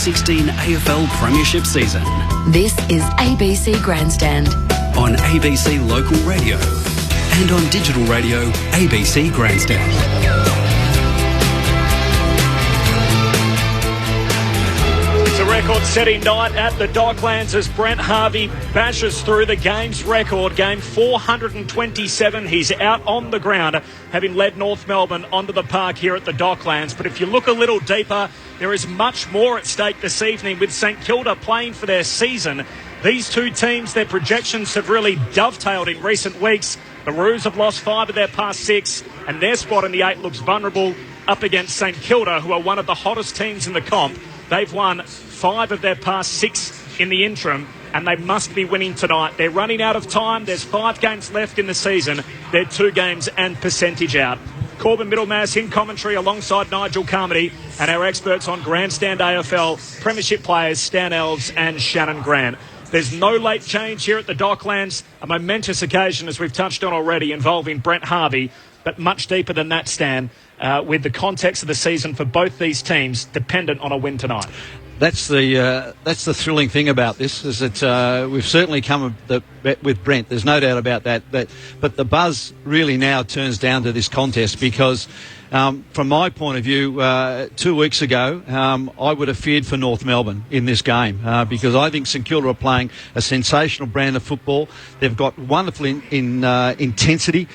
2016 AFL Premiership season. This is ABC Grandstand. On ABC Local Radio and on digital radio, ABC Grandstand. It's a record-setting night at the Docklands as Brent Harvey bashes through the game's record. Game 427. He's out on the ground, having led North Melbourne onto the park here at the Docklands. But if you look a little deeper, there is much more at stake this evening with St Kilda playing for their season. These two teams, their projections have really dovetailed in recent weeks. The Roos have lost 5 of their past 6, and their spot in the 8 looks vulnerable up against St Kilda, who are one of the hottest teams in the comp. They've won 5 of their past 6 in the interim, and they must be winning tonight. They're running out of time. There's 5 games left in the season. They're 2 games and percentage out. Corbin Middlemass in commentary alongside Nigel Carmody and our experts on Grandstand AFL, Premiership players Stan Elves and Shannon Grant. There's no late change here at the Docklands. A momentous occasion, as we've touched on already, involving Brent Harvey, but much deeper than that, Stan, with the context of the season for both these teams dependent on a win tonight. That's the thrilling thing about this, is that we've certainly come with Brent. There's no doubt about that. But the buzz really now turns down to this contest because, from my point of view, 2 weeks ago, I would have feared for North Melbourne in this game because I think St Kilda are playing a sensational brand of football. They've got wonderful intensity,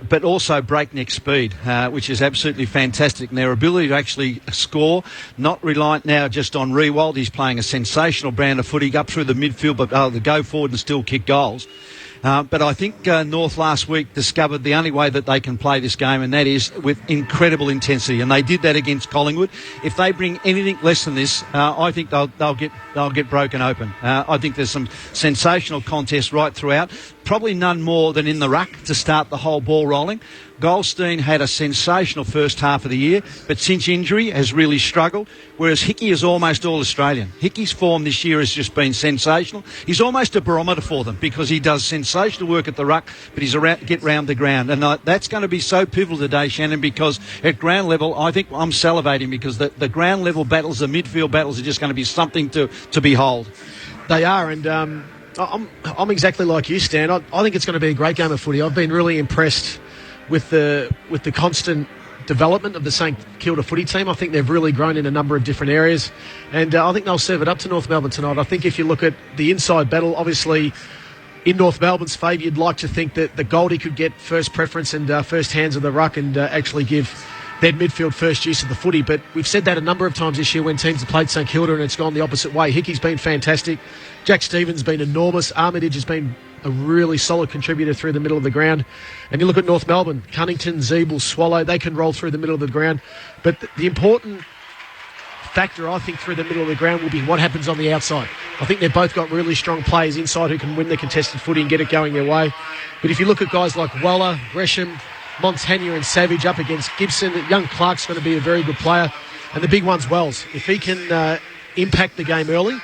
but also breakneck speed, which is absolutely fantastic. And their ability to actually score, not reliant now just on Rewald. He's playing a sensational brand of footy up through the midfield, but able to go forward and still kick goals. But I think North last week discovered the only way that they can play this game, and that is with incredible intensity. And they did that against Collingwood. If they bring anything less than this, I think they'll get broken open. I think there's some sensational contests right throughout. Probably none more than in the ruck to start the whole ball rolling. Goldstein had a sensational first half of the year, but since injury has really struggled, whereas Hickey is almost all Australian. Hickey's form this year has just been sensational. He's almost a barometer for them because he does sensational work at the ruck, but he's get round the ground. And that's going to be so pivotal today, Shannon, because at ground level, I think I'm salivating because the ground level battles, the midfield battles are just going to be something to behold. They are, and I'm exactly like you, Stan. I think it's going to be a great game of footy. I've been really impressed with the constant development of the St Kilda footy team. I think they've really grown in a number of different areas, and I think they'll serve it up to North Melbourne tonight. I think if you look at the inside battle, obviously in North Melbourne's favour, you'd like to think that the Goldie could get first preference and first hands of the ruck and actually give their midfield first use of the footy. But we've said that a number of times this year when teams have played St Kilda and it's gone the opposite way. Hickey's been fantastic. Jack Stevens been enormous. Armitage has been a really solid contributor through the middle of the ground. And you look at North Melbourne, Cunnington, Zeeble, Swallow, they can roll through the middle of the ground. But the important factor, I think, through the middle of the ground will be what happens on the outside. I think they've both got really strong players inside who can win the contested footy and get it going their way. But if you look at guys like Weller, Gresham, Montagna and Savage up against Gibson, young Clark's going to be a very good player. And the big one's Wells. If he can impact the game early,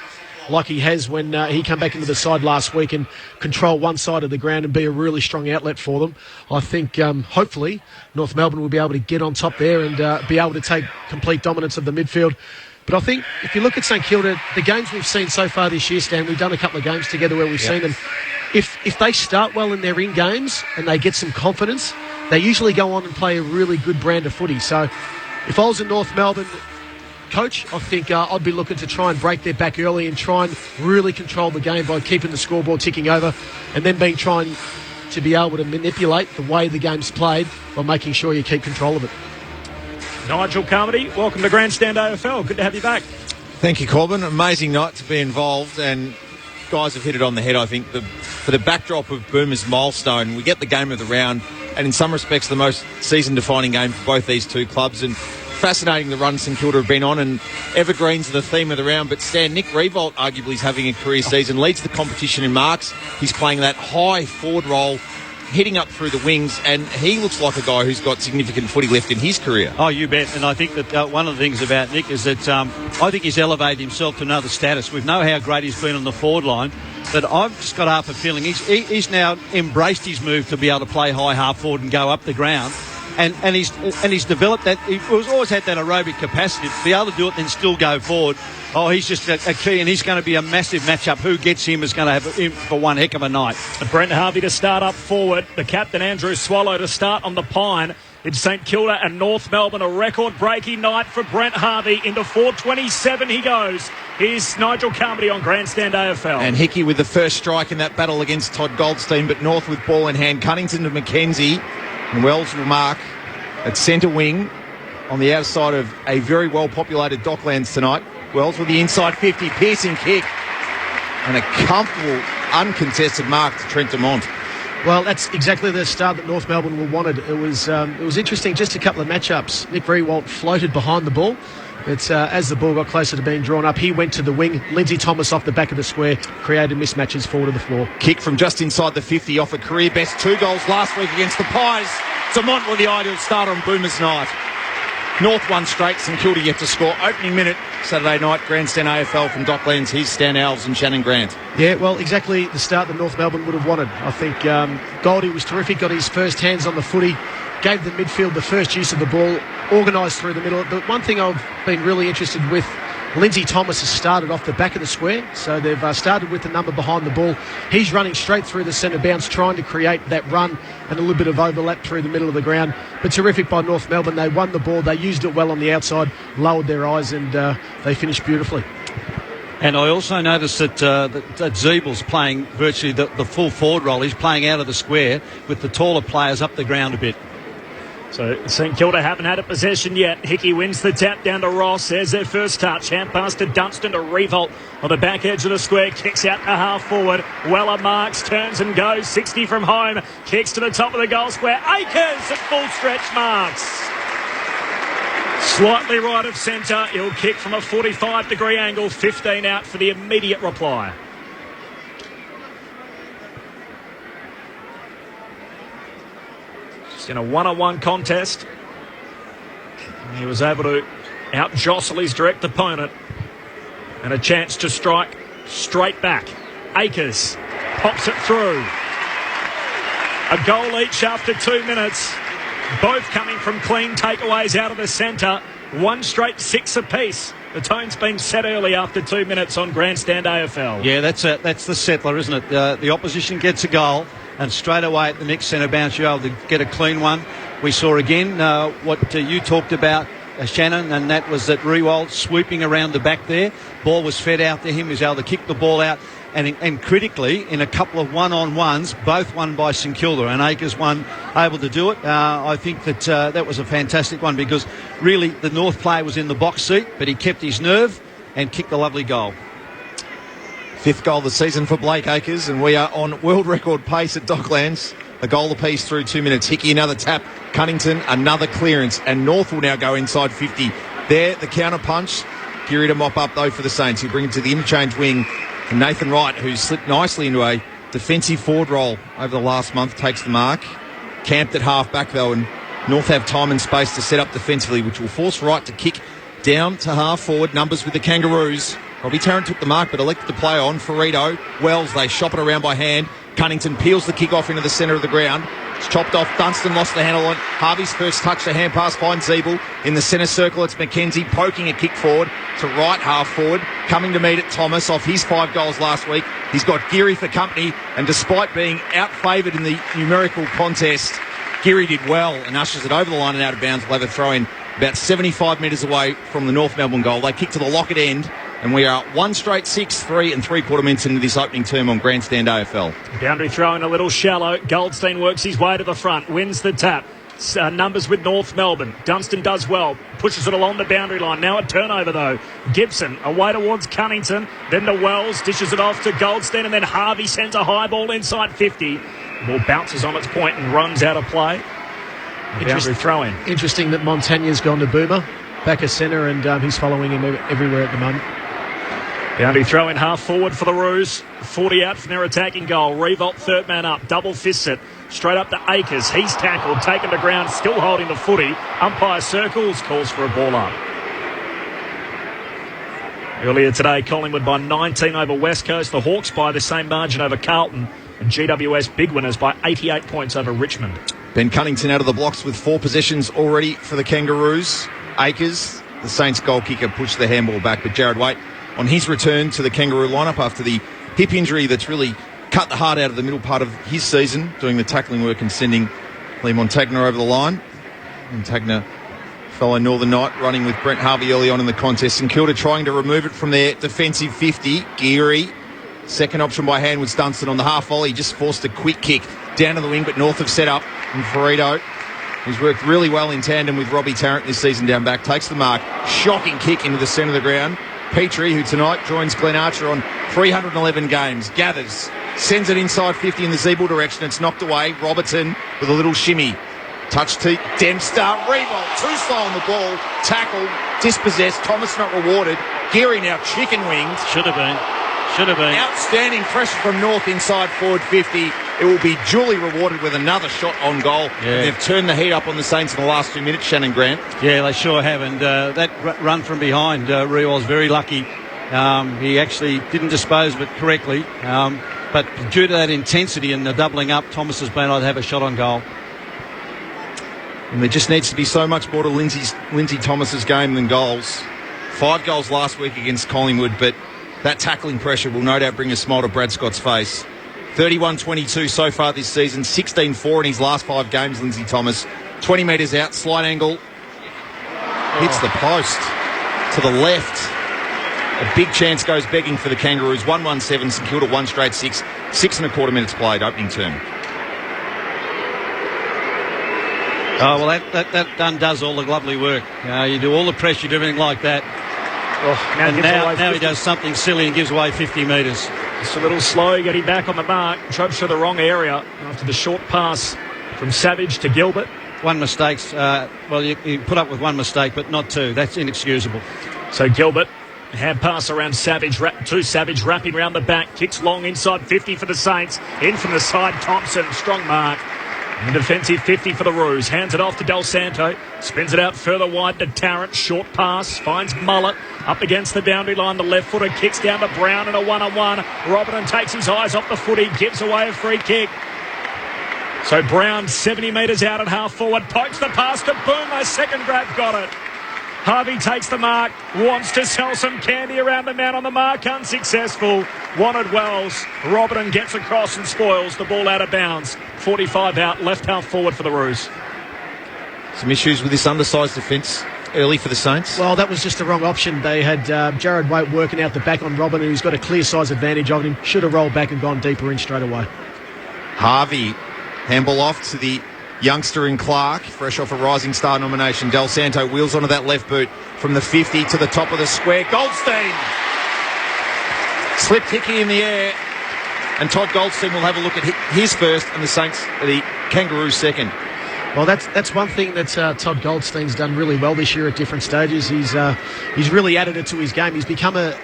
like he has when he came back into the side last week and control one side of the ground and be a really strong outlet for them, I think hopefully North Melbourne will be able to get on top there and be able to take complete dominance of the midfield. But I think if you look at St Kilda, the games we've seen so far this year, Stan, we've done a couple of games together where we've seen them. If they start well in their in-games and they get some confidence, they usually go on and play a really good brand of footy. So if I was a North Melbourne coach, I think I'd be looking to try and break their back early and try and really control the game by keeping the scoreboard ticking over and then trying to be able to manipulate the way the game's played by making sure you keep control of it. Nigel Carmody, welcome to Grandstand AFL. Good to have you back. Thank you, Corbin. Amazing night to be involved, and guys have hit it on the head, I think. For the backdrop of Boomer's milestone, we get the game of the round, and in some respects the most season-defining game for both these two clubs. And fascinating the run St Kilda have been on, and evergreens are the theme of the round. But Stan, Nick Rewalt arguably is having a career season, leads the competition in marks. He's playing that high forward role, hitting up through the wings, and he looks like a guy who's got significant footy left in his career. Oh, you bet. And I think that one of the things about Nick is that I think he's elevated himself to another status. We know how great he's been on the forward line, but I've just got half a feeling he's now embraced his move to be able to play high half forward and go up the ground. and he's developed that. He's always had that aerobic capacity to be able to do it and then still go forward. Oh, he's just a key, and he's going to be a massive matchup. Who gets him is going to have him for one heck of a night. Brent Harvey to start up forward. The captain, Andrew Swallow, to start on the Pine. It's St Kilda and North Melbourne. A record-breaking night for Brent Harvey. Into 4:27 he goes. Here's Nigel Carmody on Grandstand AFL. And Hickey with the first strike in that battle against Todd Goldstein, but North with ball in hand. Cunnington to McKenzie. And Wells will mark at centre wing on the outside of a very well-populated Docklands tonight. Wells with the inside 50, piercing kick, and a comfortable, uncontested mark to Trent Dumont. Well, that's exactly the start that North Melbourne wanted. It was interesting, just a couple of matchups. Nick Rewalt floated behind the ball, but as the ball got closer to being drawn up, he went to the wing. Lindsay Thomas off the back of the square created mismatches forward of the floor. Kick from just inside the 50 off a career best 2 goals last week against the Pies. Dumont with the ideal start on Boomers night. North won straight, St Kilda yet to score. Opening minute Saturday night, Grandstand AFL from Docklands. Here's Stan Alves and Shannon Grant. Yeah, well, exactly the start that North Melbourne would have wanted. I think Goldie was terrific, got his first hands on the footy, gave the midfield the first use of the ball, organised through the middle. But one thing I've been really interested with, Lindsay Thomas has started off the back of the square, so they've started with the number behind the ball. He's running straight through the centre bounce, trying to create that run and a little bit of overlap through the middle of the ground. But terrific by North Melbourne. They won the ball, they used it well on the outside, lowered their eyes, and they finished beautifully. And I also noticed that Zeebel's playing virtually the full forward role. He's playing out of the square with the taller players up the ground a bit. So St Kilda haven't had a possession yet. Hickey wins the tap down to Ross. There's their first touch. Hand pass to Dunstan to Revolt on the back edge of the square. Kicks out to half forward. Weller marks, turns and goes. 60 from home. Kicks to the top of the goal square. Akers at full stretch marks. Slightly right of centre. He'll kick from a 45-degree angle. 15 out for the immediate reply. In a one-on-one contest, he was able to out-jostle his direct opponent, and a chance to strike straight back. Akers pops it through. A goal each after 2 minutes, both coming from clean takeaways out of the centre. 1 straight 6 apiece. The tone's been set early after 2 minutes on Grandstand AFL. Yeah, that's the settler, isn't it? The opposition gets a goal, and straight away at the next centre bounce, you're able to get a clean one. We saw again what you talked about, Shannon, and that was that Rewald swooping around the back there. Ball was fed out to him. He was able to kick the ball out. And critically, in a couple of one-on-ones, both won by St Kilda, and Akers won able to do it. I think that that was a fantastic one, because really the North player was in the box seat, but he kept his nerve and kicked a lovely goal. 5th goal of the season for Blake Akers, and we are on world record pace at Docklands. A goal apiece through 2 minutes. Hickey another tap. Cunnington another clearance, and North will now go inside 50. There, the counter punch. Geary to mop up though for the Saints, who bring it to the interchange wing. And Nathan Wright, who's slipped nicely into a defensive forward role over the last month, takes the mark. Camped at half back though, and North have time and space to set up defensively, which will force Wright to kick down to half forward. Numbers with the Kangaroos. Robbie Tarrant took the mark, but elected to play on. Ferrito, Wells, they shop it around by hand. Cunnington peels the kick off into the centre of the ground. It's chopped off. Dunstan lost the handle on it. Harvey's first touch, the hand pass finds Zeeble. In the centre circle, it's McKenzie poking a kick forward to right half forward. Coming to meet it, Thomas, off his 5 goals last week. He's got Geary for company, and despite being out-favoured in the numerical contest, Geary did well and ushers it over the line and out of bounds. We'll have a throw in about 75 metres away from the North Melbourne goal. They kick to the Lockett end, and we are 1 straight 6, 3 3/4 minutes into this opening term on Grandstand AFL. Boundary throw in a little shallow. Goldstein works his way to the front, wins the tap. Numbers with North Melbourne. Dunstan does well, pushes it along the boundary line. Now a turnover though. Gibson away towards Cunnington, then to Wells, dishes it off to Goldstein, and then Harvey sends a high ball inside 50. Ball bounces on its point and runs out of play. Boundary throw in. Interesting that Montagne's gone to Boomer, back at centre, and he's following him everywhere at the moment. Boundary throw in half forward for the Roos. 40 out from their attacking goal. Revolt third man up. Double fists it. Straight up to Akers. He's tackled. Taken to ground. Still holding the footy. Umpire circles. Calls for a ball up. Earlier today, Collingwood by 19 over West Coast. The Hawks by the same margin over Carlton. And GWS big winners by 88 points over Richmond. Ben Cunnington out of the blocks with 4 possessions already for the Kangaroos. Akers, the Saints goal kicker, pushed the handball back, but Jared Waite on his return to the Kangaroo lineup after the hip injury that's really cut the heart out of the middle part of his season, doing the tackling work and sending Lee Montagna over the line. Montagna, fellow Northern Knight, running with Brent Harvey early on in the contest. St Kilda trying to remove it from their defensive 50. Geary, second option by Hanwood Dunstan on the half volley, just forced a quick kick down to the wing, but North have set up. And Ferrito, who's worked really well in tandem with Robbie Tarrant this season down back, takes the mark. Shocking kick into the centre of the ground. Petrie, who tonight joins Glenn Archer on 311 games, gathers, sends it inside 50 in the Zeeble direction. It's knocked away. Robertson with a little shimmy. Touch to Dempster. Revolt. Too slow on the ball. Tackled. Dispossessed. Thomas not rewarded. Geary now chicken winged. Should have been. Outstanding pressure from North inside forward 50. It will be duly rewarded with another shot on goal. Yeah. They've turned the heat up on the Saints in the last 2 minutes, Shannon Grant. Yeah, they sure have. And that run from behind, Riewol's very lucky. He actually didn't dispose of it correctly. But due to that intensity and the doubling up, Thomas has been able to have a shot on goal. And there just needs to be so much more to Lindsay Thomas's game than goals. 5 goals last week against Collingwood, but that tackling pressure will no doubt bring a smile to Brad Scott's face. 31-22 so far this season, 16-4 in his last 5 games, Lindsay Thomas. 20 metres out, slight angle, hits the post to the left. A big chance goes begging for the Kangaroos. 1-1-7, St Kilda 1 straight 6. 6.25 minutes played, opening term. Oh, well, that undoes all the lovely work. You do all the pressure, you do everything like that. Now he does something silly and gives away 50 metres. It's a little slow getting back on the mark. Trudged to the wrong area after the short pass from Savage to Gilbert. One mistake. You put up with one mistake, but not 2. That's inexcusable. So Gilbert, hand pass around Savage, to Savage, wrapping round the back. Kicks long inside 50 for the Saints. In from the side, Thompson, strong mark. And defensive 50 for the Roos. Hands it off to Del Santo. Spins it out further wide to Tarrant. Short pass. Finds Mullet. Up against the boundary line. The left footer kicks down to Brown and a 1-on-1. Robertson takes his eyes off the footy. Gives away a free kick. So Brown 70 metres out at half forward. Pokes the pass to Boomer. Second grab got it. Harvey takes the mark. Wants to sell some candy around the man on the mark. Unsuccessful. Wanted Wells. Robertson gets across and spoils the ball out of bounds. 45 out. Left half forward for the Roos. Some issues with this undersized defence early for the Saints. Well, that was just the wrong option. They had Jared Waite working out the back on Robin, who's got a clear size advantage of him. Should have rolled back and gone deeper in straight away. Harvey, handball off to the youngster in Clark, fresh off a Rising Star nomination. Del Santo wheels onto that left boot from the 50 to the top of the square. Goldstein slipped Hickey in the air, and Todd Goldstein will have a look at his first and the Saints, the Kangaroos second. Well, that's one thing that Todd Goldstein's done really well this year at different stages. He's really added it to his game. He's become a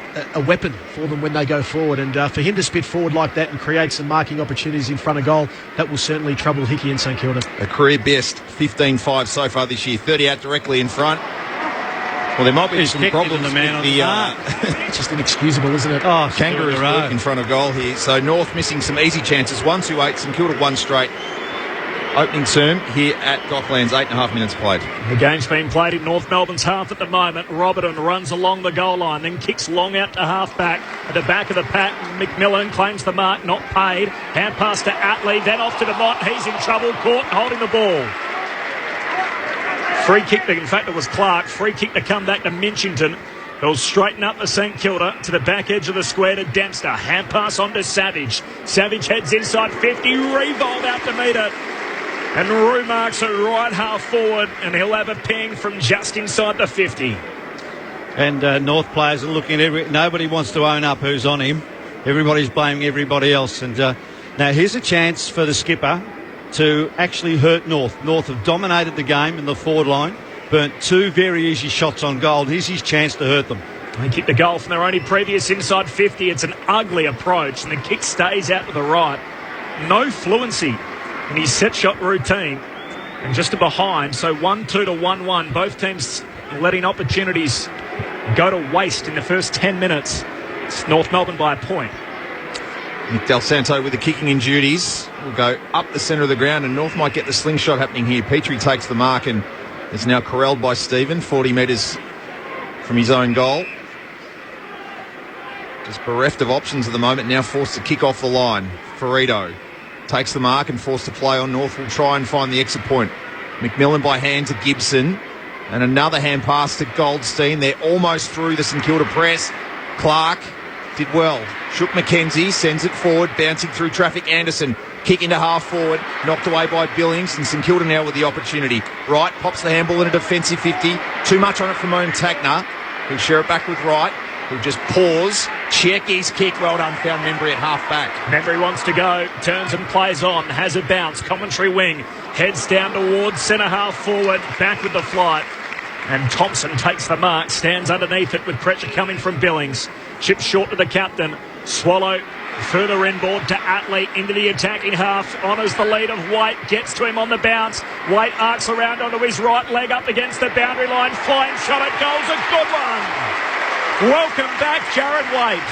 weapon for them when they go forward, and for him to spit forward like that and create some marking opportunities in front of goal, that will certainly trouble Hickey and St Kilda. A career best 15-5 so far this year, 30 out directly in front. Well, there might be some problems with the It's just inexcusable, isn't it? Oh, Kangaroos work in front of goal here. So North missing some easy chances. 1-2-8, St Kilda 1 straight. Opening term here at Docklands, 8.5 minutes played. The game's been played in North Melbourne's half at the moment. Robertson runs along the goal line, then kicks long out to half-back. At the back of the pack, McMillan claims the mark, not paid. Hand pass to Atley, then off to DeMott. He's in trouble, caught holding the ball. Free kick, in fact it was Clark. Free kick to come back to Minchington. They'll straighten up the St Kilda to the back edge of the square to Dempster. Hand pass on to Savage. Savage heads inside 50, Revolt out to meet it. And Roo marks it right half forward, and he'll have a ping from just inside the 50. And North players are looking at nobody wants to own up who's on him. Everybody's blaming everybody else. And now here's a chance for the skipper to actually hurt North. North have dominated the game in the forward line, burnt 2 very easy shots on goal. Here's his chance to hurt them. They kicked the goal from their only previous inside 50. It's an ugly approach, and the kick stays out to the right. No fluency in his set shot routine, and just to behind. So 1-2 to 1-1. Both teams letting opportunities go to waste in the first 10 minutes. It's North Melbourne by a point. Nick Del Santo with the kicking in duties will go up the centre of the ground, and North might get the slingshot happening here. Petrie takes the mark and is now corralled by Stephen, 40 metres from his own goal. Just bereft of options at the moment, now forced to kick off the line. Ferrito takes the mark and forced to play on. North will try and find the exit point. McMillan by hand to Gibson, and another hand pass to Goldstein. They're almost through the St Kilda press. Clark did well. Shook McKenzie, sends it forward, bouncing through traffic. Anderson, kick into half forward, knocked away by Billings, and St Kilda now with the opportunity. Wright pops the handball in a defensive 50. Too much on it from Moan Tacner. He'll share it back with Wright, who'll just pause, check his kick. Well done, found Membry at half back. Membry wants to go, turns and plays on, has a bounce, commentary wing, heads down towards centre half forward, back with the flight. And Thompson takes the mark, stands underneath it with pressure coming from Billings. Chips short to the captain. Swallow further inboard to Atley into the attacking half. Honours the lead of White, gets to him on the bounce. White arcs around onto his right leg up against the boundary line. Flying shot at goal's a good one. Welcome back, Jared White.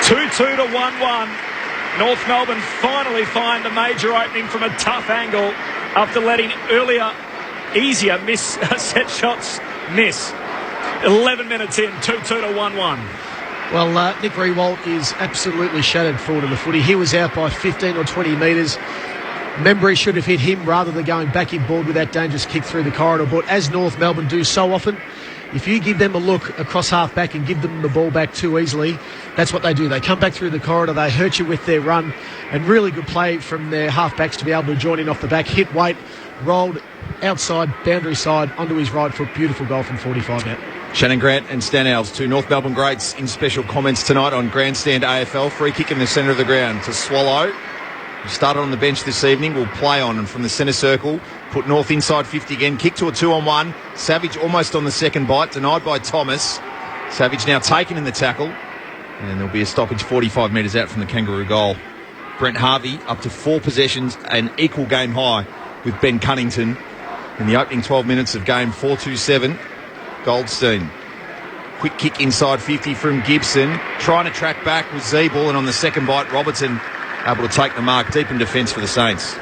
2-2 to 1-1. North Melbourne finally find a major opening from a tough angle after letting earlier, easier set shots miss. 11 minutes in, 2-2 to 1-1. Well, Nick Rewalt is absolutely shattered forward of the footy. He was out by 15 or 20 metres. Membry should have hit him rather than going back in board with that dangerous kick through the corridor. But as North Melbourne do so often, if you give them a look across half back and give them the ball back too easily, that's what they do. They come back through the corridor, they hurt you with their run, and really good play from their half backs to be able to join in off the back, hit Weight, rolled outside, boundary side, onto his right foot. Beautiful goal from 45 out. Shannon Grant and Stan Alves, two North Melbourne greats, in special comments tonight on Grandstand AFL. Free kick in the centre of the ground to Swallow, who started on the bench this evening, will play on, and from the centre circle, put North inside 50 again. Kick to a 2-on-1. Savage almost on the second bite, denied by Thomas. Savage now taken in the tackle, and there'll be a stoppage 45 metres out from the Kangaroo goal. Brent Harvey up to 4 possessions, an equal game high with Ben Cunnington in the opening 12 minutes of game 4-2-7. Goldstein, quick kick inside 50 from Gibson, trying to track back with Zeeble, and on the second bite Robertson able to take the mark deep in defence for the Saints.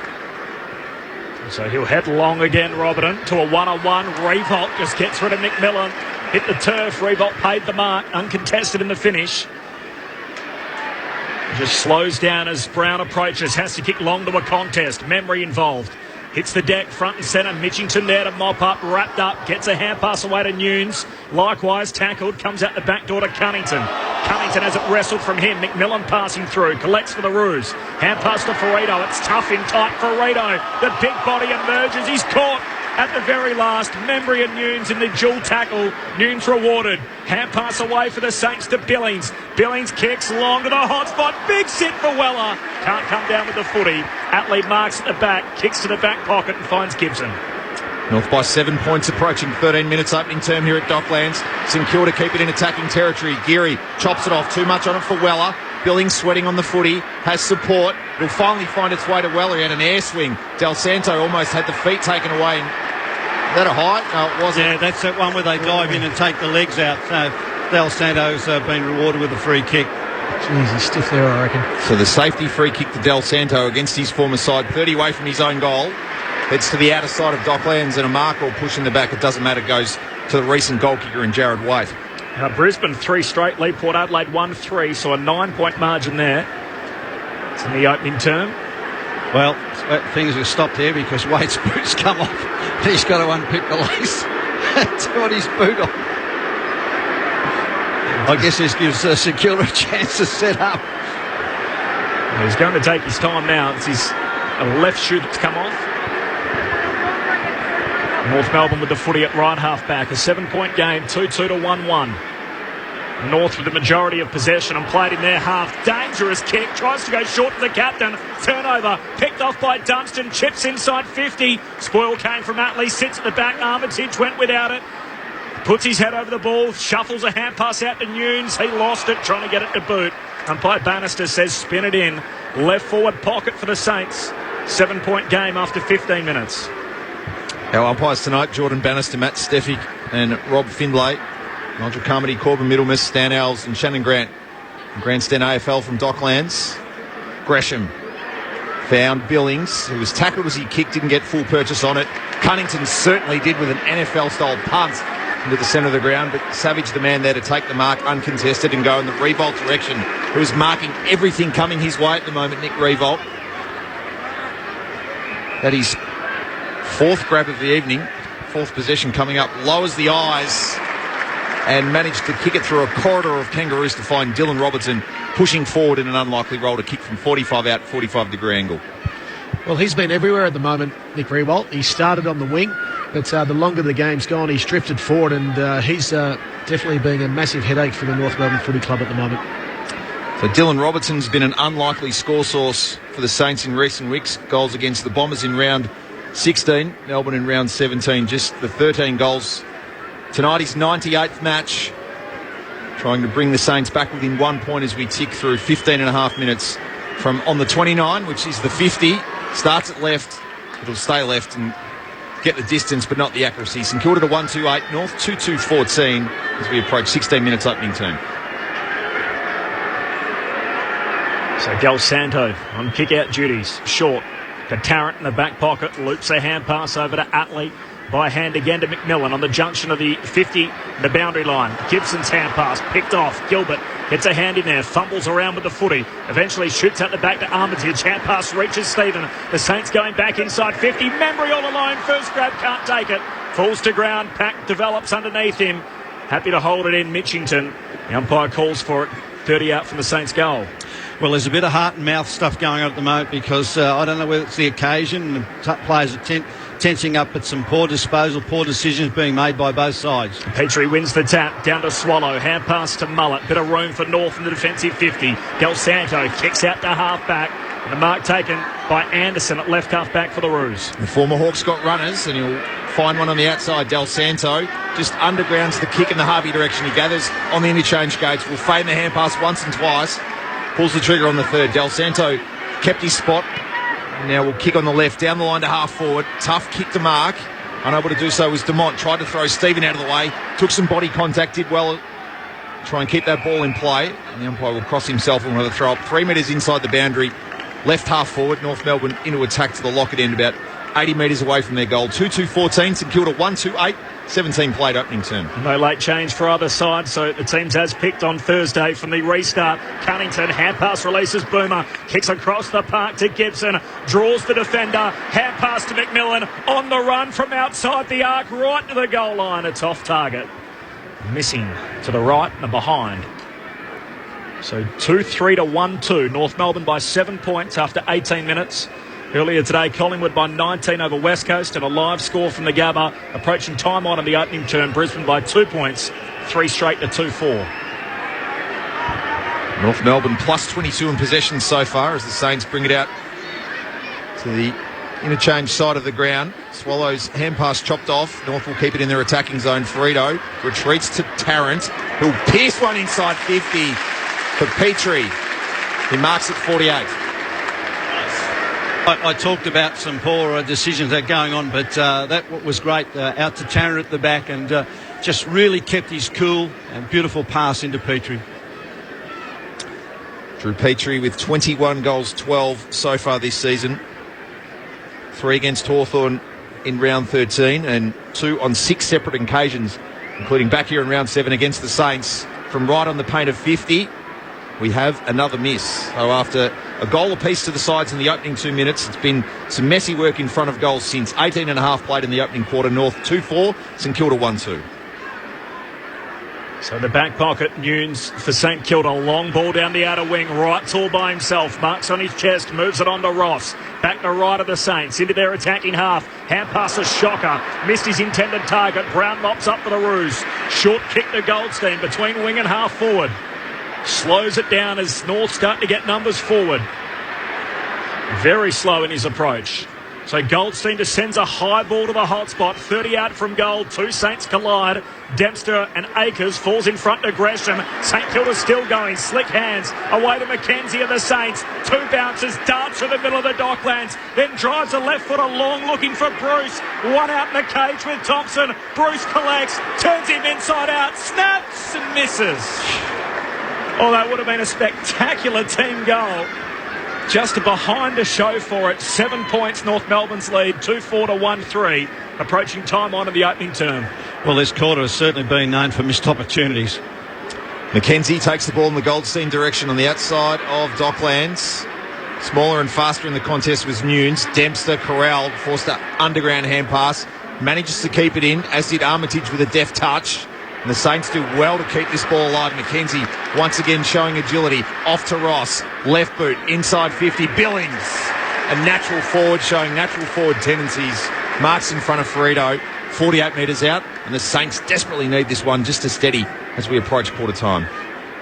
So he'll head long again, Robertson, to a 1-on-1. Revolt just gets rid of McMillan. Hit the turf. Revolt paid the mark, uncontested in the finish. Just slows down as Brown approaches. Has to kick long to a contest. Membry involved. Hits the deck, front and centre. Mitchington there to mop up, wrapped up. Gets a hand pass away to Nunes. Likewise tackled. Comes out the back door to Cunnington. Cunnington has it wrestled from him. McMillan passing through. Collects for the Roos. Hand pass to Ferrito. It's tough in tight. Ferrito. The big body emerges. He's caught at the very last. Membry and Nunes in the dual tackle. Nunes rewarded. Hand pass away for the Saints to Billings. Billings kicks long to the hot spot. Big sit for Weller. Can't come down with the footy. Atley marks at the back. Kicks to the back pocket and finds Gibson. North by 7 points, approaching 13 minutes opening term here at Docklands. St Kilda keep it in attacking territory. Geary chops it off. Too much on it for Weller. Billings sweating on the footy. Has support. It'll finally find its way to Weller. He had an air swing. Del Santo almost had the feet taken away. Is that a height? No, it wasn't. Yeah, that's that one where they dive in and take the legs out. Del Santo's been rewarded with a free kick. Jeez, he's stiff there, I reckon. So the safety free kick to Del Santo against his former side. 30 away from his own goal. Heads to the outer side of Docklands, and a mark or push in the back. It doesn't matter. Goes to the recent goal kicker in Jared White. Brisbane 3 straight lead. Port Adelaide 1-3. So a 9-point margin there. It's in the opening term. Well, things have stopped there because Wade's boots come off. He's got to unpick the lace to put his boot on. I guess this gives St Kilda a chance to set up. He's going to take his time now. It's his left shoe that's come off. North Melbourne with the footy at right half back. A 7-point game, 2-2 to 1-1. North with the majority of possession and played in their half. Dangerous kick. Tries to go short to the captain. Turnover. Picked off by Dunstan. Chips inside 50. Spoil came from Atley. Sits at the back. Armitage went without it. Puts his head over the ball. Shuffles a hand pass out to Nunes. He lost it. Trying to get it to boot. Umpire Bannister says spin it in. Left forward pocket for the Saints. 7-point game after 15 minutes. Our umpires tonight, Jordan Bannister, Matt Steffick and Rob Findlay. Nigel Carmody, Corbin Middlemiss, Stan Owls and Shannon Grant. Grandstand AFL from Docklands. Gresham found Billings, who was tackled as he kicked, didn't get full purchase on it. Cunnington certainly did with an NFL-style punt into the centre of the ground, but Savage, the man there to take the mark uncontested and go in the Revolt direction, who is marking everything coming his way at the moment, Nick Revolt. That is fourth grab of the evening, fourth possession coming up, lowers the eyes and managed to kick it through a corridor of kangaroos to find Dylan Robertson pushing forward in an unlikely roll to kick from 45 out, 45-degree angle. Well, he's been everywhere at the moment, Nick Revolt. He started on the wing, but the longer the game's gone, he's drifted forward, and he's definitely being a massive headache for the North Melbourne Footy Club at the moment. So Dylan Robertson's been an unlikely score source for the Saints in recent weeks. Goals against the Bombers in round 16, Melbourne in round 17, just the 13 goals. Tonight his 98th match, trying to bring the Saints back within 1 point as we tick through 15 and a half minutes from on the 29, which is the 50. Starts at left, it'll stay left and get the distance but not the accuracy. St Kilda to 1-2-8, North 2-2-14 as we approach 16 minutes opening term. So Del Santo on kick-out duties. Short. Tarrant in the back pocket. Loops a hand pass over to Atley. By hand again to McMillan on the junction of the 50, the boundary line. Gibson's hand pass picked off. Gilbert gets a hand in there, fumbles around with the footy. Eventually shoots out the back to Armitage. Hand pass reaches Stephen. The Saints going back inside 50. Membry all alone. First grab, can't take it. Falls to ground. Pack develops underneath him. Happy to hold it in Mitchington. The umpire calls for it. 30 out from the Saints goal. Well, there's a bit of heart and mouth stuff going on at the moment because I don't know whether it's the occasion. The players are tensing up, but some poor disposal, poor decisions being made by both sides. Petrie wins the tap, down to Swallow, hand pass to Mullet, bit of room for North in the defensive 50. Del Santo kicks out to half-back, and the mark taken by Anderson at left half-back for the Roos. The former Hawks got runners, and he'll find one on the outside. Del Santo just undergrounds the kick in the Harvey direction. He gathers on the interchange gates, will feign the hand pass once and twice, pulls the trigger on the third. Del Santo kept his spot. Now we'll kick on the left, down the line to half forward. Tough kick to mark. Unable to do so was Demont. Tried to throw Stephen out of the way. Took some body contact, did well. Try and keep that ball in play. And the umpire will cross himself and will have a throw up 3 metres inside the boundary. Left half forward. North Melbourne into attack to the locket end, about 80 metres away from their goal. 2-2-14. St Kilda 1-2-8. 17 played opening term. No late change for either side, so the teams as picked on Thursday from the restart. Cunnington, hand pass releases Boomer, kicks across the park to Gibson, draws the defender, hand pass to McMillan, on the run from outside the arc, right to the goal line. It's off target. Missing to the right and behind. So 2-3 to 1-2. North Melbourne by 7 points after 18 minutes. Earlier today, Collingwood by 19 over West Coast, and a live score from the Gabba approaching time on in the opening term. Brisbane by 2 points, 3 straight to 2-4. North Melbourne plus 22 in possession so far as the Saints bring it out to the interchange side of the ground. Swallows hand pass chopped off. North will keep it in their attacking zone. Frito retreats to Tarrant, who'll pierce one inside 50 for Petrie. He marks at 48. I talked about some poor decisions that are going on, but that was great. Out to Tanner at the back and just really kept his cool and beautiful pass into Petrie. Drew Petrie with 21 goals, 12 so far this season. 3 against Hawthorn in round 13 and 2 on 6 separate occasions, including back here in round 7 against the Saints. From right on the paint of 50, we have another miss. So after a goal apiece to the sides in the opening 2 minutes, it's been some messy work in front of goals since. 18 and a half played in the opening quarter. North 2-4, St Kilda 1-2. So the back pocket, Nunes for St Kilda. Long ball down the outer wing. Wright's all by himself. Marks on his chest. Moves it on to Ross. Back to right of the Saints. Into their attacking half. Hand pass a shocker. Missed his intended target. Brown mops up for the Roos. Short kick to Goldstein between wing and half forward. Slows it down as North start to get numbers forward. Very slow in his approach. So Goldstein descends a high ball to the hot spot. 30 out from goal. Two Saints collide. Dempster and Akers falls in front to Gresham. St Kilda still going. Slick hands away to Mackenzie of the Saints. Two bounces. Darts to the middle of the Docklands. Then drives a left foot along looking for Bruce. One out in the cage with Thompson. Bruce collects. Turns him inside out. Snaps and misses. Oh, that would have been a spectacular team goal. Just behind to show for it. 7 points, North Melbourne's lead. 2-4 to 1-3. Approaching time on in the opening term. Well, this quarter has certainly been known for missed opportunities. Mackenzie takes the ball in the Goldstein direction on the outside of Docklands. Smaller and faster in the contest was Nunes. Dempster corralled, forced an underground hand pass. Manages to keep it in, as did Armitage with a deft touch. And the Saints do well to keep this ball alive. Mackenzie once again showing agility. Off to Ross. Left boot. Inside 50. Billings. A natural forward showing natural forward tendencies. Marks in front of Ferrito. 48 metres out. And the Saints desperately need this one just to steady as we approach quarter time.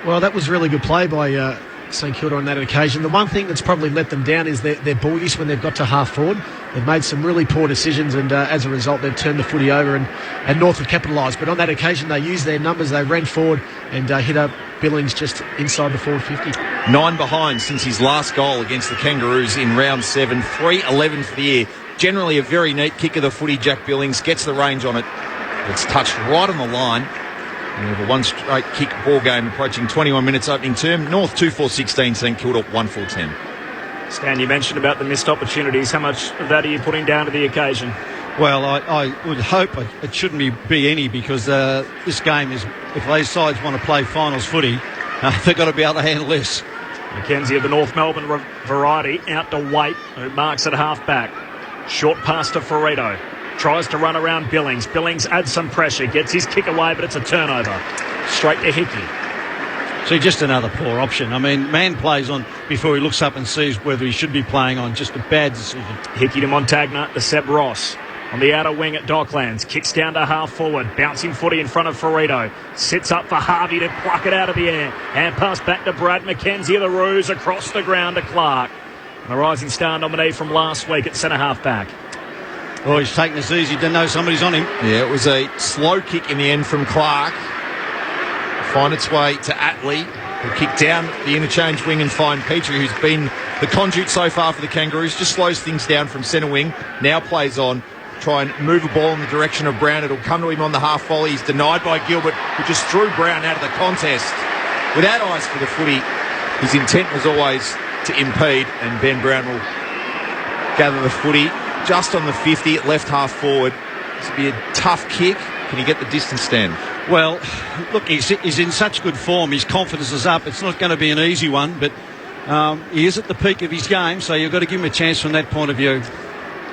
Well, that was really good play by St Kilda on that occasion. The one thing that's probably let them down is their ball use when they've got to half forward. They've made some really poor decisions, and as a result, they've turned the footy over, and North have capitalised. But on that occasion, they used their numbers. They ran forward and hit up Billings just inside the forward 50. 9 behind since his last goal against the Kangaroos in round 7. 3-11 for the year. Generally a very neat kick of the footy. Jack Billings gets the range on it. It's touched right on the line. And we have a one straight kick ball game approaching 21 minutes opening term. North 2-4-16, St Kilda 1-4-10. Stan, you mentioned about the missed opportunities. How much of that are you putting down to the occasion? Well, I would hope it shouldn't be any, because this game is, if those sides want to play finals footy, they've got to be able to handle this. Mackenzie of the North Melbourne variety out to Waite, who marks at half back. Short pass to Ferrito. Tries to run around Billings. Billings adds some pressure. Gets his kick away, but it's a turnover. Straight to Hickey. See, just another poor option. I mean, man plays on before he looks up and sees whether he should be playing on. Just a bad decision. Hickey to Montagna to Seb Ross. On the outer wing at Docklands. Kicks down to half forward. Bouncing footy in front of Ferrito. Sits up for Harvey to pluck it out of the air. Hand pass back to Brad Mackenzie of the Roos. Across the ground to Clark. The Rising Star nominee from last week at centre half back. Oh, he's taking this easy. Didn't know somebody's on him. Yeah, it was a slow kick in the end from Clark. Find its way to Atley. He'll kick down the interchange wing and find Petrie, who's been the conduit so far for the Kangaroos. Just slows things down from centre wing. Now plays on. Try and move a ball in the direction of Brown. It'll come to him on the half volley. He's denied by Gilbert, who just threw Brown out of the contest. Without eyes for the footy, his intent was always to impede, and Ben Brown will gather the footy just on the 50 at left half forward. This will be a tough kick. Can he get the distance stand? Well, look, he's in such good form. His confidence is up. It's not going to be an easy one, but he is at the peak of his game, so you've got to give him a chance from that point of view.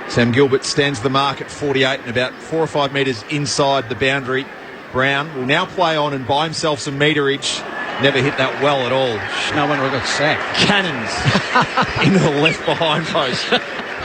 Sam Gilbert stands the mark at 48 and about 4 or 5 metres inside the boundary. Brown will now play on and buy himself some meterage. Never hit that well at all. No wonder I got sacked. Cannons into the left behind post.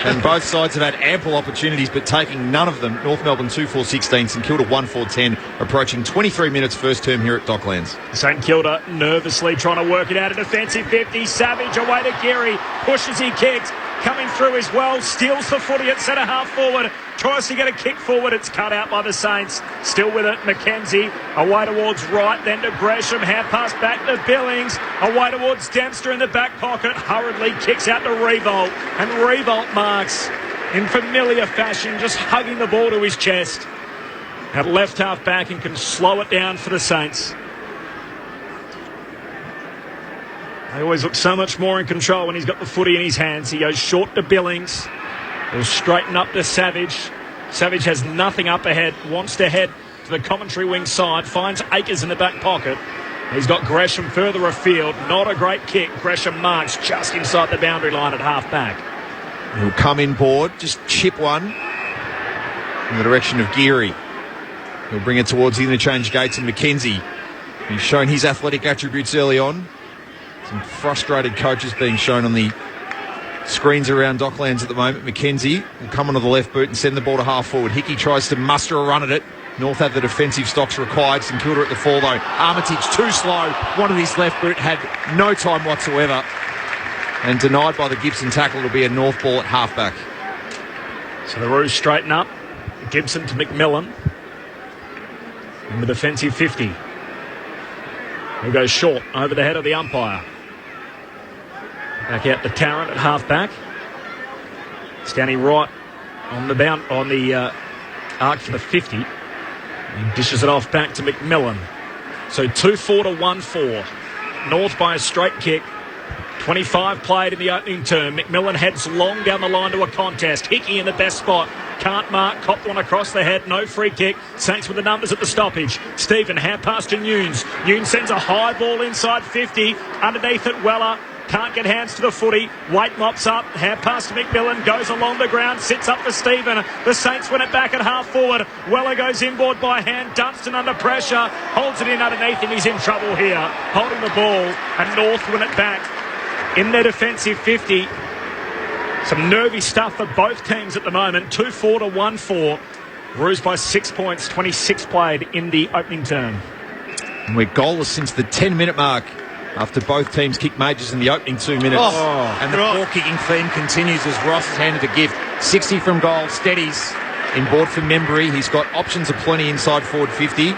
And both sides have had ample opportunities, but taking none of them. North Melbourne 2-4-16, St Kilda 1-4-10, approaching 23 minutes first term here at Docklands. St Kilda nervously trying to work it out. A defensive 50. Savage away to Geary. Pushes, he kicks. Coming through as well. Steals the footy at centre half forward. Tries to get a kick forward. It's cut out by the Saints. Still with it, Mackenzie. Away towards right, then to Gresham. Hand pass back to Billings. Away towards Dempster in the back pocket. Hurriedly kicks out to Revolt. And Revolt marks in familiar fashion, just hugging the ball to his chest. At left half back and can slow it down for the Saints. They always look so much more in control when he's got the footy in his hands. He goes short to Billings. He'll straighten up to Savage. Savage has nothing up ahead. Wants to head to the commentary wing side. Finds Akers in the back pocket. He's got Gresham further afield. Not a great kick. Gresham marks just inside the boundary line at half back. He'll come in board. Just chip one in the direction of Geary. He'll bring it towards the interchange gates and Mackenzie. He's shown his athletic attributes early on. Some frustrated coaches being shown on the screens around Docklands at the moment. Mackenzie will come onto the left boot and send the ball to half forward. Hickey tries to muster a run at it. North have the defensive stocks required. St Kilda at the fall though. Armitage too slow. One of his left boot had no time whatsoever. And denied by the Gibson tackle. It'll be a North ball at half back. So the Roos straighten up. Gibson to McMillan. In the defensive 50. He'll go short over the head of the umpire. Back out to Tarrant at half-back. Standing right on the arc for the 50. He dishes it off back to McMillan. So 2-4 to 1-4. North by a straight kick. 25 played in the opening term. McMillan heads long down the line to a contest. Hickey in the best spot. Can't mark. Copped one across the head. No free kick. Saints with the numbers at the stoppage. Stephen, hand pass to Nunes. Nunes sends a high ball inside 50. Underneath it, Weller. Can't get hands to the footy. White mops up. Hand pass to McMillan. Goes along the ground. Sits up for Stephen. The Saints win it back at half forward. Weller goes inboard by hand. Dunstan under pressure. Holds it in underneath him. He's in trouble here. Holding the ball. And North win it back in their defensive 50. Some nervy stuff for both teams at the moment. 2-4 to 1-4. Roos by 6 points. 26 played in the opening term. And we're goalless since the 10-minute mark after both teams kicked majors in the opening 2 minutes. And the ball-kicking theme continues as Ross has handed a gift. 60 from goal, steadies in board for Membry. He's got options aplenty inside forward 50,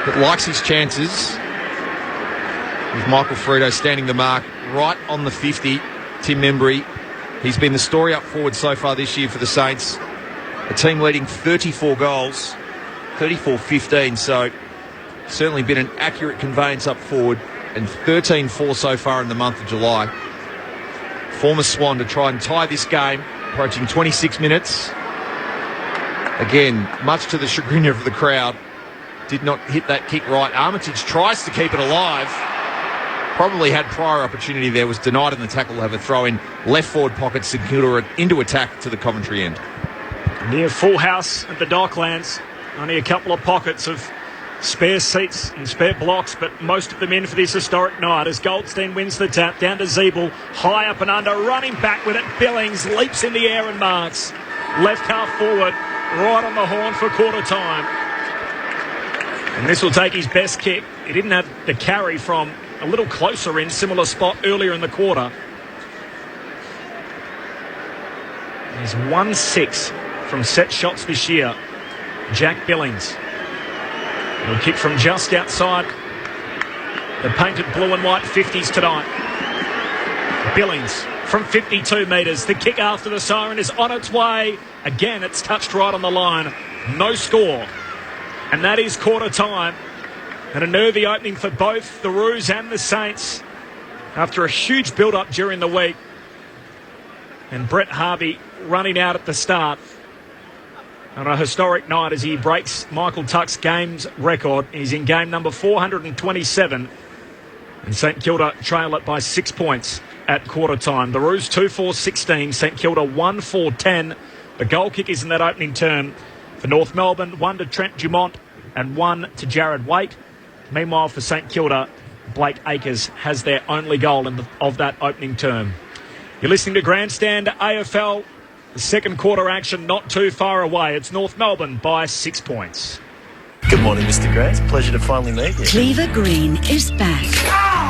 but likes his chances. With Michael Frito standing the mark right on the 50. Tim Membry. He's been the story up forward so far this year for the Saints. A team leading 34 goals, 34-15, so certainly been an accurate conveyance up forward, and 13-4 so far in the month of July. Former Swan to try and tie this game, approaching 26 minutes. Again, much to the chagrin of the crowd, did not hit that kick right. Armitage tries to keep it alive. Probably had prior opportunity there, was denied in the tackle to have a throw in left forward pocket, St Kilda into attack to the Coventry end. Near full house at the Docklands. Only a couple of pockets of spare seats and spare blocks, but most of them in for this historic night as Goldstein wins the tap down to Zeeble, high up and under, running back with it. Billings leaps in the air and marks. Left half forward, right on the horn for quarter time. And this will take his best kick. He didn't have the carry from a little closer in, similar spot earlier in the quarter. He's 1-6 from set shots this year. Jack Billings. He'll kick from just outside the painted blue and white 50s tonight. Billings from 52 metres. The kick after the siren is on its way. Again, it's touched right on the line. No score. And that is quarter time. And a nervy opening for both the Roos and the Saints after a huge build-up during the week. And Brett Harvey running out at the start on a historic night as he breaks Michael Tuck's games record. He's in game number 427. And St Kilda trail it by 6 points at quarter time. The Roos 2-4-16. St Kilda 1-4-10. The goal kick is in that opening term for North Melbourne. 1 to Trent Dumont and 1 to Jared Waite. Meanwhile, for St Kilda, Blake Akers has their only goal of that opening term. You're listening to Grandstand AFL. The second quarter action not too far away. It's North Melbourne by 6 points. Good morning, Mr. Grant. Pleasure to finally meet you. Cleaver Green is back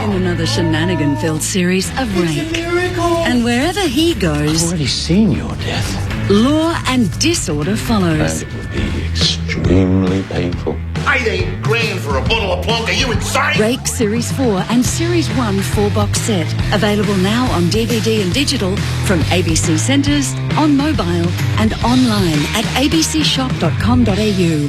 in another shenanigan-filled series of Rake. And wherever he goes, I've already seen your death. law and disorder follows. And it would be extremely painful. 18 grand for a bottle of plonk. Are you insane? Rake Series 4 and Series 1 4-box set. Available now on DVD and digital from ABC Centres, on mobile and online at abcshop.com.au.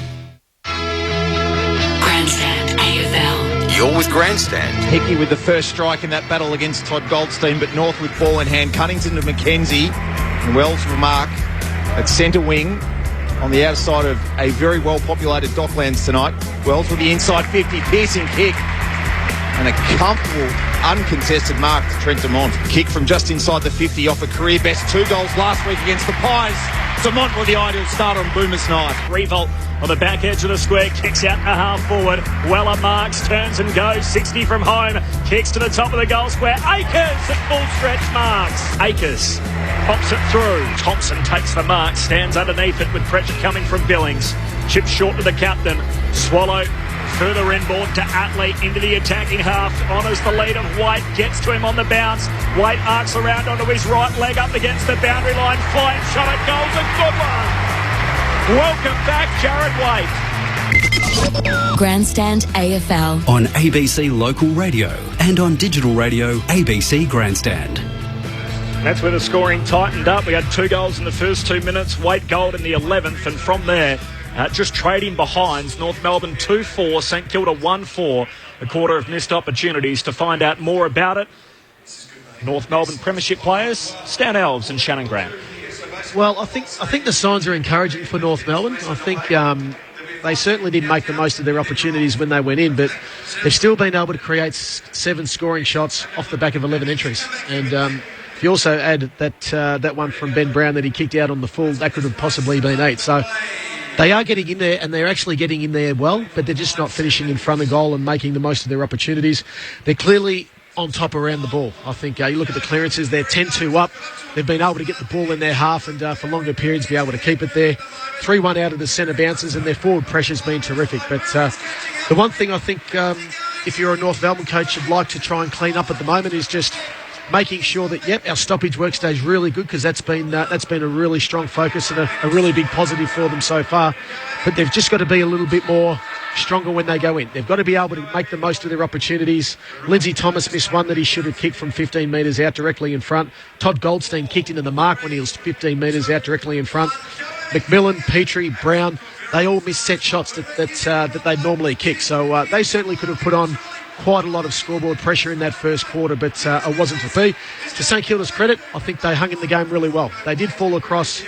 Grandstand AFL. You're with Grandstand. Hickey with the first strike in that battle against Todd Goldstein, but North with ball in hand. Cunnington to McKenzie. And Wells for Mark at centre wing on the outside of a very well-populated Docklands tonight. Wells with the inside 50, piercing kick. And a comfortable, uncontested mark to Trent Dumont. Kick from just inside the 50 off a career best 2 goals last week against the Pies. Dumont with the ideal start on Boomers night. Revolt on the back edge of the square, kicks out to half forward. Weller marks, turns and goes. 60 from home, kicks to the top of the goal square. Akers at full stretch marks. Akers pops it through. Thompson takes the mark, stands underneath it with pressure coming from Billings. Chips short to the captain. Swallow Further inboard to Atley into the attacking half. Honours the lead of White. Gets to him on the bounce. White arcs around onto his right leg up against the boundary line. Flying shot at goal's a good one. Welcome back, Jared White. Grandstand AFL. On ABC Local Radio and on digital radio ABC Grandstand. That's where the scoring tightened up. We had 2 goals in the first 2 minutes. White goal in the 11th. And from there, just trading behinds. North Melbourne 2-4, St Kilda 1-4. A quarter of missed opportunities. To find out more about it, North Melbourne Premiership players, Stan Elves and Shannon Grant. Well, I think the signs are encouraging for North Melbourne. I think they certainly didn't make the most of their opportunities when they went in, but they've still been able to create 7 scoring shots off the back of 11 entries. And if you also add that one from Ben Brown that he kicked out on the full, that could have possibly been 8. So they are getting in there, and they're actually getting in there well, but they're just not finishing in front of goal and making the most of their opportunities. They're clearly on top around the ball. I think you look at the clearances, they're 10-2 up. They've been able to get the ball in their half and for longer periods be able to keep it there. 3-1 out of the centre bounces, and their forward pressure's been terrific. But the one thing I think if you're a North Melbourne coach you'd like to try and clean up at the moment is just making sure that, our stoppage work stays really good, because that's been a really strong focus and a really big positive for them so far. But they've just got to be a little bit more stronger when they go in. They've got to be able to make the most of their opportunities. Lindsay Thomas missed one that he should have kicked from 15 metres out directly in front. Todd Goldstein kicked into the mark when he was 15 metres out directly in front. McMillan, Petrie, Brown, they all missed set shots that they normally kick. So they certainly could have put on quite a lot of scoreboard pressure in that first quarter, but it wasn't to be. To St Kilda's credit, I think they hung in the game really well. They did fall across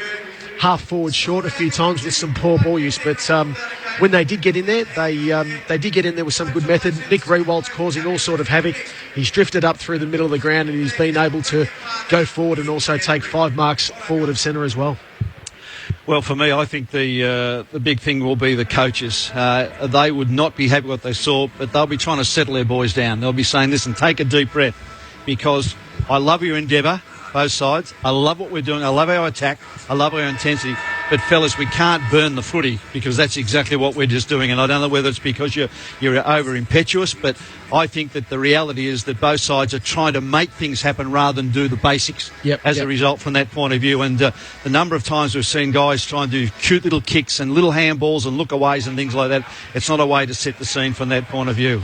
half forward short a few times with some poor ball use, but when they did get in there, they did get in there with some good method. Nick Rewald's causing all sort of havoc. He's drifted up through the middle of the ground, and he's been able to go forward and also take 5 marks forward of centre as well. Well, for me, I think the big thing will be the coaches. They would not be happy with what they saw, but they'll be trying to settle their boys down. They'll be saying, listen, take a deep breath, because I love your endeavour, both sides. I love what we're doing. I love our attack. I love our intensity. But, fellas, we can't burn the footy, because that's exactly what we're just doing. And I don't know whether it's because you're over impetuous, but I think that the reality is that both sides are trying to make things happen rather than do the basics as a result from that point of view. And the number of times we've seen guys try and do cute little kicks and little handballs and lookaways and things like that, it's not a way to set the scene from that point of view.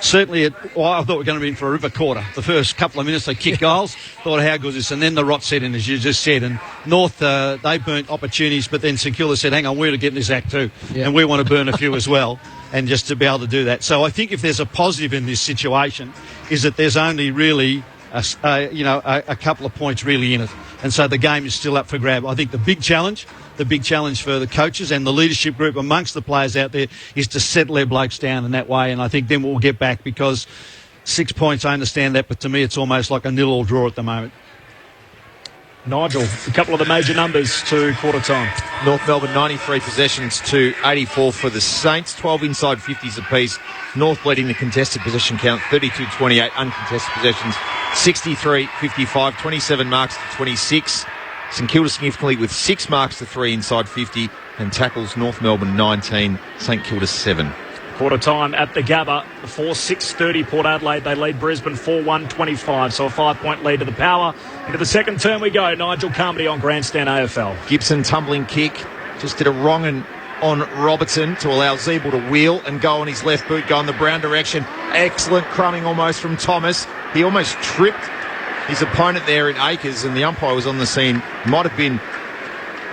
Certainly, I thought we were going to be in for a ripper quarter. The first couple of minutes they kicked goals, thought how good is this, and then the rot set in, as you just said. And North, they burnt opportunities, but then St Kilda said, hang on, we're to get in this act too. And we want to burn a few as well, and just to be able to do that. So I think if there's a positive in this situation is that there's only really a couple of points really in it. And so the game is still up for grab. I think the big challenge for the coaches and the leadership group amongst the players out there is to settle their blokes down in that way. And I think then we'll get back, because 6 points, I understand that, but to me it's almost like a 0-0 draw at the moment. Nigel, a couple of the major numbers to quarter time. North Melbourne 93 possessions to 84 for the Saints, 12 inside 50s apiece. North leading the contested possession count, 32-28 uncontested possessions, 63-55, 27 marks to 26. St Kilda significantly with 6 marks to 3 inside 50, and tackles North Melbourne 19, St Kilda 7. Quarter time at the Gabba, 4-6-30 Port Adelaide. They lead Brisbane 4-1-25, so a 5-point lead to the Power. Into the second term we go. Nigel Carmody on Grandstand AFL. Gibson tumbling kick, just did a wrong on Robertson to allow Zeeble to wheel and go on his left boot, go in the Brown direction. Excellent crumbing almost from Thomas. He almost tripped his opponent there in Acres, and the umpire was on the scene. Might have been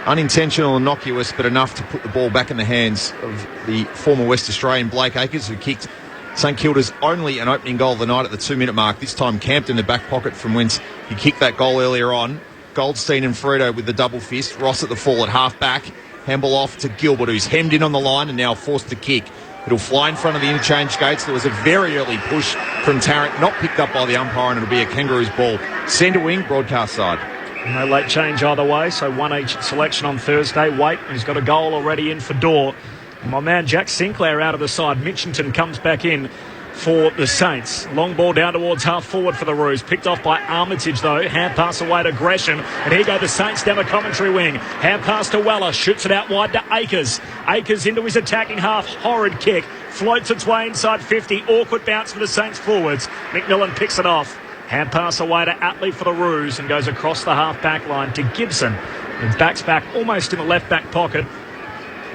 unintentional, innocuous, but enough to put the ball back in the hands of the former West Australian Blake Acres, who kicked St Kilda's only an opening goal of the night at the 2-minute mark. This time camped in the back pocket from whence he kicked that goal earlier on. Goldstein and Fredo with the double fist. Ross at the full at half back. Handball off to Gilbert, who's hemmed in on the line and now forced to kick. It'll fly in front of the interchange gates. There was a very early push from Tarrant, not picked up by the umpire, and it'll be a Kangaroos ball. Centre wing, broadcast side. No late change either way, so one each selection on Thursday. Waite, who's got a goal already in for Dorr. And my man Jack Sinclair out of the side. Mitchington comes back in for the Saints. Long ball down towards half forward for the Roos. Picked off by Armitage, though. Hand pass away to Gresham. And here go the Saints down the commentary wing. Hand pass to Weller. Shoots it out wide to Acres. Acres into his attacking half. Horrid kick. floats its way inside 50. Awkward bounce for the Saints forwards. McMillan picks it off. Hand pass away to Atley for the Roos and goes across the half-back line to Gibson. And backs back almost in the left-back pocket.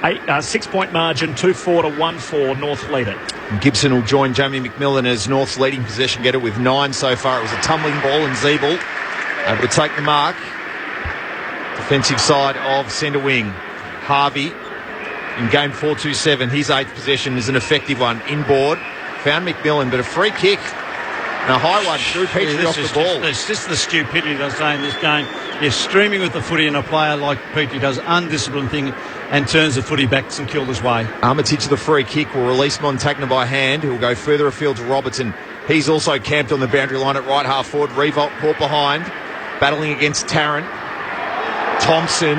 6-point margin, 2-4 to 1-4. North lead it. Gibson will join Jamie McMillan as North's leading possession getter with 9 so far. It was a tumbling ball, and Zeeble able to take the mark. Defensive side of centre wing. Harvey in game 4-2-7. His 8th possession is an effective one. Inboard. Found McMillan, but a free kick. And a high one. Drew Petrie off the ball. It's just the stupidity they say in this game. You're streaming with the footy, and a player like Petrie does undisciplined thing and turns the footy back St Kilda's way. Armitage to the free kick will release Montagna by hand, who will go further afield to Robertson. He's also camped on the boundary line at right half forward. Revolt caught behind, battling against Tarrant. Thompson,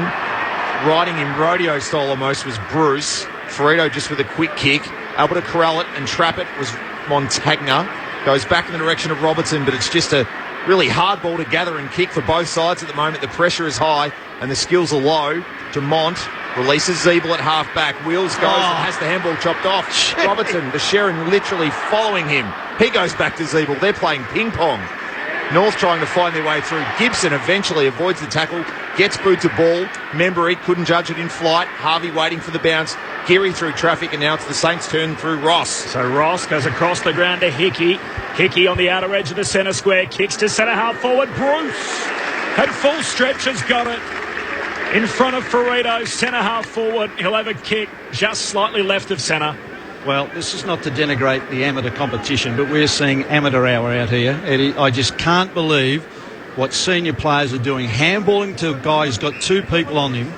riding in rodeo style almost, was Bruce. Ferrito just with a quick kick, able to corral it and trap it was Montagna. Goes back in the direction of Robertson, but it's just a really hard ball to gather and kick for both sides at the moment. The pressure is high and the skills are low. Dumont releases Zeeble at half-back. Wheels goes and has the handball chopped off. Shit. Robertson, the Sharon literally following him. He goes back to Zeeble. They're playing ping-pong. North trying to find their way through. Gibson eventually avoids the tackle, gets boot to ball. Membury couldn't judge it in flight. Harvey waiting for the bounce. Geary through traffic, and now it's the Saints' turn through Ross. So Ross goes across the ground to Hickey. Hickey on the outer edge of the centre square. Kicks to centre half forward. Bruce at full stretch has got it. In front of Ferrito, centre half forward. He'll have a kick just slightly left of centre. Well, this is not to denigrate the amateur competition, but we're seeing amateur hour out here, Eddie. I just can't believe what senior players are doing. Handballing to a guy who's got 2 people on him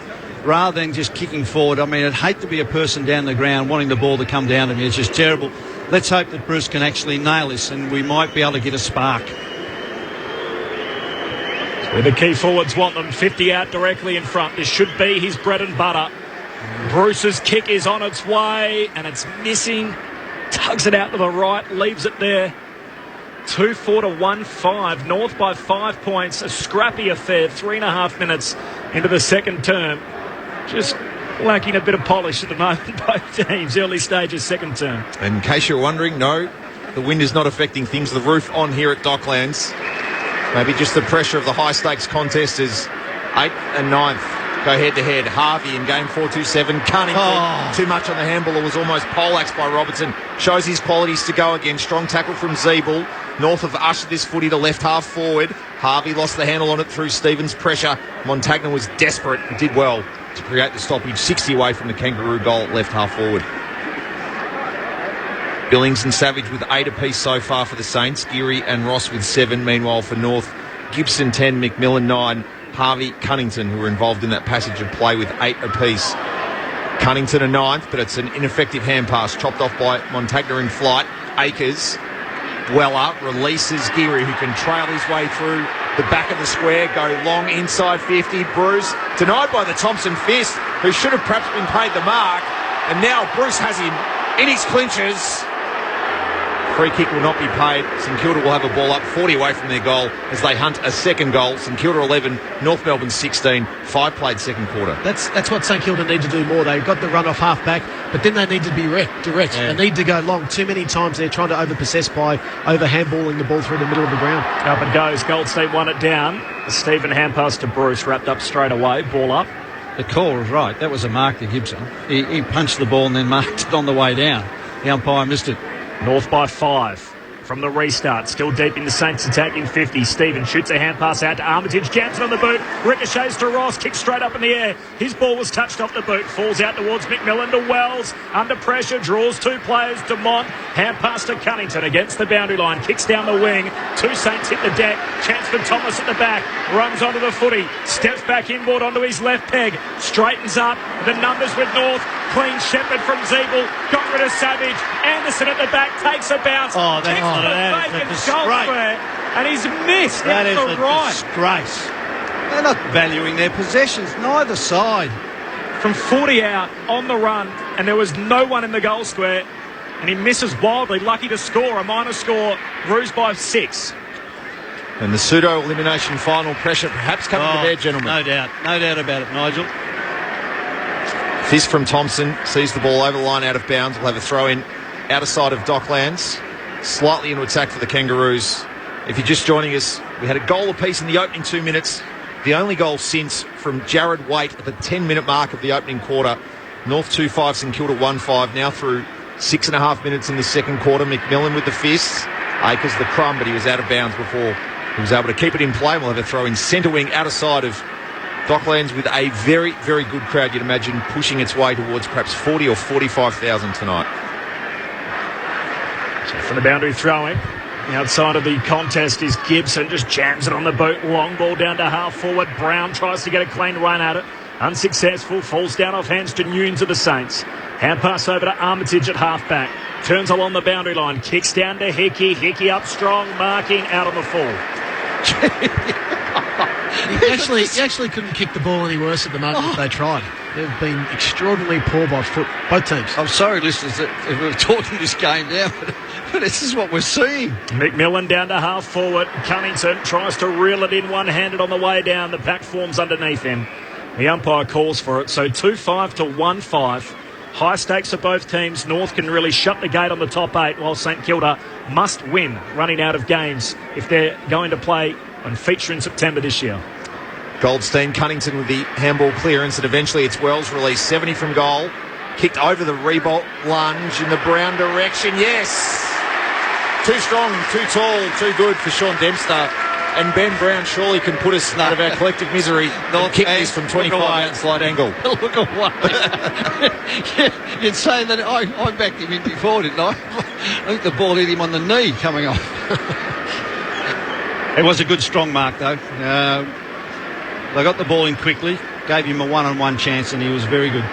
rather than just kicking forward. I mean, I'd hate to be a person down the ground wanting the ball to come down to me. It's just terrible. Let's hope that Bruce can actually nail this and we might be able to get a spark. Where the key forwards want them. 50 out directly in front. This should be his bread and butter. Bruce's kick is on its way and it's missing. Tugs it out to the right, leaves it there. 2-4 to 1-5. North by 5 points. A scrappy affair. 3.5 minutes into the second term. Just lacking a bit of polish at the moment, both teams. Early stages, second term. And in case you're wondering, no, the wind is not affecting things. The roof on here at Docklands. Maybe just the pressure of the high-stakes contest as 8th and 9th go head-to-head. Harvey in game 4-2-7. Cunnington, too much on the handball. It was almost poleaxed by Robertson. Shows his qualities to go again. Strong tackle from Zeeble. North have ushered this footy to left half forward. Harvey lost the handle on it through Stevens' pressure. Montagna was desperate and did well to create the stoppage. 60 away from the Kangaroo goal at left half forward. Billings and Savage with 8 apiece so far for the Saints. Geary and Ross with 7. Meanwhile for North, Gibson 10, McMillan 9. Harvey, Cunnington, who were involved in that passage of play with 8 apiece. Cunnington a 9th, but it's an ineffective hand pass chopped off by Montagna in flight. Akers, Weller, releases Geary, who can trail his way through the back of the square, go long inside 50. Bruce denied by the Thompson fist, who should have perhaps been paid the mark. And now Bruce has him in his clinches. Free kick will not be paid. St Kilda will have a ball up 40 away from their goal as they hunt a second goal. St Kilda 11, North Melbourne 16. 5 played second quarter. That's what St Kilda need to do more. They've got the run off half back, but then they need to be direct. Yeah. They need to go long. Too many times they're trying to over-possess by over-handballing the ball through the middle of the ground. Up it goes. Goldstein won it down. Stephen hand pass to Bruce, wrapped up straight away. Ball up. The call was right. That was a mark to Gibson. He punched the ball and then marked it on the way down. The umpire missed it. North by 5 from the restart. Still deep in the Saints attacking 50. Stephen shoots a hand pass out to Armitage. Jams it on the boot. Ricochets to Ross. Kicks straight up in the air. His ball was touched off the boot. Falls out towards McMillan to Wells. Under pressure. Draws 2 players. Dumont. Hand pass to Cunnington against the boundary line. Kicks down the wing. 2 Saints hit the deck. Chance for Thomas at the back. Runs onto the footy. Steps back inboard onto his left peg. Straightens up. The numbers with North. Clean Shepherd from Zeeble. Got rid of Savage. Anderson at the back. Takes a bounce. And he's missed. That is the right. Disgrace. They're not valuing their possessions, neither side. From 40 out on the run, and there was no one in the goal square, and he misses wildly. Lucky to score a minor score. Roos by 6. And the pseudo-elimination final pressure perhaps coming to their gentlemen. No doubt about it, Nigel. Fist from Thompson, sees the ball over the line out of bounds. We'll have a throw in out of sight of Docklands. Slightly into attack for the Kangaroos. If you're just joining us, we had a goal apiece in the opening 2 minutes. The only goal since from Jared Waite at the 10-minute mark of the opening quarter. North 2-5, St Kilda 1-5. Now through 6.5 minutes in the second quarter. McMillan with the fists. Akers the crumb, but he was out of bounds before he was able to keep it in play. We'll have a throw in centre wing out of side of Docklands with a very, very good crowd, you'd imagine, pushing its way towards perhaps 40 or 45,000 tonight. So from the boundary throwing, outside of the contest is Gibson, just jams it on the boot. Long ball down to half forward. Brown tries to get a clean run at it. Unsuccessful. Falls down off hands to Nunes of the Saints. Hand pass over to Armitage at half back. Turns along the boundary line. Kicks down to Hickey. Hickey up strong. Marking out on the full. He actually couldn't kick the ball any worse at the moment if they tried. They've been extraordinarily poor by foot, both teams. I'm sorry, listeners, if we're talking this game down, but this is what we're seeing. McMillan down to half forward. Cunnington tries to reel it in one-handed on the way down. The pack forms underneath him. The umpire calls for it. So 2-5 to 1-5. High stakes for both teams. North can really shut the gate on the top 8, while St Kilda must win, running out of games if they're going to play and feature in September this year. Goldstein, Cunnington with the handball clearance, and eventually it's Wells released 70 from goal. Kicked over the Reebok lunge in the Brown direction. Yes! Too strong, too tall, too good for Sean Dempster. And Ben Brown surely can put us out of our collective misery. Not kick this from 25 out slight angle. Look away. Yeah, you'd say that I backed him in before, didn't I? I think the ball hit him on the knee coming off. It was a good strong mark, though. They got the ball in quickly, gave him a one-on-one chance, and he was very good.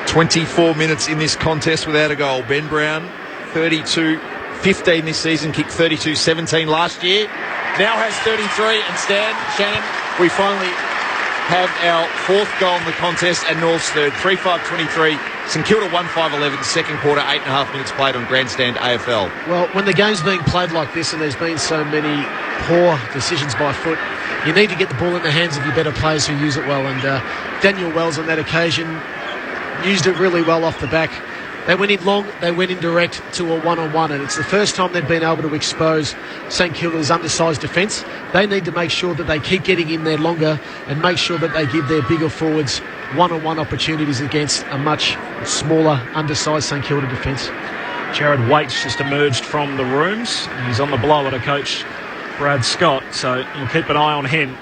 24 minutes in this contest without a goal. Ben Brown, 32-15 this season, kicked 32-17 last year. Now has 33, and Shannon, we finally have our fourth goal in the contest and North's third. 3-5-23, St Kilda 1-5-11, second quarter, 8.5 minutes played on Grandstand AFL. Well, when the game's being played like this and there's been so many poor decisions by foot, you need to get the ball in the hands of your better players who use it well. And Daniel Wells on that occasion used it really well off the back. They went in long, they went in direct to a one-on-one, and it's the first time they've been able to expose St Kilda's undersized defence. They need to make sure that they keep getting in there longer and make sure that they give their bigger forwards one-on-one opportunities against a much smaller, undersized St Kilda defence. Jared Waite's just emerged from the rooms. He's on the blower to coach Brad Scott, so you'll keep an eye on him.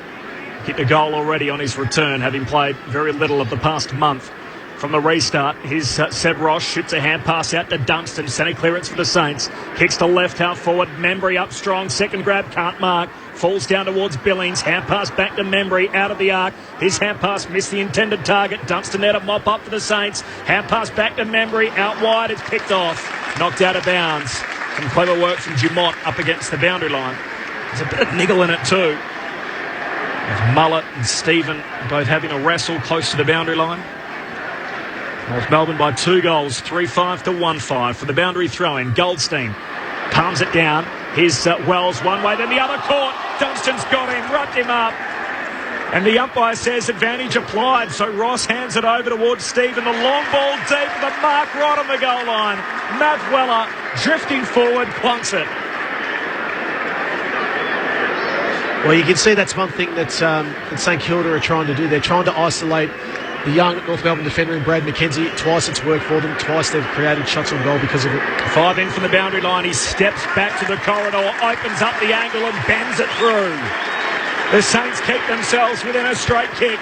Hit a goal already on his return, having played very little of the past month. From the restart, here's Seb Ross, shoots a hand pass out to Dunstan, centre clearance for the Saints, kicks to left half forward, Membry up strong, second grab, can't mark, falls down towards Billings, hand pass back to Membry, out of the arc, his hand pass missed the intended target, Dunstan there to mop up for the Saints, hand pass back to Membry, out wide, it's picked off, knocked out of bounds. Some clever work from Dumont up against the boundary line. There's a bit of niggle in it too. With Mullet and Stephen both having a wrestle close to the boundary line. North Melbourne by 2 goals, 3-5 to 1-5 for the boundary throw-in. Goldstein palms it down. Here's Wells one way, then the other court. Dunstan's got him, rubbed him up. And the umpire says advantage applied, so Ross hands it over towards Stephen. The long ball deep, the mark right on the goal line. Matt Weller drifting forward, plunks it. Well, you can see that's one thing that St Kilda are trying to do. They're trying to isolate the young North Melbourne defender in Brad McKenzie. Twice it's worked for them. Twice they've created shots on goal because of it. 5 in from the boundary line. He steps back to the corridor, opens up the angle and bends it through. The Saints keep themselves within a straight kick.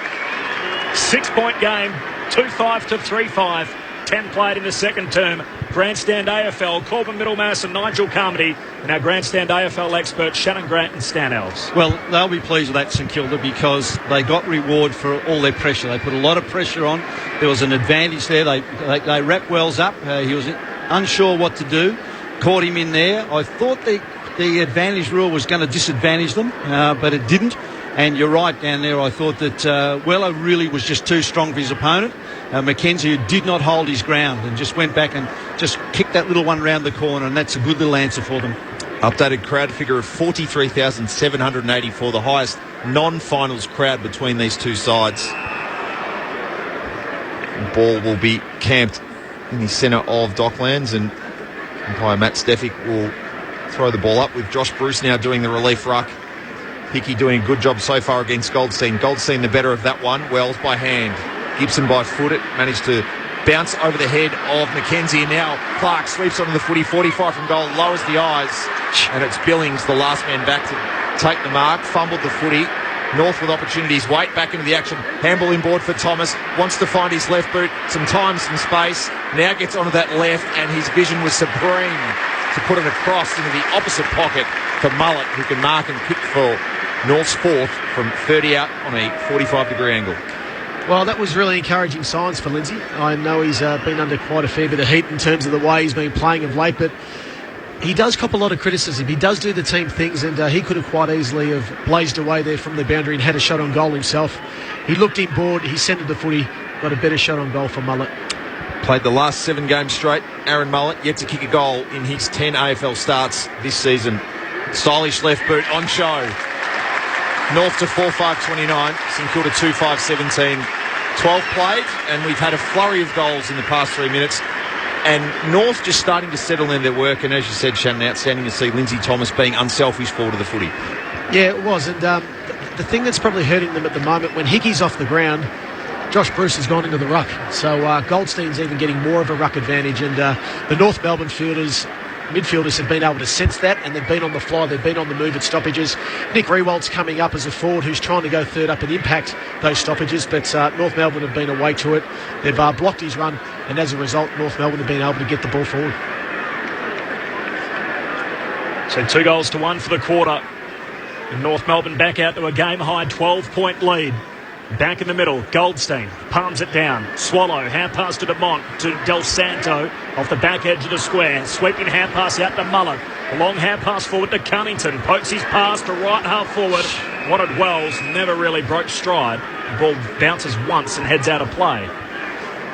6-point game, 2-5 to 3-5. 10 played in the second term. Grandstand AFL, Corbin Middlemass and Nigel Carmody, and our Grandstand AFL experts Shannon Grant and Stan Elves. Well, they'll be pleased with that, St Kilda, because they got reward for all their pressure. They put a lot of pressure on. There was an advantage there. They wrapped Wells up. He was unsure what to do. Caught him in there. I thought the advantage rule was going to disadvantage them, but it didn't. And you're right down there. I thought that Weller really was just too strong for his opponent. McKenzie, who did not hold his ground and just went back and just kicked that little one round the corner, and that's a good little answer for them. Updated crowd figure of 43,784, the highest non-finals crowd between these two sides. The ball will be camped in the centre of Docklands, and Umpire Matt Stefik will throw the ball up with Josh Bruce now doing the relief ruck. Hickey doing a good job so far against Goldstein. Goldstein the better of that one. Wells by hand. Gibson by foot. It managed to bounce over the head of Mackenzie. And now Clark sweeps onto the footy. 45 from goal. Lowers the eyes. And it's Billings, the last man back to take the mark. Fumbled the footy. North with opportunities. Wait back into the action. Handball inboard for Thomas. Wants to find his left boot. Some time, some space. Now gets onto that left. And his vision was supreme to put it across into the opposite pocket for Mullet, who can mark and kick for North's fourth from 30 out on a 45-degree angle. Well, that was really encouraging signs for Lindsay. I know he's been under quite a fair bit of heat in terms of the way he's been playing of late, but he does cop a lot of criticism. He does do the team things, and he could have quite easily have blazed away there from the boundary and had a shot on goal himself. He looked inboard, he centred the footy, got a better shot on goal for Mullet. Played the last 7 games straight. Aaron Mullet yet to kick a goal in his 10 AFL starts this season. Stylish left boot on show. North to 4-5-29, St Kilda 2-5-17. 12 played, and we've had a flurry of goals in the past 3 minutes. And North just starting to settle in their work, and as you said, Shannon, outstanding to see Lindsay Thomas being unselfish forward of the footy. Yeah, it was, and the thing that's probably hurting them at the moment, when Hickey's off the ground, Josh Bruce has gone into the ruck. So Goldstein's even getting more of a ruck advantage, and the North Melbourne midfielders have been able to sense that, and they've been on the fly, they've been on the move at stoppages. Nick Rewald's coming up as a forward who's trying to go third up and impact those stoppages, but North Melbourne have been awake to it. They've blocked his run, and as a result, North Melbourne have been able to get the ball forward. So 2-1 for the quarter. And North Melbourne back out to a game-high 12-point lead. Back in the middle, Goldstein palms it down. Swallow, hand pass to Demont, to Del Santo, off the back edge of the square. Sweeping hand pass out to Mullet. A long hand pass forward to Cunnington. Pokes his pass to right half forward. Wanted Wells, never really broke stride. The ball bounces once and heads out of play.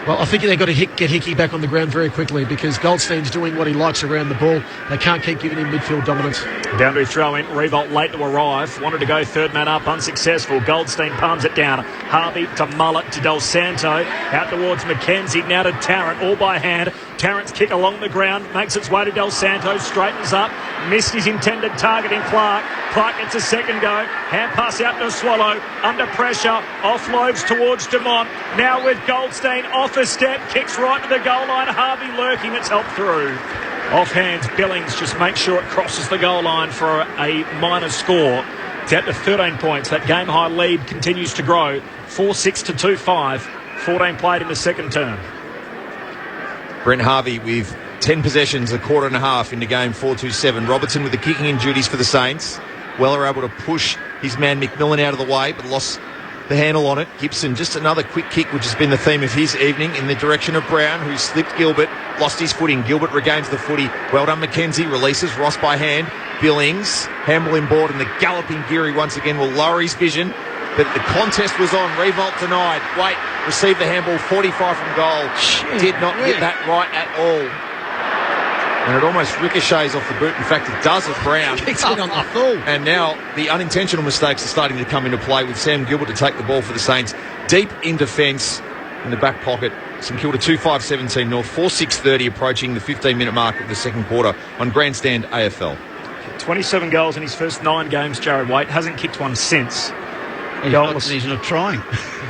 Well, I think they've got to get Hickey back on the ground very quickly, because Goldstein's doing what he likes around the ball. They can't keep giving him midfield dominance. Boundary throw in. Revolt late to arrive. Wanted to go third man up. Unsuccessful. Goldstein palms it down. Harvey to Mullet to Del Santo. Out towards Mackenzie. Now to Tarrant. All by hand. Tarrant's kick along the ground. Makes its way to Del Santo. Straightens up. Missed his intended target in Clark. Clark gets a second go. Hand pass out to Swallow. Under pressure. Offloads towards Demont. Now with Goldstein off a step. Kicks right to the goal line. Harvey lurking. It's helped through. Off hands. Billings just makes sure it crosses the goal line for a minor score. It's out to 13 points. That game high lead continues to grow. 4-6 to 2-5. 14 played in the second term. Brent Harvey with 10 possessions, a quarter and a half into game 4-2-7. Robertson with the kicking in duties for the Saints. Weller able to push his man McMillan out of the way, but lost the handle on it. Gibson, just another quick kick, which has been the theme of his evening, in the direction of Brown, who slipped Gilbert, lost his footing. Gilbert regains the footy. Well done, Mackenzie. Releases Ross by hand. Billings, handball inboard, and the galloping Geary once again will lower his vision. But the contest was on. Revolt denied. Wait, received the handball 45 from goal. Did not get that right at all. And it almost ricochets off the boot. In fact, it does of Brown. It's on the full. And now the unintentional mistakes are starting to come into play, with Sam Gilbert to take the ball for the Saints. Deep in defence in the back pocket. St Kilda 2-5-17 North. 4-6-30 approaching the 15-minute mark of the second quarter on Grandstand AFL. 27 goals in his first 9 games, Jared Waite. Hasn't kicked one since. He's not trying.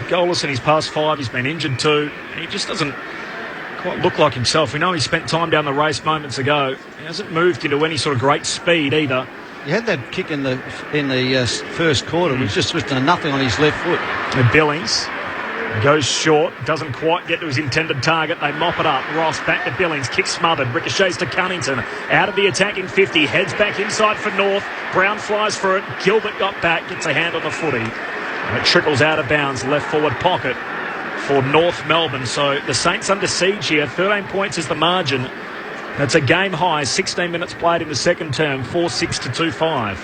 Goalless in his past 5. He's been injured too. And he just doesn't quite look like himself. We know he spent time down the race moments ago. He hasn't moved into any sort of great speed either. He had that kick in the first quarter. It was just nothing on his left foot. And Billings goes short. Doesn't quite get to his intended target. They mop it up. Ross back to Billings. Kick smothered. Ricochets to Cunnington. Out of the attacking 50. Heads back inside for North. Brown flies for it. Gilbert got back. Gets a hand on the footy. And it trickles out of bounds. Left forward pocket for North Melbourne. So the Saints under siege here. 13 points is the margin. That's a game high. 16 minutes played in the second term. 4-6 to 2-5.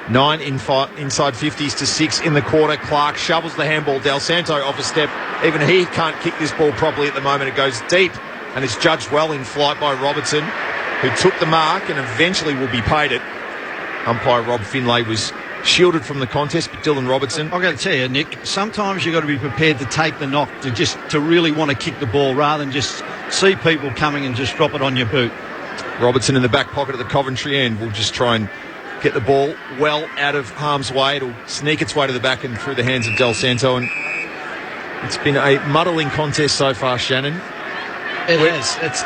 9 inside 50s to 6 in the quarter. Clark shovels the handball. Del Santo off a step. Even he can't kick this ball properly at the moment. It goes deep and is judged well in flight by Robertson, who took the mark and eventually will be paid it. Umpire Rob Finlay was shielded from the contest, but Dylan Robertson... I've got to tell you, Nick, sometimes you've got to be prepared to take the knock, to really want to kick the ball rather than just see people coming and just drop it on your boot. Robertson in the back pocket of the Coventry end will just try and get the ball well out of harm's way. It'll sneak its way to the back and through the hands of Del Santo. And it's been a muddling contest so far, Shannon. It has.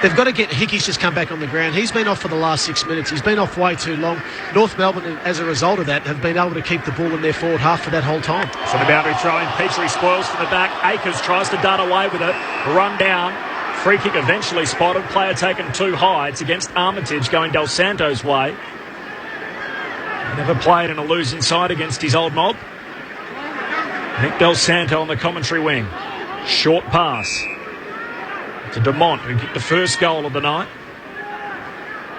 They've got to get... Hickey's just come back on the ground. He's been off for the last 6 minutes. He's been off way too long. North Melbourne, as a result of that, have been able to keep the ball in their forward half for that whole time. So the boundary throw in. Petrie spoils from the back. Akers tries to dart away with it. Run down. Free kick eventually spotted. Player taken too high. It's against Armitage going Del Santo's way. Never played in a losing side against his old mob. Nick Del Santo on the commentary wing. Short pass to Dumont, who kicked the first goal of the night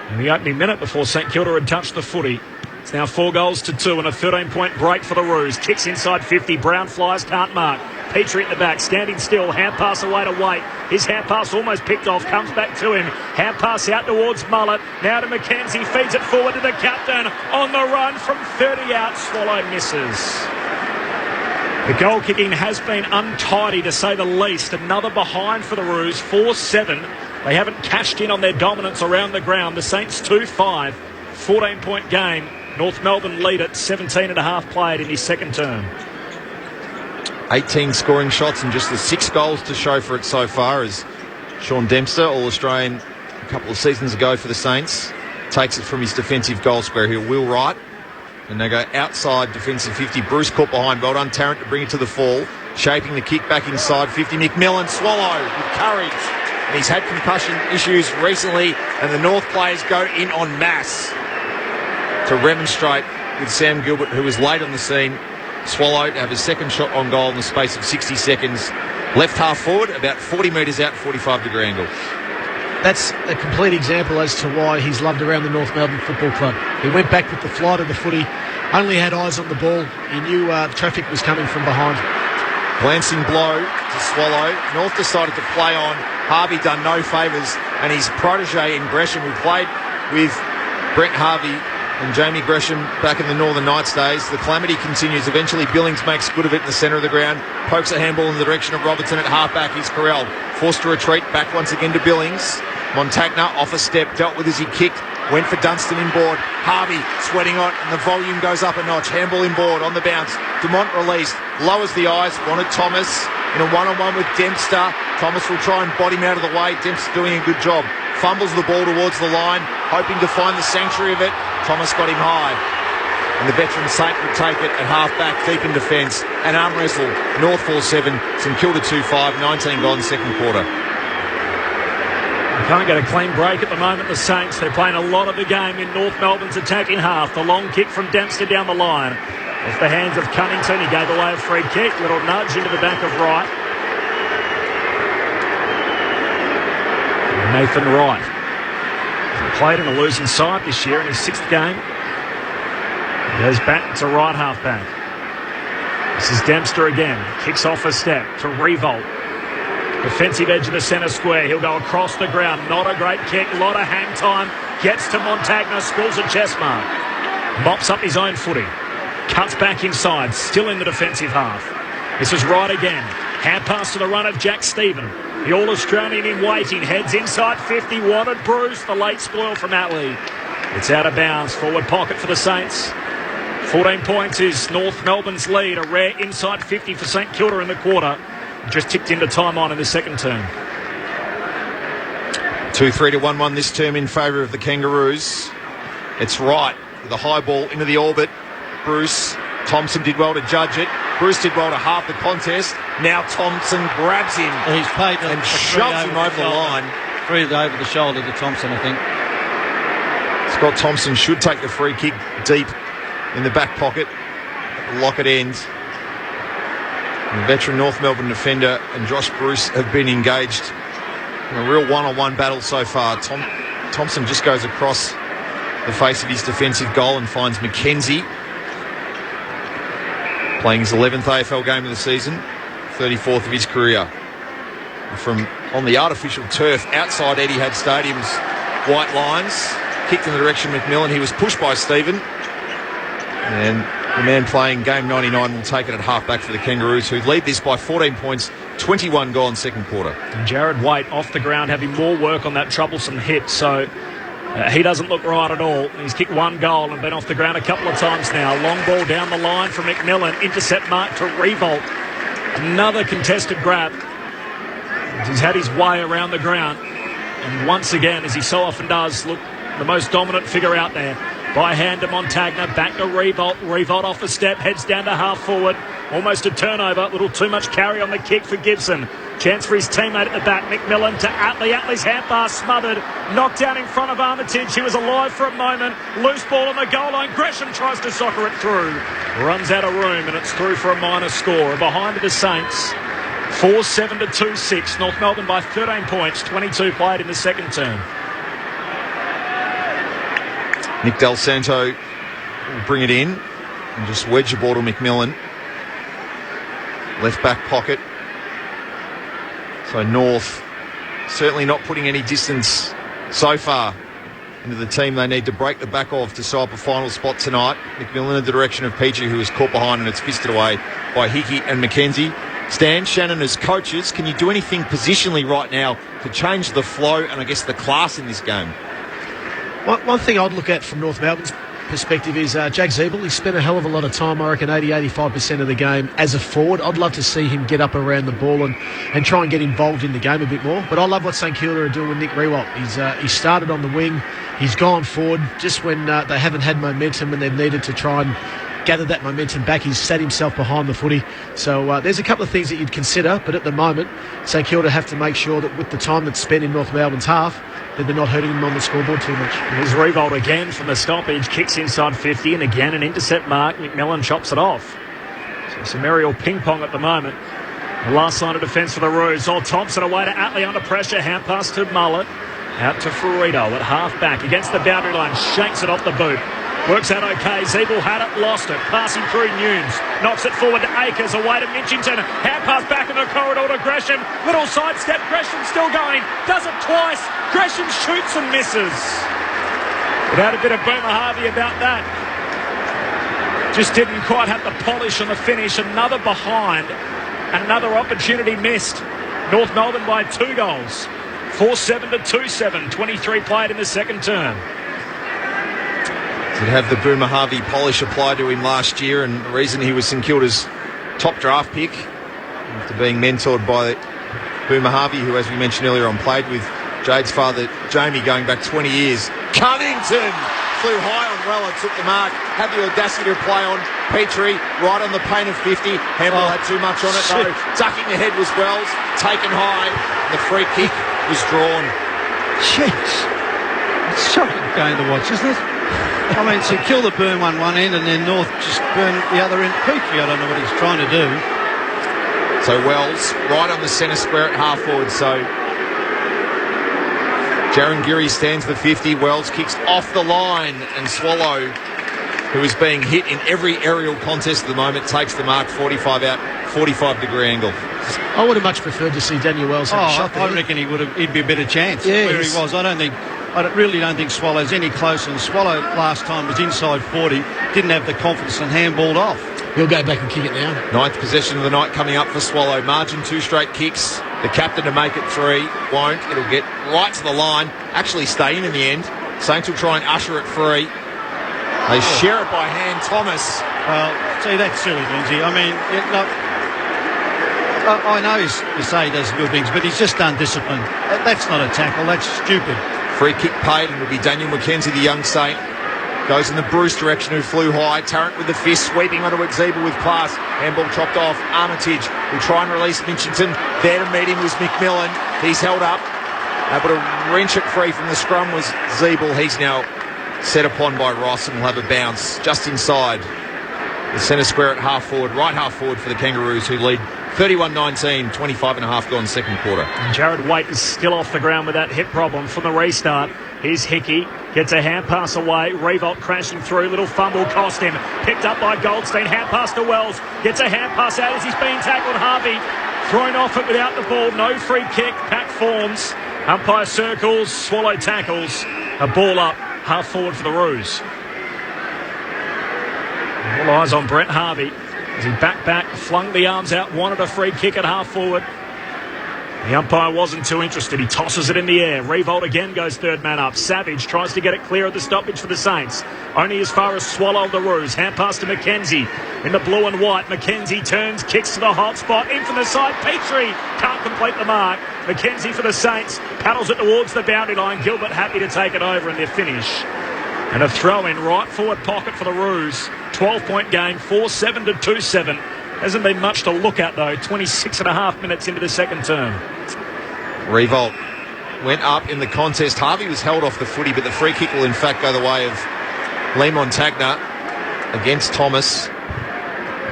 in the opening minute before St Kilda had touched the footy. It's now 4-2 and a 13-point break for the Roos. Kicks inside 50. Brown flies, can't mark. Petrie at the back, standing still. Hand pass away to Waite. His hand pass almost picked off. Comes back to him. Hand pass out towards Mullet. Now to McKenzie. Feeds it forward to the captain. On the run from 30 out. Swallow misses. The goal kicking has been untidy, to say the least. Another behind for the Roos, 4-7. They haven't cashed in on their dominance around the ground. The Saints 2-5, 14-point game. North Melbourne lead at 17.5 played in his second term. 18 scoring shots and just the 6 goals to show for it so far, as Sean Dempster, All-Australian a couple of seasons ago for the Saints, takes it from his defensive goal square here. Will Wright. And they go outside defensive 50. Bruce caught behind. Well done, Tarrant, to bring it to the fall. Shaping the kick back inside 50. McMillan, Swallow with courage. And he's had concussion issues recently. And the North players go in en masse to remonstrate with Sam Gilbert, who was late on the scene. Swallow to have his second shot on goal in the space of 60 seconds. Left half forward, about 40 metres out, 45-degree angle. That's a complete example as to why he's loved around the North Melbourne Football Club. He went back with the flight of the footy, only had eyes on the ball. He knew traffic was coming from behind. Glancing blow to Swallow. North decided to play on. Harvey done no favours, and his protege in Gresham, who played with Brent Harvey and Jamie Gresham back in the Northern Knights days. The calamity continues. Eventually Billings makes good of it in the centre of the ground, pokes a handball in the direction of Robertson at half-back. He's Carell, forced to retreat, back once again to Billings. Montagna off a step, dealt with as he kicked, went for Dunstan inboard. Harvey sweating on, and the volume goes up a notch. Handball inboard on the bounce. Dumont released, lowers the eyes, wanted Thomas in a one-on-one with Dempster. Thomas will try and body him out of the way. Dempster doing a good job. Fumbles the ball towards the line, hoping to find the sanctuary of it. Thomas got him high. And the veteran Saint would take it at half-back, deep in defence. An arm wrestle. North 4-7, St Kilda 2-5, 19 gone second quarter. Can't get a clean break at the moment, the Saints. They're playing a lot of the game in North Melbourne's attacking half. The long kick from Dempster down the line. Off the hands of Cunnington. He gave away a free kick. Little nudge into the back of Wright. Nathan Wright. He played in a losing side this year in his 6th game. He goes back to right half-back. This is Dempster again. Kicks off a step to Revolt. Defensive edge of the centre square. He'll go across the ground. Not a great kick. A lot of hang time. Gets to Montagna. Schools a chest mark. Mops up his own footy. Cuts back inside. Still in the defensive half. This is Wright again. Hand pass to the run of Jack Stephen. The All-Australian in waiting. Heads inside 50. Wanted Bruce. The late spoil from Atley. It's out of bounds. Forward pocket for the Saints. 14 points is North Melbourne's lead. A rare inside 50 for St Kilda in the quarter. Just ticked into time on in the second term. 2-3 to 1-1 this term in favour of the Kangaroos. It's Wright with a high ball into the orbit. Bruce. Thompson did well to judge it. Bruce did well to half the contest. Now Thompson grabs him. He's paid and shoves him over the line. 3 over the shoulder to Thompson, I think. Scott Thompson should take the free kick deep in the back pocket. Lock it ends. The veteran North Melbourne defender and Josh Bruce have been engaged in a real one-on-one battle so far. Thompson just goes across the face of his defensive goal and finds McKenzie, playing his 11th AFL game of the season, 34th of his career. From on the artificial turf outside Etihad Stadium's white lines, kicked in the direction of McMillan. He was pushed by Stephen, and The man playing game 99 will take it at half-back for the Kangaroos, who lead this by 14 points, 21 gone second quarter. And Jared Waite off the ground having more work on that troublesome hit, so he doesn't look right at all. He's kicked one goal and been off the ground a couple of times now. Long ball down the line from McMillan. Intercept mark to Revolt. Another contested grab. He's had his way around the ground. And once again, as he so often does, look the most dominant figure out there. By hand to Montagna, back to Revolt. Revolt off a step, heads down to half forward. Almost a turnover, a little too much carry on the kick for Gibson. Chance for his teammate at the back, McMillan to Atley. Atley's hand pass smothered. Knocked down in front of Armitage. He was alive for a moment. Loose ball on the goal line. Gresham tries to soccer it through. Runs out of room and it's through for a minor score. Behind the Saints, 4-7 to 2-6. North Melbourne by 13 points. 22 played in the second term. Nick Del Santo will bring it in and just wedge the ball to McMillan. Left back pocket. So North certainly not putting any distance so far into the team they need to break the back of to side the final spot tonight. McMillan in the direction of Peachy, who is caught behind and it's fisted away by Hickey and McKenzie. Stan, Shannon as coaches, can you do anything positionally right now to change the flow and I guess the class in this game? One thing I'd look at from North Melbourne's perspective is Jack Zeeble. He spent a hell of a lot of time, I reckon 80-85% of the game as a forward. I'd love to see him get up around the ball and try and get involved in the game a bit more. But I love what St Kilda are doing with Nick Rewalt. He started on the wing. He's gone forward just when they haven't had momentum and they've needed to try and gather that momentum back. He's sat himself behind the footy. So there's a couple of things that you'd consider, but at the moment, St Kilda have to make sure that with the time that's spent in North Melbourne's half, that they're not hurting them on the scoreboard too much. Here's Revolt again from the stoppage, kicks inside 50, and again an intercept mark. McMillan chops it off. So some aerial ping-pong at the moment. The last line of defence for the Roos. Thompson away to Atley under pressure. Hand pass to Mullet. Out to Ferrito at half-back against the boundary line. Shanks it off the boot. Works out okay. Zeeble had it, lost it. Passing through Nunes. Knocks it forward to Akers. Away to Mitchington. Hand pass back in the corridor to Gresham. Little sidestep. Gresham still going. Does it twice. Gresham shoots and misses. Without a bit of Boomer Harvey about that. Just didn't quite have the polish on the finish. Another behind. Another opportunity missed. North Melbourne by 2 goals. 4-7 to 2-7. 23 played in the second term. Did have the Boomer Harvey polish applied to him last year, and the reason he was St Kilda's top draft pick after being mentored by Boomer Harvey, who, as we mentioned earlier on, played with Jade's father Jamie going back 20 years. Cunnington flew high on Weller, took the mark, had the audacity to play on Petrie, right on the paint of 50. Hamill had too much on it though. Ducking the head was Wells, taken high. The free kick was drawn. Jeez, it's shocking game to watch, isn't it? I mean, St Kilda burn one end and then North just burn the other end. Petrie, I don't know what he's trying to do. So Wells right on the centre square at half forward. So Jaron Geary stands the 50. Wells kicks off the line and Swallow, who is being hit in every aerial contest at the moment, takes the mark 45 out, 45-degree angle. I would have much preferred to see Daniel Wells have a shot there. I reckon he'd be a better chance where he was. I really don't think Swallow's any closer. And Swallow last time was inside 40, didn't have the confidence and handballed off. He'll go back and kick it now. 9th possession of the night coming up for Swallow. Margin 2 straight kicks. The captain to make it 3. Won't. It'll get right to the line. Actually stay in the end. Saints will try and usher it free. They share it by hand. Thomas. Well, see, that's silly, Lindsay. I mean, I know you say he does good things, but he's just undisciplined. That's not a tackle. That's stupid. Free kick paid, and it'll be Daniel McKenzie, the young Saint. Goes in the Bruce direction, who flew high. Tarrant with the fist, sweeping onto it. Zeeble with class. Handball chopped off. Armitage will try and release Mitchington. There to meet him was McMillan. He's held up. Able to wrench it free from the scrum was Zeeble. He's now set upon by Ross and will have a bounce just inside the centre square at half forward. Right half forward for the Kangaroos, who lead 31-19, 25 and a half gone second quarter. And Jared Waite is still off the ground with that hip problem from the restart. Here's Hickey, gets a hand pass away. Revolt crashing through, little fumble cost him. Picked up by Goldstein, hand pass to Wells. Gets a hand pass out as he's being tackled. Harvey thrown off it without the ball. No free kick, pack forms. Umpire circles, Swallow tackles. A ball up, half forward for the Roos. All eyes on Brent Harvey as he back, flung the arms out, wanted a free kick at half forward. The umpire wasn't too interested. He tosses it in the air. Revolt again goes third man up. Savage tries to get it clear of the stoppage for the Saints. Only as far as Swallow the Roos. Hand pass to McKenzie in the blue and white. McKenzie turns, kicks to the hot spot. In from the side. Petrie can't complete the mark. McKenzie for the Saints. Paddles it towards the boundary line. Gilbert happy to take it over in their finish. And a throw in right forward pocket for the Roos. 12-point game. 4-7 to 2-7. Hasn't been much to look at, though. 26 and a half minutes into the second term. Revolt went up in the contest. Harvey was held off the footy, but the free kick will in fact go the way of Lee Montagna against Thomas,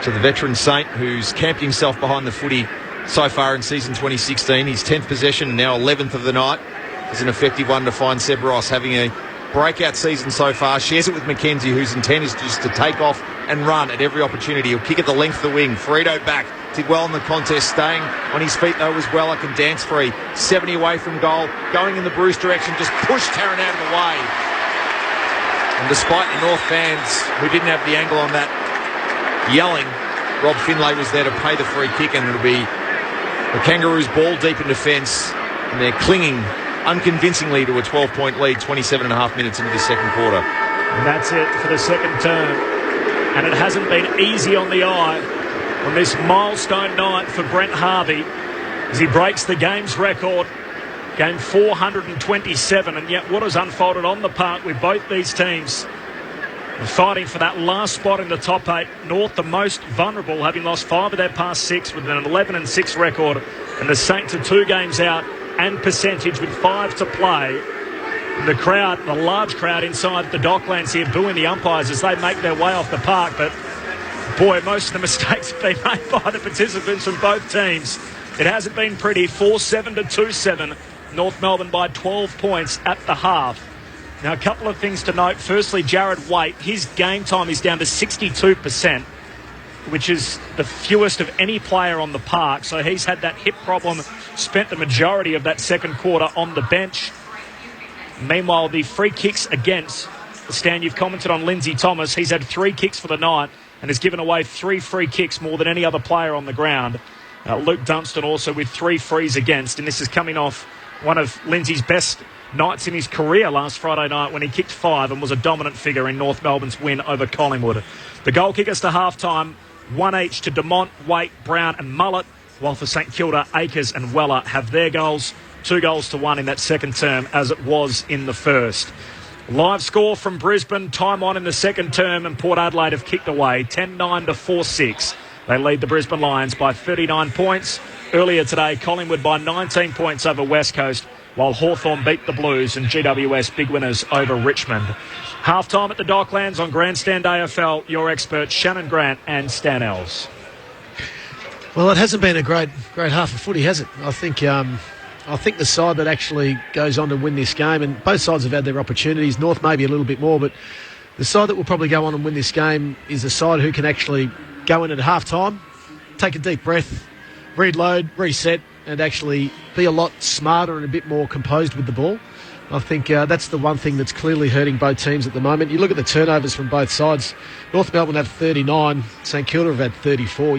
to the veteran Saint, who's camped himself behind the footy so far in season 2016. His 10th possession and now 11th of the night is an effective one to find Seb Ross, having a breakout season so far. Shares it with McKenzie, whose intent is just to take off and run at every opportunity. He'll kick at the length of the wing. Frito back. Did well in the contest, staying on his feet though as well. I can dance free. 70 away from goal. Going in the Bruce direction, just pushed Taran out of the way. And despite the North fans who didn't have the angle on that yelling, Rob Finlay was there to pay the free kick, and it'll be the Kangaroos ball deep in defence, and they're clinging unconvincingly to a 12-point lead 27 and a half minutes into the second quarter. And that's it for the second term. And it hasn't been easy on the eye on this milestone night for Brent Harvey as he breaks the game's record, game 427. And yet what has unfolded on the park with both these teams fighting for that last spot in the top 8. North the most vulnerable, having lost 5 of their past 6 with an 11-6 record, and the Saints are 2 games out and percentage with 5 to play. The crowd, the large crowd inside the Docklands here booing the umpires as they make their way off the park. But boy, most of the mistakes have been made by the participants from both teams. It hasn't been pretty. 4-7 to 2-7. North Melbourne by 12 points at the half. Now, a couple of things to note. Firstly, Jared Waite, his game time is down to 62%, which is the fewest of any player on the park. So he's had that hip problem, spent the majority of that second quarter on the bench. Meanwhile, the free kicks against, Stan, you've commented on Lindsay Thomas. He's had 3 kicks for the night and has given away 3 free kicks, more than any other player on the ground. Luke Dunstan also with 3 frees against, and this is coming off one of Lindsay's best nights in his career last Friday night when he kicked 5 and was a dominant figure in North Melbourne's win over Collingwood. The goal kickers to half-time, 1 each to Demont, Waite, Brown and Mullett, while for St Kilda, Akers and Weller have their goals. 2 goals to 1 in that second term, as it was in the first. Live score from Brisbane, time on in the second term, and Port Adelaide have kicked away 10-9 to 4-6. They lead the Brisbane Lions by 39 points. Earlier today, Collingwood by 19 points over West Coast, while Hawthorn beat the Blues and GWS big winners over Richmond. Half-time at the Docklands on Grandstand AFL, your experts Shannon Grant and Stan Els. Well, it hasn't been a great half of footy, has it? I think the side that actually goes on to win this game, and both sides have had their opportunities, North maybe a little bit more, but the side that will probably go on and win this game is the side who can actually go in at half-time, take a deep breath, reload, reset, and actually be a lot smarter and a bit more composed with the ball. I think that's the one thing that's clearly hurting both teams at the moment. You look at the turnovers from both sides. North Melbourne have 39, St Kilda have had 34.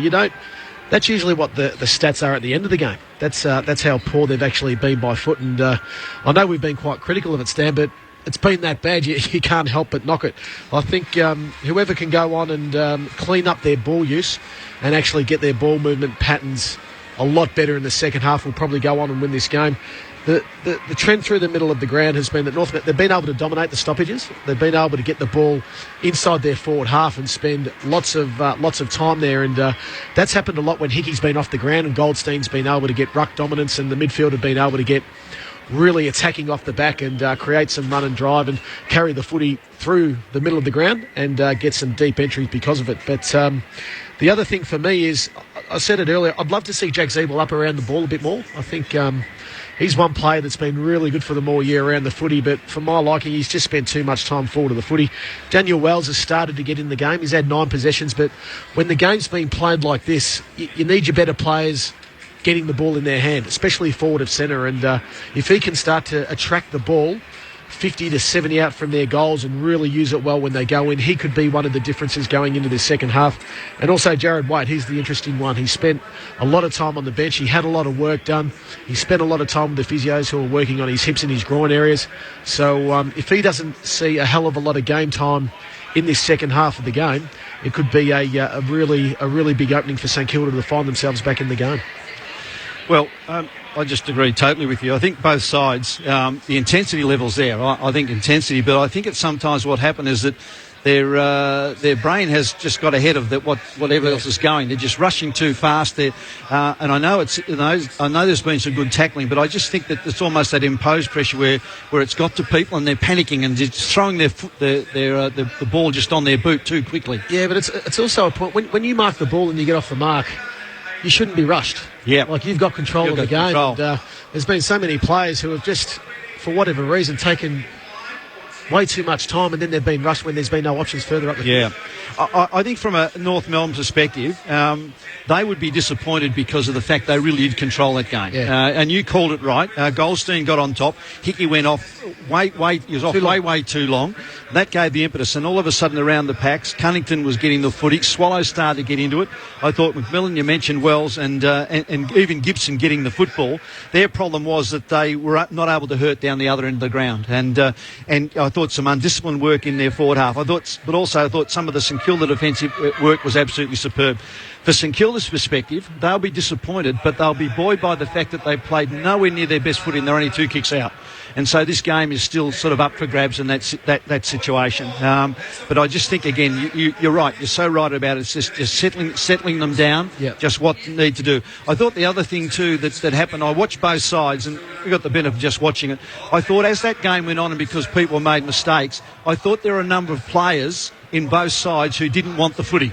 That's usually what the stats are at the end of the game. That's how poor they've actually been by foot. And I know we've been quite critical of it, Stan, but it's been that bad. You can't help but knock it. I think whoever can go on and clean up their ball use and actually get their ball movement patterns a lot better in the second half will probably go on and win this game. The trend through the middle of the ground has been that North, they've been able to dominate the stoppages. They've been able to get the ball inside their forward half and spend lots of time there. And that's happened a lot when Hickey's been off the ground and Goldstein's been able to get ruck dominance, and the midfield have been able to get really attacking off the back and create some run and drive and carry the footy through the middle of the ground and get some deep entries because of it. But the other thing for me is, I said it earlier, I'd love to see Jack Ziebell up around the ball a bit more. I think he's one player that's been really good for them all year around the footy, but for my liking, he's just spent too much time forward of the footy. Daniel Wells has started to get in the game. He's had 9 possessions, but when the game's been played like this, you need your better players getting the ball in their hand, especially forward of centre. And if he can start to attract the ball 50 to 70 out from their goals and really use it well when they go in. He could be one of the differences going into the second half. And also Jared White, he's the interesting one. He spent a lot of time on the bench. He had a lot of work done. He spent a lot of time with the physios who are working on his hips and his groin areas. So if he doesn't see a hell of a lot of game time in this second half of the game, it could be a really big opening for St Kilda to find themselves back in the game. Well, I just agree totally with you. I think both sides, the intensity level's there. I think intensity, but I think it's sometimes what happened is that their brain has just got ahead of whatever else is going. They're just rushing too fast. And I know there's been some good tackling, but I just think that it's almost that imposed pressure where it's got to people and they're panicking and just throwing the ball just on their boot too quickly. Yeah, but it's also a point when you mark the ball and you get off the mark, you shouldn't be rushed. Yeah, like you've got control of the game. And, there's been so many players who have just, for whatever reason, taken way too much time, and then they've been rushed when there's been no options further up the field. I think from a North Melbourne perspective, they would be disappointed because of the fact they really did control that game. And you called it right. Goldstein got on top. Hickey went off way too long. That gave the impetus, and all of a sudden around the packs, Cunnington was getting the footy. Swallows started to get into it. I thought McMillan, you mentioned Wells, and even Gibson getting the football. Their problem was that they were not able to hurt down the other end of the ground, and I thought some undisciplined work in their forward half. I thought some of the St Kilda defensive work was absolutely superb. For St Kilda's perspective, they'll be disappointed, but they'll be buoyed by the fact that they played nowhere near their best footy and they're only 2 kicks out. And so this game is still sort of up for grabs in that situation. But I just think, again, you're right. You're so right about it. It's just settling them down, just what they need to do. I thought the other thing, too, that happened, I watched both sides, and we got the benefit of just watching it. I thought as that game went on, and because people made mistakes, I thought there were a number of players in both sides who didn't want the footy.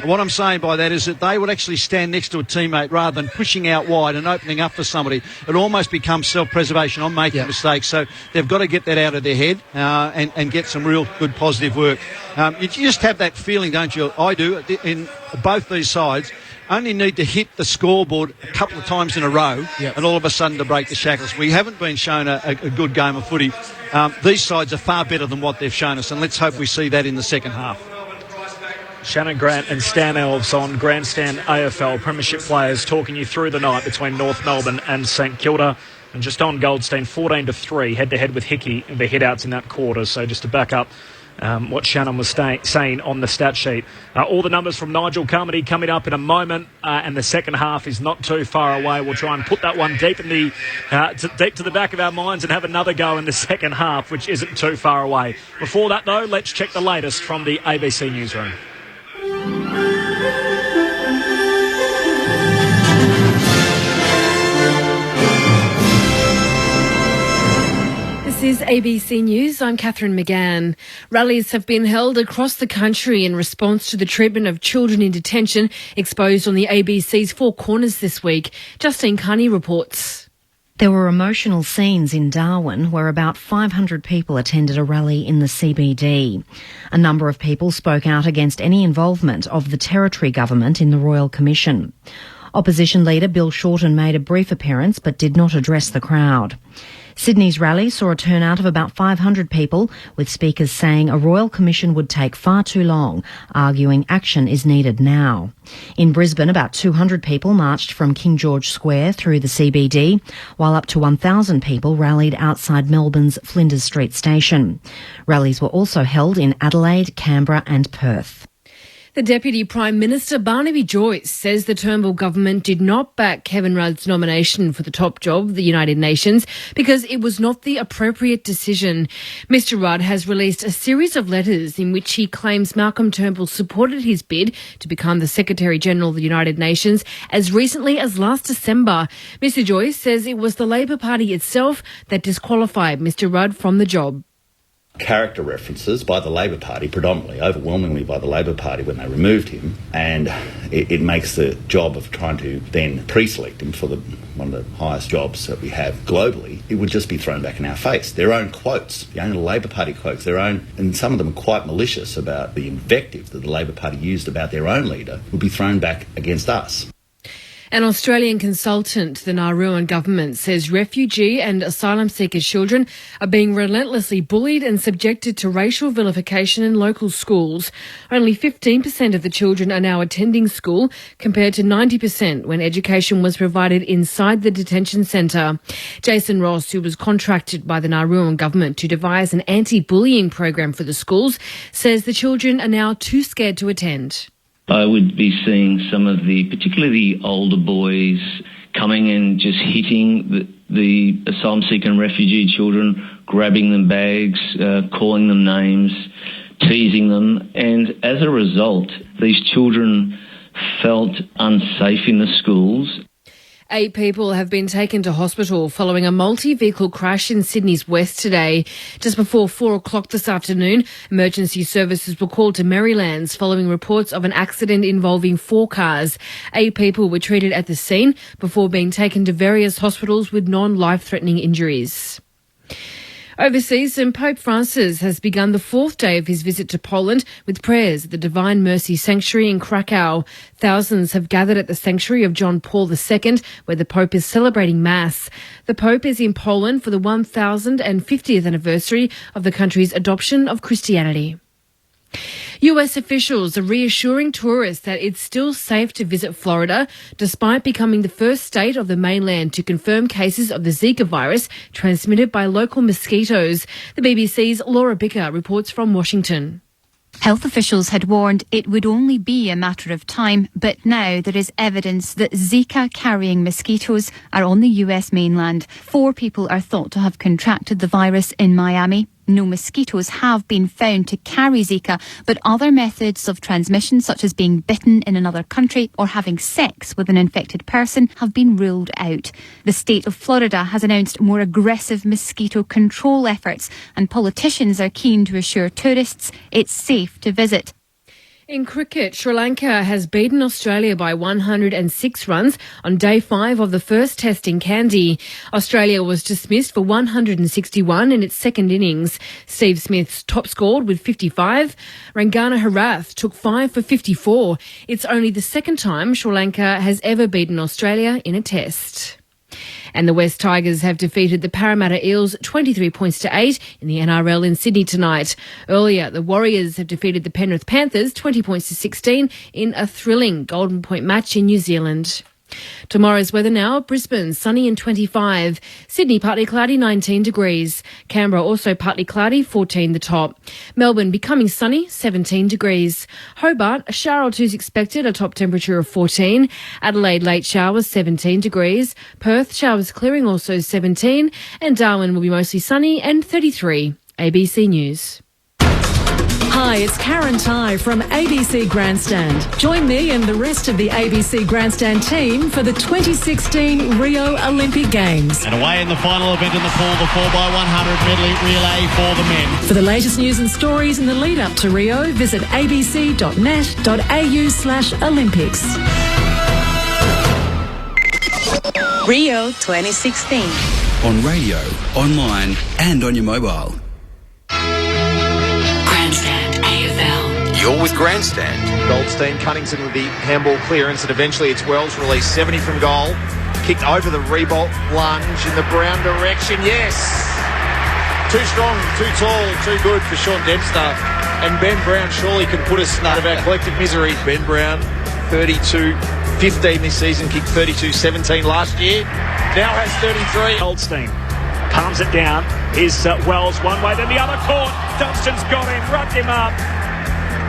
What I'm saying by that is that they would actually stand next to a teammate rather than pushing out wide and opening up for somebody. It almost becomes self-preservation. I'm making mistakes, so they've got to get that out of their head and get some real good positive work. You just have that feeling, don't you? I do, in both these sides. Only need to hit the scoreboard a couple of times in a row and all of a sudden to break the shackles. We haven't been shown a good game of footy. These sides are far better than what they've shown us, and let's hope we see that in the second half. Shannon Grant and Stan Elves on Grandstand AFL Premiership players talking you through the night between North Melbourne and St Kilda. And just on Goldstein, 14-3, head-to-head with Hickey in the hit-outs in that quarter. So just to back up what Shannon was saying on the stat sheet. All the numbers from Nigel Carmody coming up in a moment, and the second half is not too far away. We'll try and put that one deep deep to the back of our minds and have another go in the second half, which isn't too far away. Before that, though, let's check the latest from the ABC Newsroom. This is ABC News. I'm Catherine McGann. Rallies have been held across the country in response to the treatment of children in detention exposed on the ABC's Four Corners this week. Justine Carney reports. There were emotional scenes in Darwin where about 500 people attended a rally in the CBD. A number of people spoke out against any involvement of the Territory Government in the Royal Commission. Opposition leader Bill Shorten made a brief appearance but did not address the crowd. Sydney's rally saw a turnout of about 500 people, with speakers saying a royal commission would take far too long, arguing action is needed now. In Brisbane, about 200 people marched from King George Square through the CBD, while up to 1,000 people rallied outside Melbourne's Flinders Street station. Rallies were also held in Adelaide, Canberra and Perth. The Deputy Prime Minister, Barnaby Joyce, says the Turnbull government did not back Kevin Rudd's nomination for the top job, the United Nations, because it was not the appropriate decision. Mr Rudd has released a series of letters in which he claims Malcolm Turnbull supported his bid to become the Secretary-General of the United Nations as recently as last December. Mr Joyce says it was the Labor Party itself that disqualified Mr Rudd from the job. Character references by the Labor Party, predominantly, overwhelmingly by the Labor Party when they removed him, and it makes the job of trying to then pre-select him for one of the highest jobs that we have globally, it would just be thrown back in our face. Their own quotes, the only Labor Party quotes, their own, and some of them are quite malicious about the invective that the Labor Party used about their own leader, would be thrown back against us. An Australian consultant to the Nauruan government says refugee and asylum seeker children are being relentlessly bullied and subjected to racial vilification in local schools. Only 15% of the children are now attending school, compared to 90% when education was provided inside the detention centre. Jason Ross, who was contracted by the Nauruan government to devise an anti-bullying program for the schools, says the children are now too scared to attend. I would be seeing some of particularly the older boys coming and just hitting the asylum seeker and refugee children, grabbing them bags, calling them names, teasing them. And as a result, these children felt unsafe in the schools. 8 people have been taken to hospital following a multi-vehicle crash in Sydney's west today. Just before 4 o'clock this afternoon, emergency services were called to Marylands following reports of an accident involving 4 cars. 8 people were treated at the scene before being taken to various hospitals with non-life-threatening injuries. Overseas, Pope Francis has begun the 4th day of his visit to Poland with prayers at the Divine Mercy Sanctuary in Krakow. Thousands have gathered at the sanctuary of John Paul II, where the Pope is celebrating Mass. The Pope is in Poland for the 1050th anniversary of the country's adoption of Christianity. US officials are reassuring tourists that it's still safe to visit Florida, despite becoming the first state of the mainland to confirm cases of the Zika virus transmitted by local mosquitoes. The BBC's Laura Bicker reports from Washington. Health officials had warned it would only be a matter of time, but now there is evidence that Zika-carrying mosquitoes are on the US mainland. 4 people are thought to have contracted the virus in Miami. No mosquitoes have been found to carry Zika, but other methods of transmission, such as being bitten in another country or having sex with an infected person, have been ruled out. The state of Florida has announced more aggressive mosquito control efforts, and politicians are keen to assure tourists it's safe to visit. In cricket, Sri Lanka has beaten Australia by 106 runs on day 5 of the first test in Kandy. Australia was dismissed for 161 in its second innings. Steve Smith's top scored with 55. Rangana Herath took 5 for 54. It's only the second time Sri Lanka has ever beaten Australia in a test. And the West Tigers have defeated the Parramatta Eels 23 points to 8 in the NRL in Sydney tonight. Earlier, the Warriors have defeated the Penrith Panthers 20 points to 16 in a thrilling Golden Point match in New Zealand. Tomorrow's weather now: Brisbane sunny and 25, Sydney partly cloudy 19 degrees, Canberra also partly cloudy 14 the top, Melbourne becoming sunny 17 degrees, Hobart a shower or two is expected, a top temperature of 14, Adelaide late showers 17 degrees, Perth showers clearing also 17, and Darwin will be mostly sunny and 33. ABC News. Hi, it's Karen Ty from ABC Grandstand. Join me and the rest of the ABC Grandstand team for the 2016 Rio Olympic Games. And away in the final event in the pool, the 4x100 medley relay for the men. For the latest news and stories in the lead up to Rio, visit abc.net.au/Olympics. Rio 2016. On radio, online and on your mobile. You're with Grandstand. Goldstein, Cunningston with the handball clearance, and eventually it's Wells released 70 from goal. Kicked over the Reebok lunge in the Brown direction. Yes! Too strong, too tall, too good for Sean Dempster. And Ben Brown surely can put us out of our collective misery. Ben Brown, 32-15 this season, kicked 32-17 last year. Now has 33. Goldstein palms it down. Here's Wells one way, then the other court. Dunstan's got him, rubbed him up.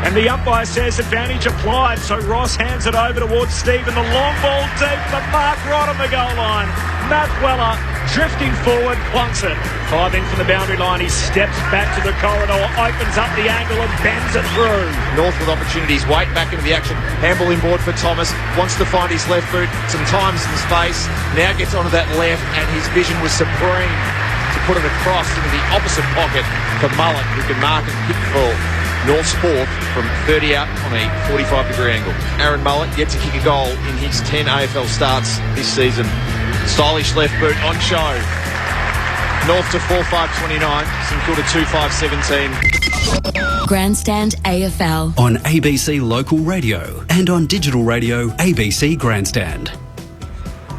And the umpire says advantage applied, so Ross hands it over towards Steve, and the long ball deep, the mark right on the goal line. Matt Weller drifting forward, plunks it. 5 in from the boundary line, he steps back to the corridor, opens up the angle and bends it through. North with opportunities, Waite back into the action. Handball inboard for Thomas, wants to find his left boot, some time, some space. Now gets onto that left, and his vision was supreme to put it across into the opposite pocket for Mullet, who can mark and kick for North's 4th from 30 out on a 45-degree angle. Aaron Mullet yet to kick a goal in his 10 AFL starts this season. Stylish left boot on show. North to 4-5-29, St Kilda 2-5-17. Grandstand AFL. On ABC Local Radio and on digital radio ABC Grandstand.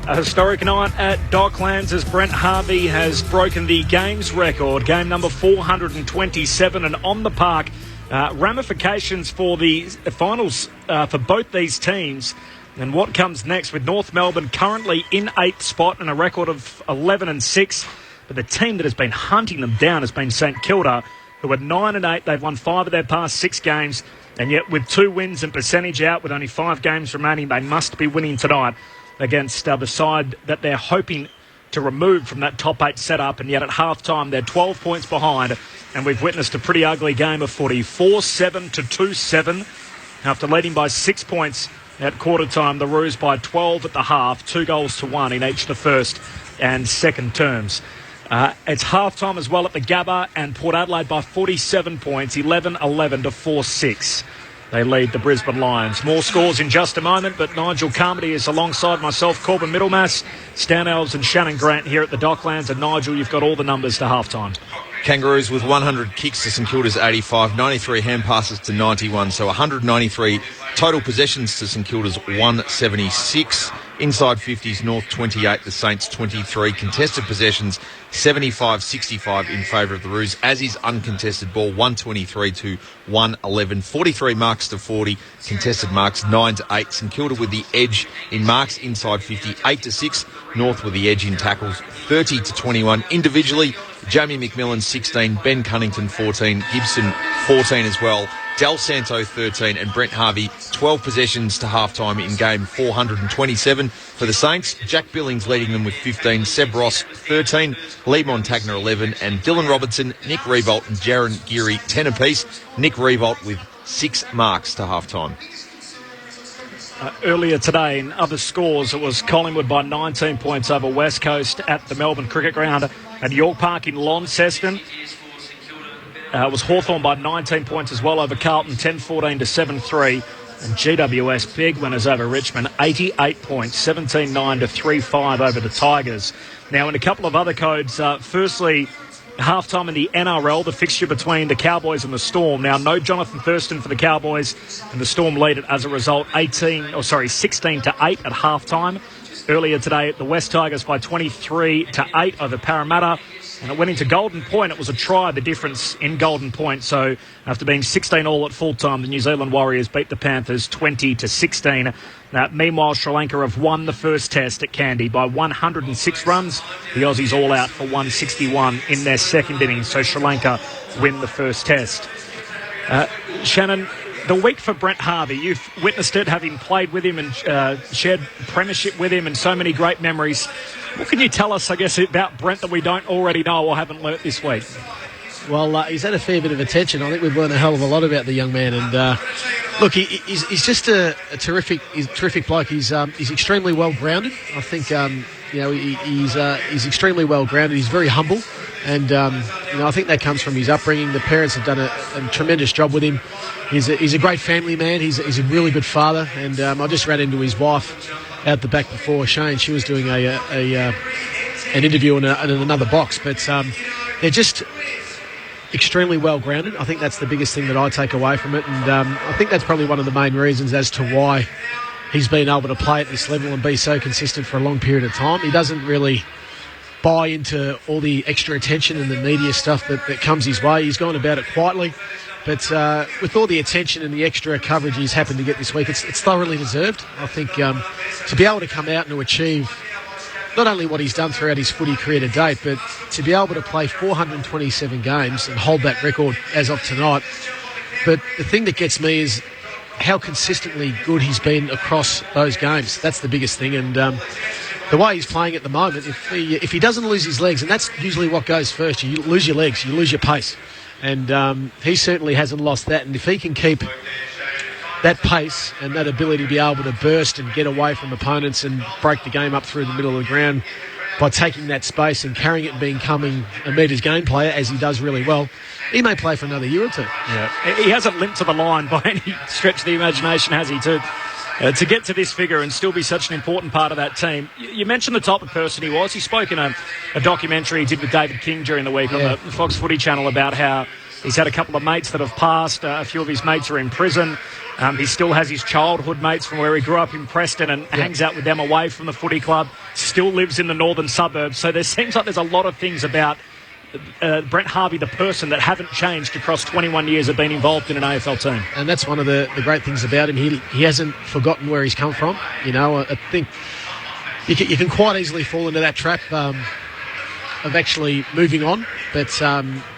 A historic night at Docklands as Brent Harvey has broken the games record, game number 427, and on the park, ramifications for the finals for both these teams and what comes next with North Melbourne currently in 8th spot and a record of 11-6. But the team that has been hunting them down has been St Kilda, who are 9-8. They've won 5 of their past 6 games, and yet with 2 wins and percentage out with only 5 games remaining, they must be winning tonight against the side that they're hoping to remove from that top 8 setup. And yet at half-time, they're 12 points behind, and we've witnessed a pretty ugly game of footy. 4-7 to 2-7 after leading by 6 points at quarter-time. The Roos by 12 at the half, 2 goals to 1 in each the first and second terms. It's half-time as well at the Gabba, and Port Adelaide by 47 points, 11-11 to 4-6. They lead the Brisbane Lions. More scores in just a moment, but Nigel Carmody is alongside myself, Corbin Middlemass, Stan Elves and Shannon Grant here at the Docklands. And Nigel, you've got all the numbers to half-time. Kangaroos with 100 kicks to St Kilda's 85, 93 hand passes to 91, so 193 total possessions to St Kilda's 176. Inside 50s, North 28, the Saints 23. Contested possessions 75-65 in favour of the Roos. As is uncontested ball 123 to 111. 43 marks to 40. Contested marks 9 to 8. St Kilda with the edge in marks inside 50, 8 to 6. North with the edge in tackles 30 to 21. Individually, Jamie McMillan 16, Ben Cunnington 14, Gibson 14 as well. Del Santo 13 and Brent Harvey 12 possessions to half-time in game 427 for the Saints. Jack Billings leading them with 15, Seb Ross 13, Lee Montagna 11 and Dylan Robertson, Nick Revolt and Jaron Geary 10 apiece. Nick Revolt with 6 marks to half-time. Earlier today in other scores, it was Collingwood by 19 points over West Coast at the Melbourne Cricket Ground at York Park in Launceston. It was Hawthorn by 19 points as well over Carlton, 10-14 to 7-3. And GWS big winners over Richmond, 88 points, 17-9 to 3-5 over the Tigers. Now in a couple of other codes, firstly, halftime in the NRL, the fixture between the Cowboys and the Storm. Now no Jonathan Thurston for the Cowboys, and the Storm lead it as a result, 16 to 8 at halftime. Earlier today, the West Tigers by 23 to 8 over Parramatta. And it went into Golden Point. It was a try, the difference in Golden Point. So after being 16-all at full-time, the New Zealand Warriors beat the Panthers 20 to 16. Meanwhile, Sri Lanka have won the first test at Kandy by 106 runs. The Aussies all out for 161 in their second innings. So Sri Lanka win the first test. Shannon, the week for Brent Harvey, you've witnessed it, having played with him and shared premiership with him and so many great memories. What can you tell us, I guess, about Brent that we don't already know or haven't learnt this week? Well, he's had a fair bit of attention. I think we've learned a hell of a lot about the young man. And look, he's just a terrific bloke. He's extremely well grounded. I think he's extremely well grounded. He's very humble, and I think that comes from his upbringing. The parents have done a tremendous job with him. He's a great family man. He's a really good father. And I just ran into his wife out the back before, Shane. She was doing an interview in another box, but they're just extremely well grounded. I think that's the biggest thing that I take away from it, and I think that's probably one of the main reasons as to why he's been able to play at this level and be so consistent for a long period of time. He doesn't really buy into all the extra attention and the media stuff that comes his way. He's gone about it quietly, but with all the attention and the extra coverage he's happened to get this week, it's thoroughly deserved. I think to be able to come out and to achieve not only what he's done throughout his footy career to date, but to be able to play 427 games and hold that record as of tonight. But the thing that gets me is how consistently good he's been across those games. That's the biggest thing. And the way he's playing at the moment, if he doesn't lose his legs, and that's usually what goes first, you lose your legs, you lose your pace. And he certainly hasn't lost that. And if he can keep that pace and that ability to be able to burst and get away from opponents and break the game up through the middle of the ground by taking that space and carrying it and becoming a metres game player, as he does really well, he may play for another year or two. Yeah. He hasn't limped to the line by any stretch of the imagination, has he, to get to this figure and still be such an important part of that team. You mentioned the type of person he was. He spoke in a documentary he did with David King during the week on the Fox Footy channel about how He's had a couple of mates that have passed. A few of his mates are in prison. He still has his childhood mates from where he grew up in Preston and hangs out with them away from the footy club. Still lives in the northern suburbs. So there seems like there's a lot of things about Brent Harvey, the person, that haven't changed across 21 years of being involved in an AFL team. And that's one of the great things about him. He hasn't forgotten where he's come from. You know, I think you can quite easily fall into that trap of actually moving on. But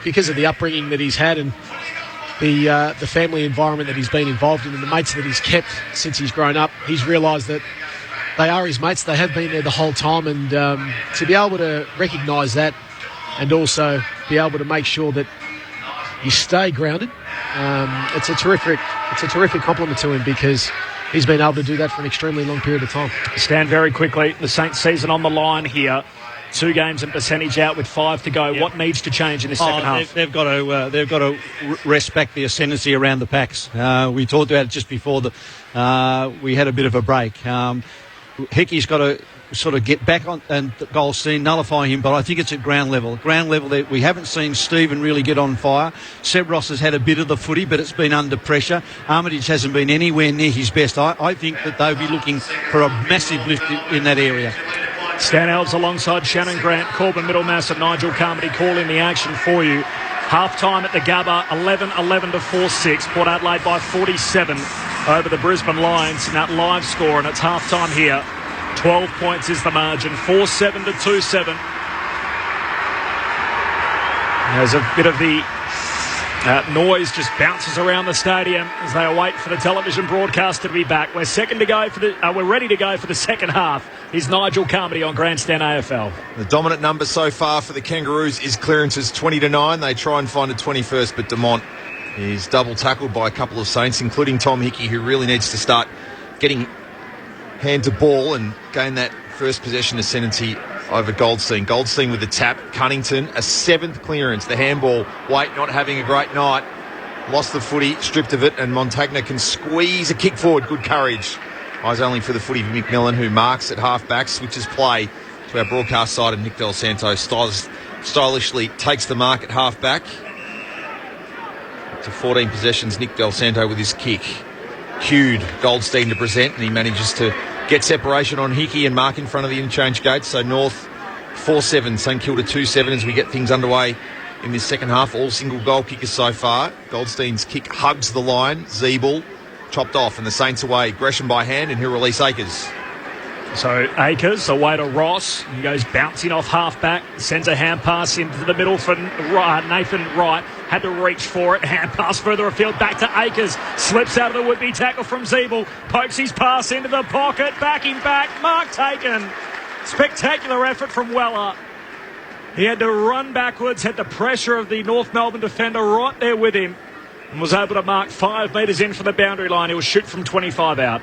because of the upbringing that he's had and the family environment that he's been involved in and the mates that he's kept since he's grown up, he's realised that they are his mates. They have been there the whole time, and to be able to recognise that and also be able to make sure that you stay grounded, it's a terrific compliment to him, because he's been able to do that for an extremely long period of time. Stand very quickly. The Saints season on the line here. 2 games and percentage out with 5 to go. Yep. What needs to change in the second half? They've got to wrest back the ascendancy around the packs. We talked about it just before we had a bit of a break. Hickey's got to sort of get back on and Goldstein, nullify him, but I think it's at ground level. Ground level, that we haven't seen Stephen really get on fire. Seb Ross has had a bit of the footy, but it's been under pressure. Armitage hasn't been anywhere near his best. I think that they'll be looking for a massive lift in that area. Stan Alves alongside Shannon Grant, Corbin Middlemass and Nigel Carmody calling the action for you. Half-time at the Gabba, 11-11 to 4-6. Port Adelaide by 47 over the Brisbane Lions in that live score, and it's half-time here. 12 points is the margin, 4-7 to 2-7. There's a bit of the noise just bounces around the stadium as they await for the television broadcaster to be back. We're ready to go for the second half. Here's Nigel Carmody on Grandstand AFL. The dominant number so far for the Kangaroos is clearances 20-9. They try and find a 21st, but Dumont is double tackled by a couple of Saints, including Tom Hickey, who really needs to start getting hand to ball and gain that first possession ascendancy over Goldstein. Goldstein with the tap. Cunnington, a 7th clearance. The handball. Waite not having a great night. Lost the footy, stripped of it, and Montagna can squeeze a kick forward. Good courage. Eyes only for the footy of McMillan, who marks at half-back, switches play to our broadcast side, and Nick Del Santo stylishly takes the mark at half-back. To 14 possessions, Nick Del Santo with his kick. Cued Goldstein to present, and he manages to get separation on Hickey and mark in front of the interchange gate. So North 4-7, St Kilda 2-7 as we get things underway in this second half. All single goal kickers so far. Goldstein's kick hugs the line. Zeeble chopped off, and the Saints away. Gresham by hand, and he'll release Akers. So Akers away to Ross. He goes bouncing off half-back. Sends a hand pass into the middle for Nathan Wright. Had to reach for it. Hand pass further afield. Back to Akers. Slips out of the would-be tackle from Zeeble. Pokes his pass into the pocket. Backing back. Mark taken. Spectacular effort from Weller. He had to run backwards. Had the pressure of the North Melbourne defender right there with him. And was able to mark 5 metres in for the boundary line. He will shoot from 25 out.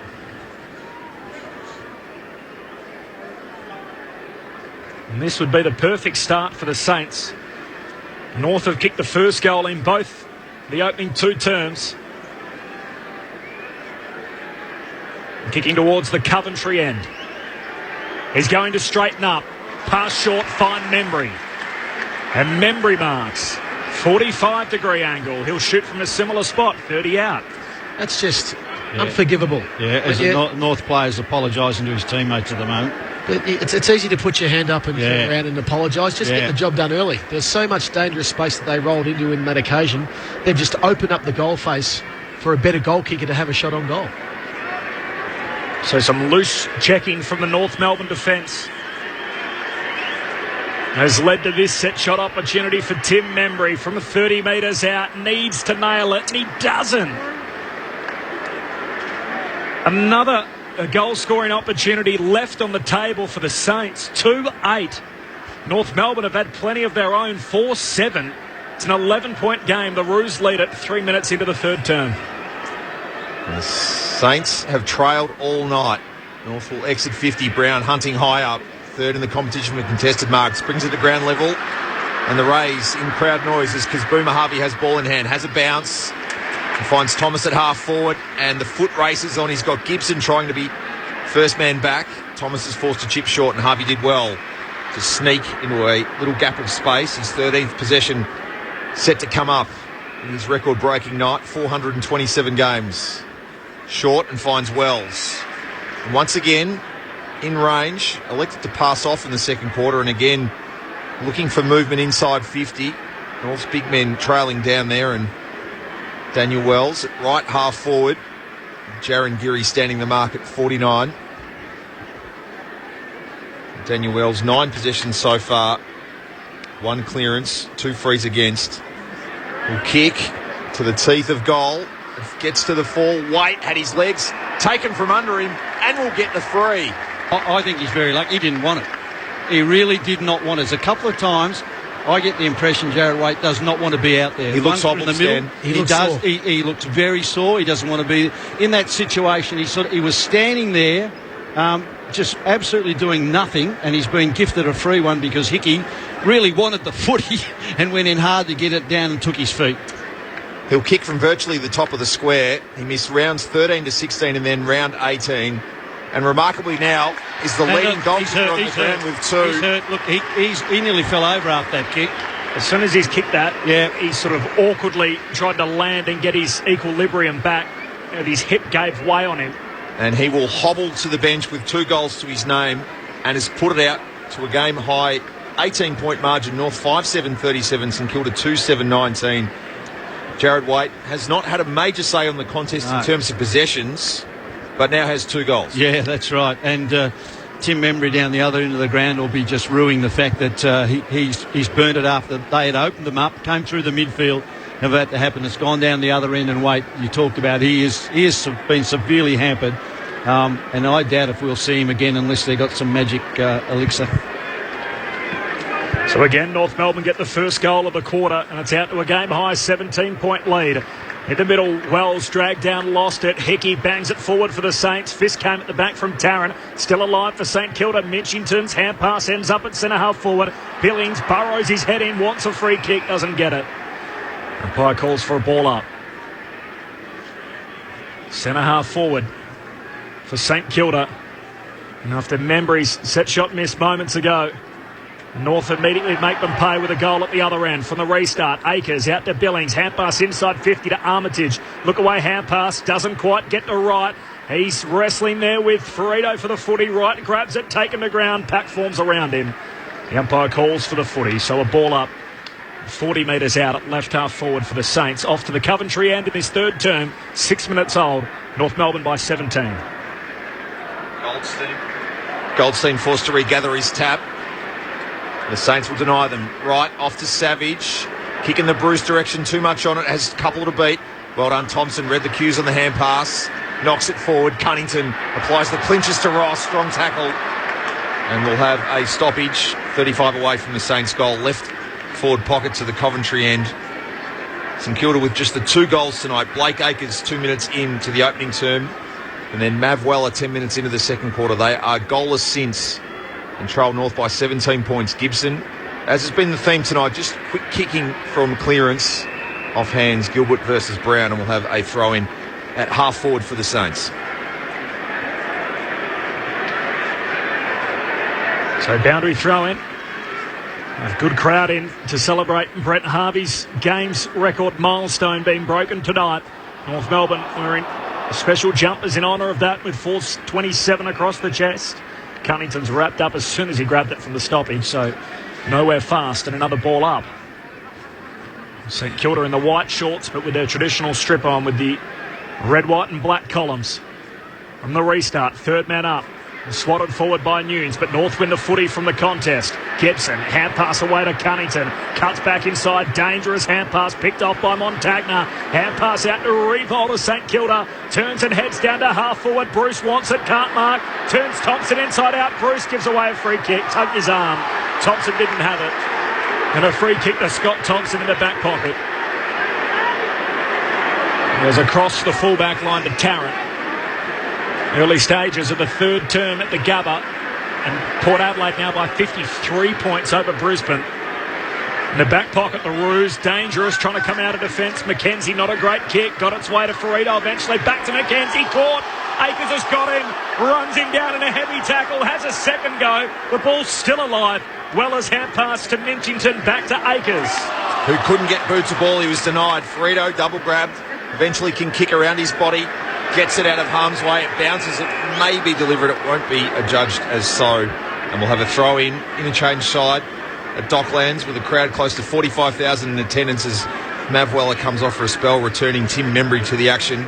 And this would be the perfect start for the Saints. North have kicked the first goal in both the opening 2 terms. Kicking towards the Coventry end. He's going to straighten up. Pass short, find Membry. And Membry marks. 45-degree angle. He'll shoot from a similar spot, 30 out. That's just unforgivable. Yeah, as North players apologising to his teammates at the moment. But it's easy to put your hand up and turn around and apologise. Just get the job done early. There's so much dangerous space that they rolled into in that occasion. They've just opened up the goal face for a better goal kicker to have a shot on goal. So some loose checking from the North Melbourne defence has led to this set shot opportunity for Tim Membry from 30 metres out. Needs to nail it, and he doesn't. Another goal-scoring opportunity left on the table for the Saints. 2-8. North Melbourne have had plenty of their own. 4-7. It's an 11-point game. The Roos lead it 3 minutes into the third term. The Saints have trailed all night. North will exit 50. Brown hunting high up. Third in the competition with contested marks. Brings it to ground level. And the Rays in crowd noises because Boomer Harvey has ball in hand. Has a bounce. He finds Thomas at half forward. And the foot races on. He's got Gibson trying to be first man back. Thomas is forced to chip short, and Harvey did well to sneak into a little gap of space. His 13th possession set to come up in his record-breaking night, 427 games. Short and finds Wells. And once again, in range, elected to pass off in the second quarter, and again, looking for movement inside 50. North's big men trailing down there, and Daniel Wells at right half forward. Jaron Geary standing the mark at 49. Daniel Wells, 9 possessions so far. 1 clearance, 2 frees against. Will kick to the teeth of goal. Gets to the fall. Waite had his legs taken from under him and will get the 3. I think he's very lucky. He didn't want it. He really did not want it. There's a couple of times I get the impression Jared Waite does not want to be out there. He looks hobbled in the middle. He does. He looks very sore. He doesn't want to be in that situation. He was standing there, just absolutely doing nothing, and he's been gifted a free one because Hickey really wanted the footy and went in hard to get it down and took his feet. He'll kick from virtually the top of the square. He missed rounds 13 to 16 and then round 18. And remarkably now is the leading goalkeeper on the ground with 2. He's hurt. Look, he nearly fell over after that kick. As soon as he's kicked that, he sort of awkwardly tried to land and get his equilibrium back. And his hip gave way on him. And he will hobble to the bench with 2 goals to his name and has put it out to a game-high 18-point margin. North 5-7-37, St Kilda 2-7-19. Jared Waite has not had a major say on the contest in terms of possessions, but now has 2 goals. Yeah, that's right. And Tim Membry down the other end of the ground will be just ruining the fact that he's burnt it after they had opened them up, came through the midfield. Never had to happen. It's gone down the other end, and Waite, you talked about, he has been severely hampered. And I doubt if we'll see him again unless they got some magic elixir. So again, North Melbourne get the first goal of the quarter, and it's out to a game-high 17-point lead. In the middle, Wells dragged down, lost it. Hickey bangs it forward for the Saints. Fist came at the back from Tarrant. Still alive for St Kilda. Mitchington's hand pass ends up at centre-half forward. Billings burrows his head in, wants a free kick, doesn't get it. Umpire calls for a ball up. Centre-half forward for St Kilda. And after Membry's set shot missed moments ago, North immediately make them pay with a goal at the other end from the restart. Akers out to Billings. Hand pass inside 50 to Armitage. Look away, hand pass. Doesn't quite get to right. He's wrestling there with Ferrito for the footy. Right grabs it, taken to ground. Pack forms around him. The umpire calls for the footy. So a ball up 40 metres out at left half forward for the Saints. Off to the Coventry end in his 3rd term. 6 minutes old. North Melbourne by 17. Goldstein forced to regather his tap. The Saints will deny them. Right, off to Savage. Kick in the Bruce direction, too much on it. Has a couple to beat. Well done, Thompson. Read the cues on the hand pass. Knocks it forward. Cunnington applies the clinches to Ross. Strong tackle. And we'll have a stoppage 35 away from the Saints' goal. Left forward pocket to the Coventry end. St Kilda with just the 2 goals tonight. Blake Akers 2 minutes into the opening term. And then Mav Weller 10 minutes into the second quarter. They are goalless since. And trail North by 17 points. Gibson, as has been the theme tonight, just quick kicking from clearance off hands. Gilbert versus Brown, and we'll have a throw in at half forward for the Saints. So boundary throw in. A good crowd in to celebrate Brent Harvey's games record milestone being broken tonight. North Melbourne wearing special jumpers in honour of that with force 27 across the chest. Cunnington's wrapped up as soon as he grabbed it from the stoppage, so nowhere fast, and another ball up. St Kilda in the white shorts, but with their traditional strip on with the red, white and black columns. From the restart, 3rd man up. Swatted forward by Nunes, but North win the footy from the contest. Gibson, hand pass away to Cunnington. Cuts back inside, dangerous hand pass picked off by Montagna. Hand pass out to Revolt to St Kilda. Turns and heads down to half forward. Bruce wants it, can't mark. Turns Thompson inside out. Bruce gives away a free kick. Tugged his arm. Thompson didn't have it. And a free kick to Scott Thompson in the back pocket. There's across the fullback line to Tarrant. Early stages of the 3rd term at the Gabba, and Port Adelaide now by 53 points over Brisbane. In the back pocket, the Roos, dangerous, trying to come out of defence. McKenzie, not a great kick, got its way to Ferrito eventually, back to McKenzie, caught. Akers has got him, runs him down in a heavy tackle, has a second go. The ball's still alive. Weller's hand pass to Minchington, back to Akers. who couldn't get boot to ball. He was denied. Frito double grabbed, eventually can kick around his body, gets it out of harm's way. It bounces. It may be delivered. It won't be adjudged as so. And we'll have a throw in, interchange side at Docklands with a crowd close to 45,000 in attendance as Mav Weller comes off for a spell, returning Tim Membry to the action.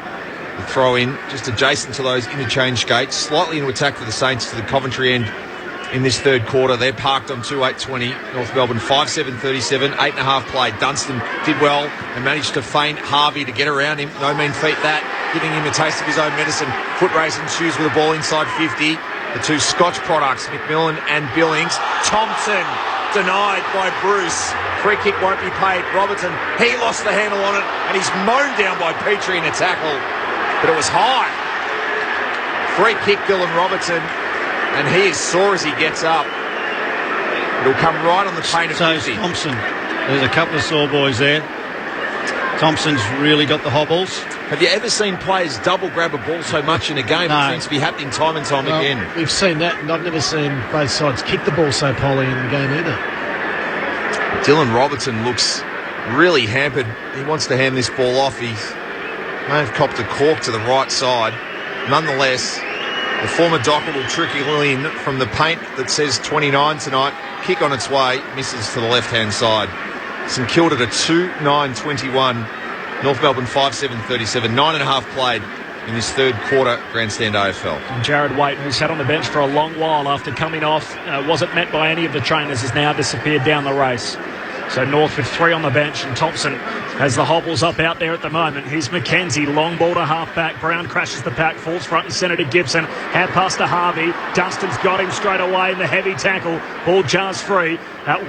The throw in just adjacent to those interchange gates, slightly into attack for the Saints to the Coventry end in this third quarter. They're parked on 2-8-20. North Melbourne 5-7-37, 8.5 play. Dunstan did well and managed to feint Harvey to get around him. No mean feat that, giving him a taste of his own medicine. Foot race and shoes with a ball inside 50. The two Scotch products, McMillan and Billings. Thompson denied by Bruce. Free kick won't be paid. Robertson, he lost the handle on it and he's mown down by Petrie in a tackle. But it was high. Free kick, Dylan Robertson, and he is sore as he gets up. It'll come right on the paint of 50. Thompson, there's a couple of sore boys there. Thompson's really got the hobbles. Have you ever seen players double grab a ball so much in a game? No. It seems to be happening time and time again. We've seen that, and I've never seen both sides kick the ball so poorly in the game either. Dylan Robertson looks really hampered. He wants to hand this ball off. He may have copped a cork to the right side. Nonetheless, the former Docker will trickle in from the paint that says 29 tonight. Kick on its way, misses to the left-hand side. St Kilda to 2-9-21. North Melbourne 5-7-37. 9.5 played in this third quarter grandstand AFL. And Jared Waite, who's sat on the bench for a long while after coming off, wasn't met by any of the trainers, has now disappeared down the race. So North with 3 on the bench, and Thompson has the hobbles up out there at the moment. Here's McKenzie, long ball to half-back. Brown crashes the pack, falls front and centre to Gibson. Hand pass to Harvey. Dunstan's got him straight away in the heavy tackle. Ball jars free.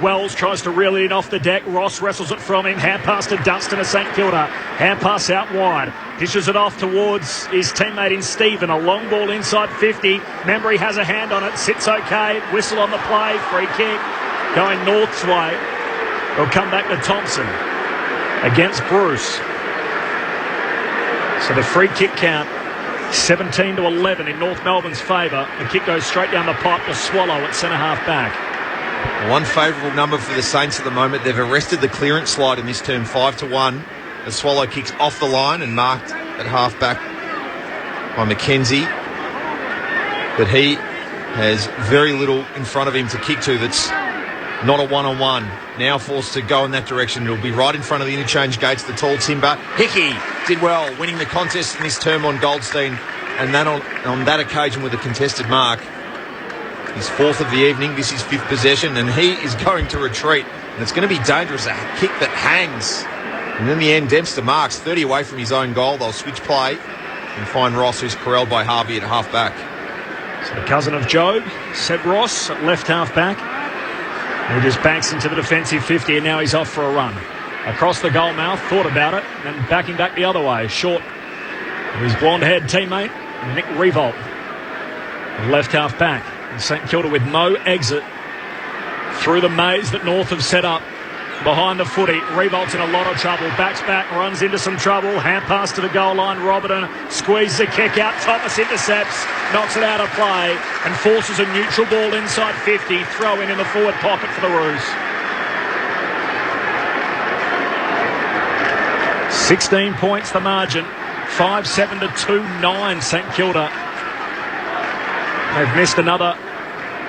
Wells tries to reel it in off the deck. Ross wrestles it from him. Hand pass to Dunstan of St Kilda. Hand pass out wide. Dishes it off towards his teammate in Stephen. A long ball inside 50. Membry has a hand on it. Sits okay. Whistle on the play. Free kick going North's way. It'll come back to Thompson against Bruce. So the free kick count 17-11 in North Melbourne's favour. The kick goes straight down the pipe to Swallow at centre half back. One favourable number for the Saints at the moment. They've arrested the clearance slide in this term 5-1. The Swallow kicks off the line and marked at half back by McKenzie. But he has very little in front of him to kick to that's not a one-on-one. Now forced to go in that direction. It'll be right in front of the interchange gates, the tall timber. Hickey did well, winning the contest in this term on Goldstein, and then on that occasion with a contested mark. His 4th of the evening. This is 5th possession, and he is going to retreat. And it's going to be dangerous, a kick that hangs. And in the end, Dempster marks 30 away from his own goal. They'll switch play and find Ross, who's corralled by Harvey at half-back. So the cousin of Job, Seb Ross, at left half-back. He just banks into the defensive 50, and now he's off for a run. Across the goal mouth, thought about it, and then backing back the other way. Short of his blonde-haired teammate, Nick Revolt. Left half back. And St Kilda with no exit through the maze that North have set up. Behind the footy, Revolt's in a lot of trouble. Backs back, runs into some trouble. Hand pass to the goal line. Robertson squeezes a kick out. Thomas intercepts, knocks it out of play, and forces a neutral ball inside 50. Throw in the forward pocket for the Roos. 16 points the margin. 5-7 to 2-9 St Kilda. They've missed another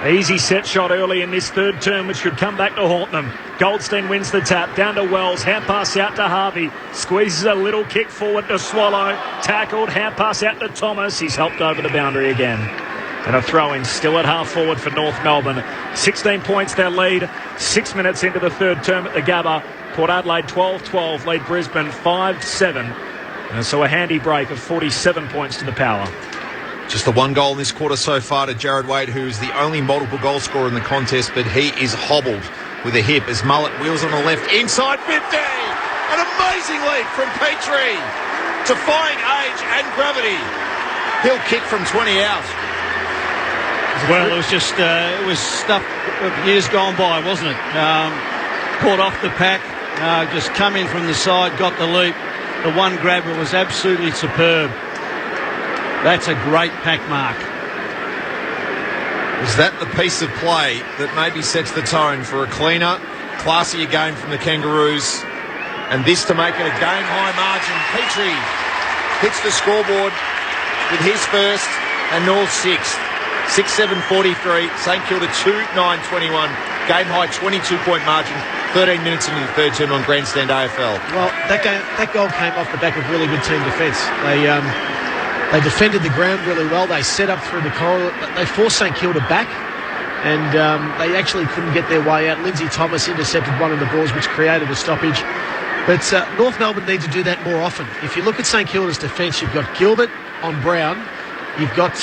easy set shot early in this third term, which could come back to haunt them. Goldstein wins the tap. Down to Wells. Hand pass out to Harvey. Squeezes a little kick forward to Swallow. Tackled. Hand pass out to Thomas. He's helped over the boundary again. And a throw-in still at half forward for North Melbourne. 16 points their lead. 6 minutes into the third term at the Gabba. Port Adelaide 12-12. Lead Brisbane 5-7. And so a handy break of 47 points to the power. Just the one goal in this quarter so far to Jared Wade, who's the only multiple goal scorer in the contest, but he is hobbled with a hip as Mullet wheels on the left inside 50. An amazing lead from Petrie, defying age and gravity. He'll kick from 20 out. Well, it was just it was stuff of years gone by, wasn't it? Caught off the pack, just come in from the side, got the leap. The one grabber was absolutely superb. That's a great pack mark. Is that the piece of play that maybe sets the tone for a cleaner classier game from the Kangaroos. And this to make it a game-high margin. Petrie hits the scoreboard with his first and North sixth. 6-7-43. St Kilda 2-9-21. Game-high 22-point margin. 13 minutes into the third term on Grandstand AFL. Well, that goal came off the back of really good team defence. They defended the ground really well. They set up through the corridor. They forced St Kilda back, and they actually couldn't get their way out. Lindsay Thomas intercepted one of the balls, which created a stoppage. But North Melbourne need to do that more often. If you look at St Kilda's defence, you've got Gilbert on Brown, you've got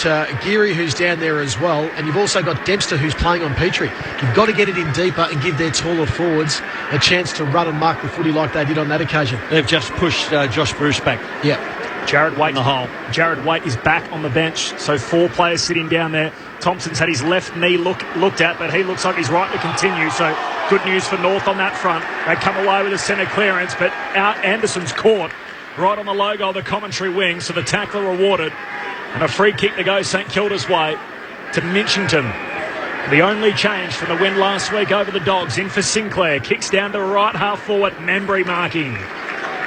Geary who's down there as well, and you've also got Dempster who's playing on Petrie. You've got to get it in deeper and give their taller forwards a chance to run and mark the footy like they did on that occasion. They've just pushed Josh Bruce back. Yeah. Jared Waite in the hole. Jared Waite is back on the bench, so 4 players sitting down there. Thompson's had his left knee looked at, but he looks like he's right to continue, so good news for North on that front. They come away with a centre clearance, but Anderson's caught right on the logo of the commentary wing, so the tackler rewarded. And a free kick to go St Kilda's way to Minchington. The only change from the win last week over the Dogs. In for Sinclair. Kicks down to right half forward. Membry marking.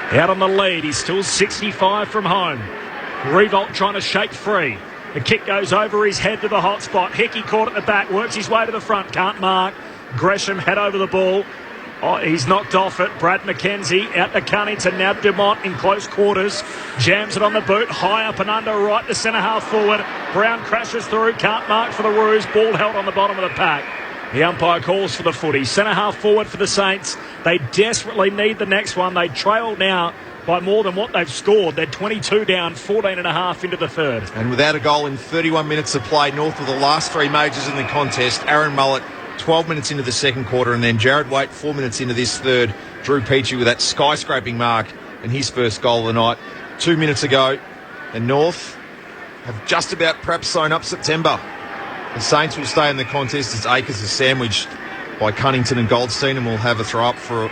Out on the lead. He's still 65 from home. Revolt trying to shake free. The kick goes over his head to the hot spot. Hickey caught at the back. Works his way to the front. Can't mark. Gresham head over the ball. Oh, he's knocked off it. Brad McKenzie out to Cunnington. Now Dumont in close quarters. Jams it on the boot. High up and under. Right to centre half forward. Brown crashes through. Can't mark for the Roos. Ball held on the bottom of the pack. The umpire calls for the footy. Centre half forward for the Saints. They desperately need the next one. They trail now by more than what they've scored. They're 22 down, 14 and a half into the third. And without a goal in 31 minutes of play, North of the last 3 majors in the contest. Aaron Mullett 12 minutes into the second quarter, and then Jared Waite 4 minutes into this third. Drew Petrie with that skyscraping mark and his first goal of the night 2 minutes ago. And North have just about perhaps sewn up September. The Saints will stay in the contest as Akers is sandwiched by Cunnington and Goldstein, and will have a throw up for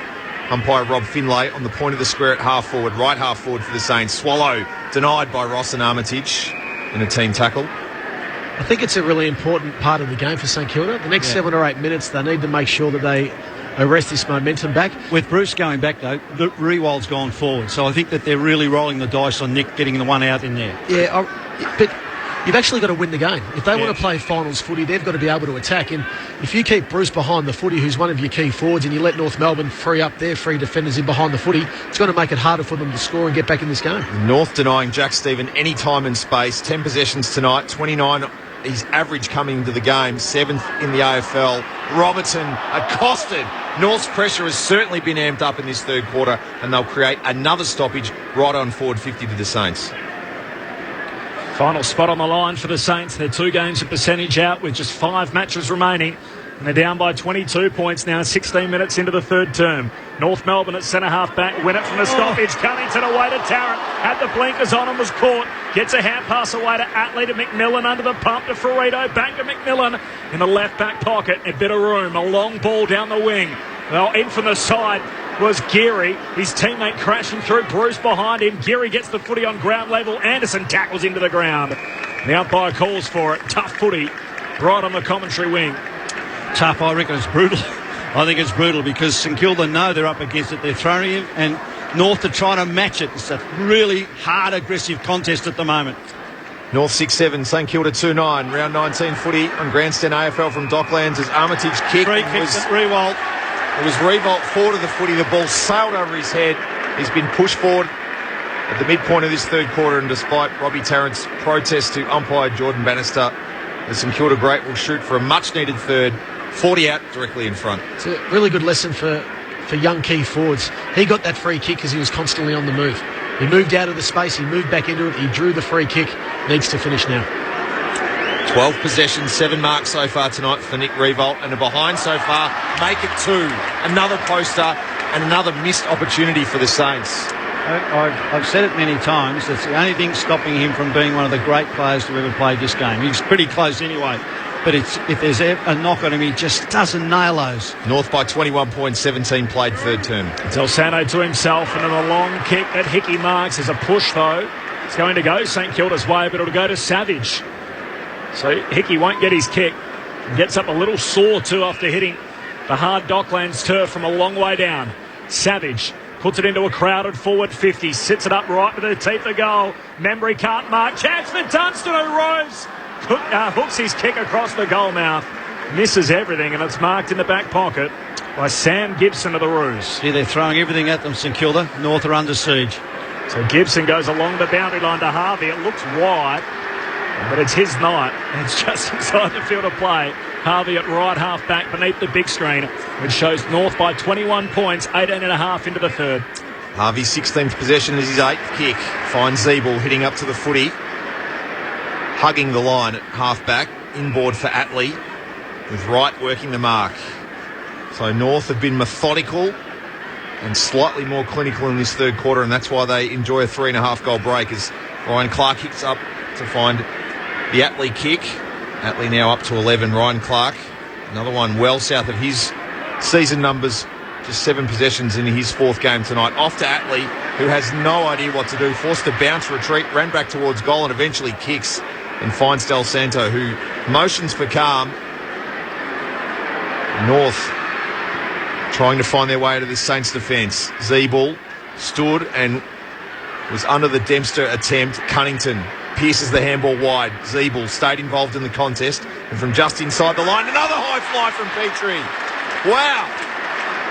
umpire Rob Finlay on the point of the square at half forward, right half forward for the Saints. Swallow denied by Ross and Armitage in a team tackle. I think it's a really important part of the game for St Kilda. The next 7 or 8 minutes, they need to make sure that they arrest this momentum back. With Bruce going back, though, Rewald's gone forward, so I think that they're really rolling the dice on Nick getting the one out in there. Yeah, but you've actually got to win the game. If they want to play finals footy, they've got to be able to attack. And if you keep Bruce behind the footy, who's one of your key forwards, and you let North Melbourne free up their free defenders in behind the footy, it's going to make it harder for them to score and get back in this game. North denying Jack Stephen any time and space. 10 possessions tonight, 29 his average coming into the game, 7th in the AFL. Robertson accosted. North's pressure has certainly been amped up in this third quarter, and they'll create another stoppage right on forward 50 to the Saints. Final spot on the line for the Saints. They're 2 games of percentage out with just 5 matches remaining. And they're down by 22 points now, 16 minutes into the third term. North Melbourne at centre half back, win it from the stoppage. Cunnington away to Tarrant, had the blinkers on and was caught. Gets a hand pass away to Atley to McMillan, under the pump to Ferrito, back to McMillan in the left back pocket. A bit of room, a long ball down the wing. Well, in from the side was Geary. His teammate crashing through, Bruce behind him. Geary gets the footy on ground level. Anderson tackles into the ground. The umpire calls for it. Tough footy right on the commentary wing. Tough, I reckon it's brutal. I think it's brutal because St Kilda know they're up against it. They're throwing it, and North are trying to match it. It's a really hard, aggressive contest at the moment. North 6-7, St Kilda 2-9. Round 19 footy on Grandstand AFL from Docklands as Armitage kicked. Free kicks at Rewalt. It was Revolt forward of the footy. The ball sailed over his head. He's been pushed forward at the midpoint of this third quarter, and despite Robbie Tarrant's protest to umpire Jordan Bannister, the St Kilda great will shoot for a much-needed third. 40 out directly in front. It's a really good lesson for young key forwards. He got that free kick because he was constantly on the move. He moved out of the space, he moved back into it, he drew the free kick, needs to finish now. 12 possessions, 7 marks so far tonight for Nick Revolt, and a behind so far, make it 2. Another poster and another missed opportunity for the Saints. I've said it many times, that's the only thing stopping him from being one of the great players to ever play this game. He's pretty close anyway. But if there's a knock on him, he just doesn't nail those. North by 21 points, 17 played third term. Del Santo to himself, and then a long kick that Hickey marks. There's a push, though. It's going to go St Kilda's way, but it'll go to Savage. So Hickey won't get his kick. Gets up a little sore, too, after hitting the hard Docklands turf from a long way down. Savage puts it into a crowded forward 50, sits it up right to the teeth of goal. Membry can't mark. Chance for Dunstan, who rose. Hooks his kick across the goal mouth. Misses everything, and it's marked in the back pocket by Sam Gibson of the Roos. See, they're throwing everything at them, St Kilda. North are under siege. So Gibson goes along the boundary line to Harvey. It looks wide, but it's his night. It's just inside the field of play. Harvey at right half back beneath the big screen, which shows North by 21 points, 18.5 into the third. Harvey's 16th possession is his 8th kick. Finds Zeeble hitting up to the footy. Hugging the line at half back. Inboard for Atley, with Wright working the mark. So North have been methodical and slightly more clinical in this third quarter, and that's why they enjoy a 3.5 goal break as Ryan Clark kicks up to find the Atley kick. Atley now up to 11. Ryan Clark, another one well south of his season numbers, just 7 possessions in his 4th game tonight. Off to Atley, who has no idea what to do, forced to bounce, retreat, ran back towards goal and eventually kicks and finds Del Santo, who motions for calm. North trying to find their way to this Saints defence. Zeeble stood and was under the Dempster attempt. Cunnington pierces the handball wide. Zeeble stayed involved in the contest, and from just inside the line, another high fly from Petrie. Wow.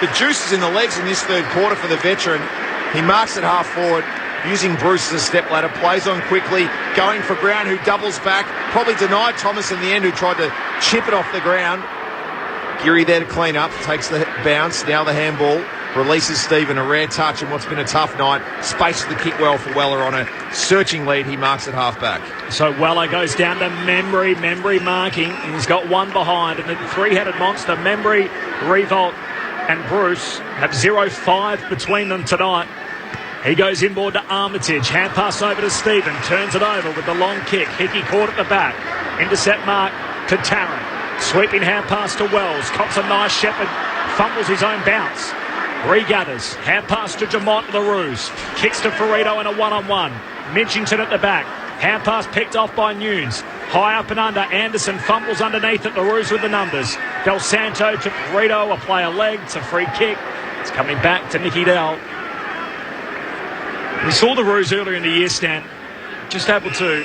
The juice is in the legs in this third quarter for the veteran. He marks it half forward, using Bruce as a step ladder, plays on quickly, going for Brown, who doubles back, probably denied Thomas in the end, who tried to chip it off the ground. Geary there to clean up, takes the bounce, now the handball, releases Stephen, a rare touch in what's been a tough night, spaces the kick well for Weller on a searching lead. He marks at half back. So Weller goes down to Membry marking, and he's got one behind, and the three-headed monster, Membry, Revolt and Bruce, have 0-5 between them tonight. He goes inboard to Armitage, hand pass over to Stephen, turns it over with the long kick. Hickey caught at the back, intercept mark to Tarrant. Sweeping hand pass to Wells. Cops a nice Shepherd. Fumbles his own bounce. Regathers. Hand pass to Jamont LaRuse. Kicks to Ferrito in a one-on-one. Minchington at the back. Hand pass picked off by Nunes. High up and under. Anderson fumbles underneath at LaRuse with the numbers. Del Santo to Ferrito. A player leg. It's a free kick. It's coming back to Nicky Dell. We saw the Roos earlier in the year, Stan. Just able to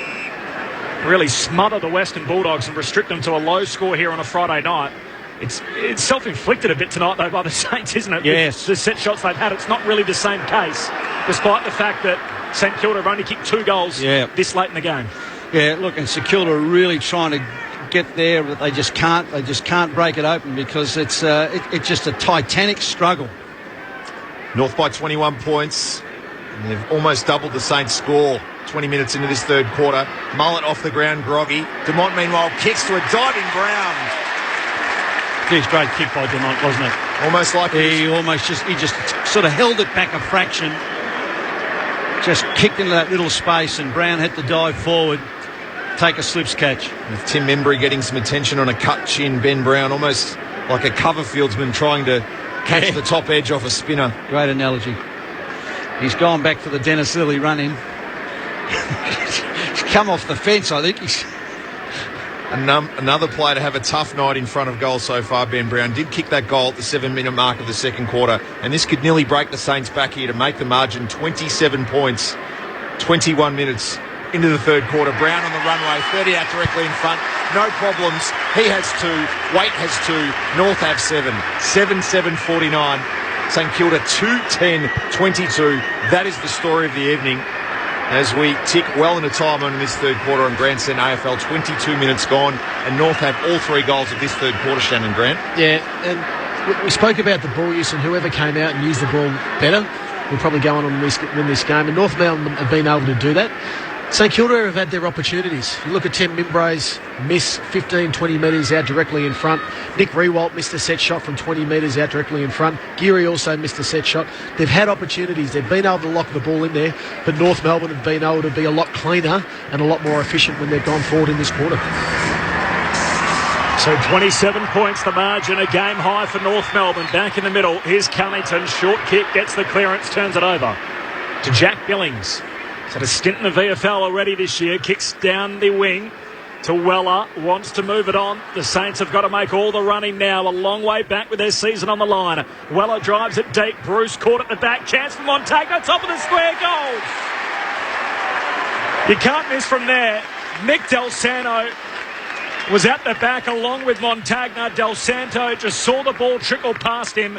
really smother the Western Bulldogs and restrict them to a low score here on a Friday night. It's self-inflicted a bit tonight, though, by the Saints, isn't it? Yes. With the set shots they've had, it's not really the same case, despite the fact that St Kilda have only kicked 2 goals this late in the game. Yeah, look, and St Kilda are really trying to get there, but they just can't. They just can't break it open because it's just a titanic struggle. North by 21 points. And they've almost doubled the Saints' score 20 minutes into this third quarter. Mullet off the ground, groggy. Dumont, meanwhile, kicks to a diving Brown. Geez, great kick by Dumont, wasn't it? Almost like he just sort of held it back a fraction. Just kicked into that little space, and Brown had to dive forward, take a slips catch. With Tim Membry getting some attention on a cut chin, Ben Brown almost like a cover fieldsman trying to catch the top edge off a spinner. Great analogy. He's gone back for the Dennis Lilly run-in. He's come off the fence, I think. He's another player to have a tough night in front of goal so far. Ben Brown did kick that goal at the 7-minute mark of the second quarter, and this could nearly break the Saints back here to make the margin 27 points, 21 minutes into the third quarter. Brown on the runway, 30 out directly in front. No problems. He has 2. Waite has 2. North have 7. 7-7-49. St Kilda 2-10-22. That is the story of the evening as we tick well into time on this third quarter on Grandstand AFL. 22 minutes gone, and North have all 3 goals of this third quarter, Shannon Grant. Yeah, and we spoke about the ball use, and whoever came out and used the ball better will probably go on and win this game, and North Melbourne have been able to do that. St Kilda have had their opportunities. You look at Tim Membray's miss 15, 20 metres out directly in front. Nick Rewalt missed a set shot from 20 metres out directly in front. Geary also missed a set shot. They've had opportunities. They've been able to lock the ball in there, but North Melbourne have been able to be a lot cleaner and a lot more efficient when they've gone forward in this quarter. So 27 points the margin, a game high for North Melbourne. Back in the middle, here's Cunnington. Short kick, gets the clearance, turns it over to Jack Billings. He's had a stint in the VFL already this year. Kicks down the wing. to Weller, wants to move it on. The Saints have got to make all the running now. A long way back with their season on the line. Weller drives it deep. Bruce caught at the back. Chance for Montagna, top of the square, goal. You can't miss from there. Nick Del Santo was at the back along with Montagna. Del Santo just saw the ball trickle past him,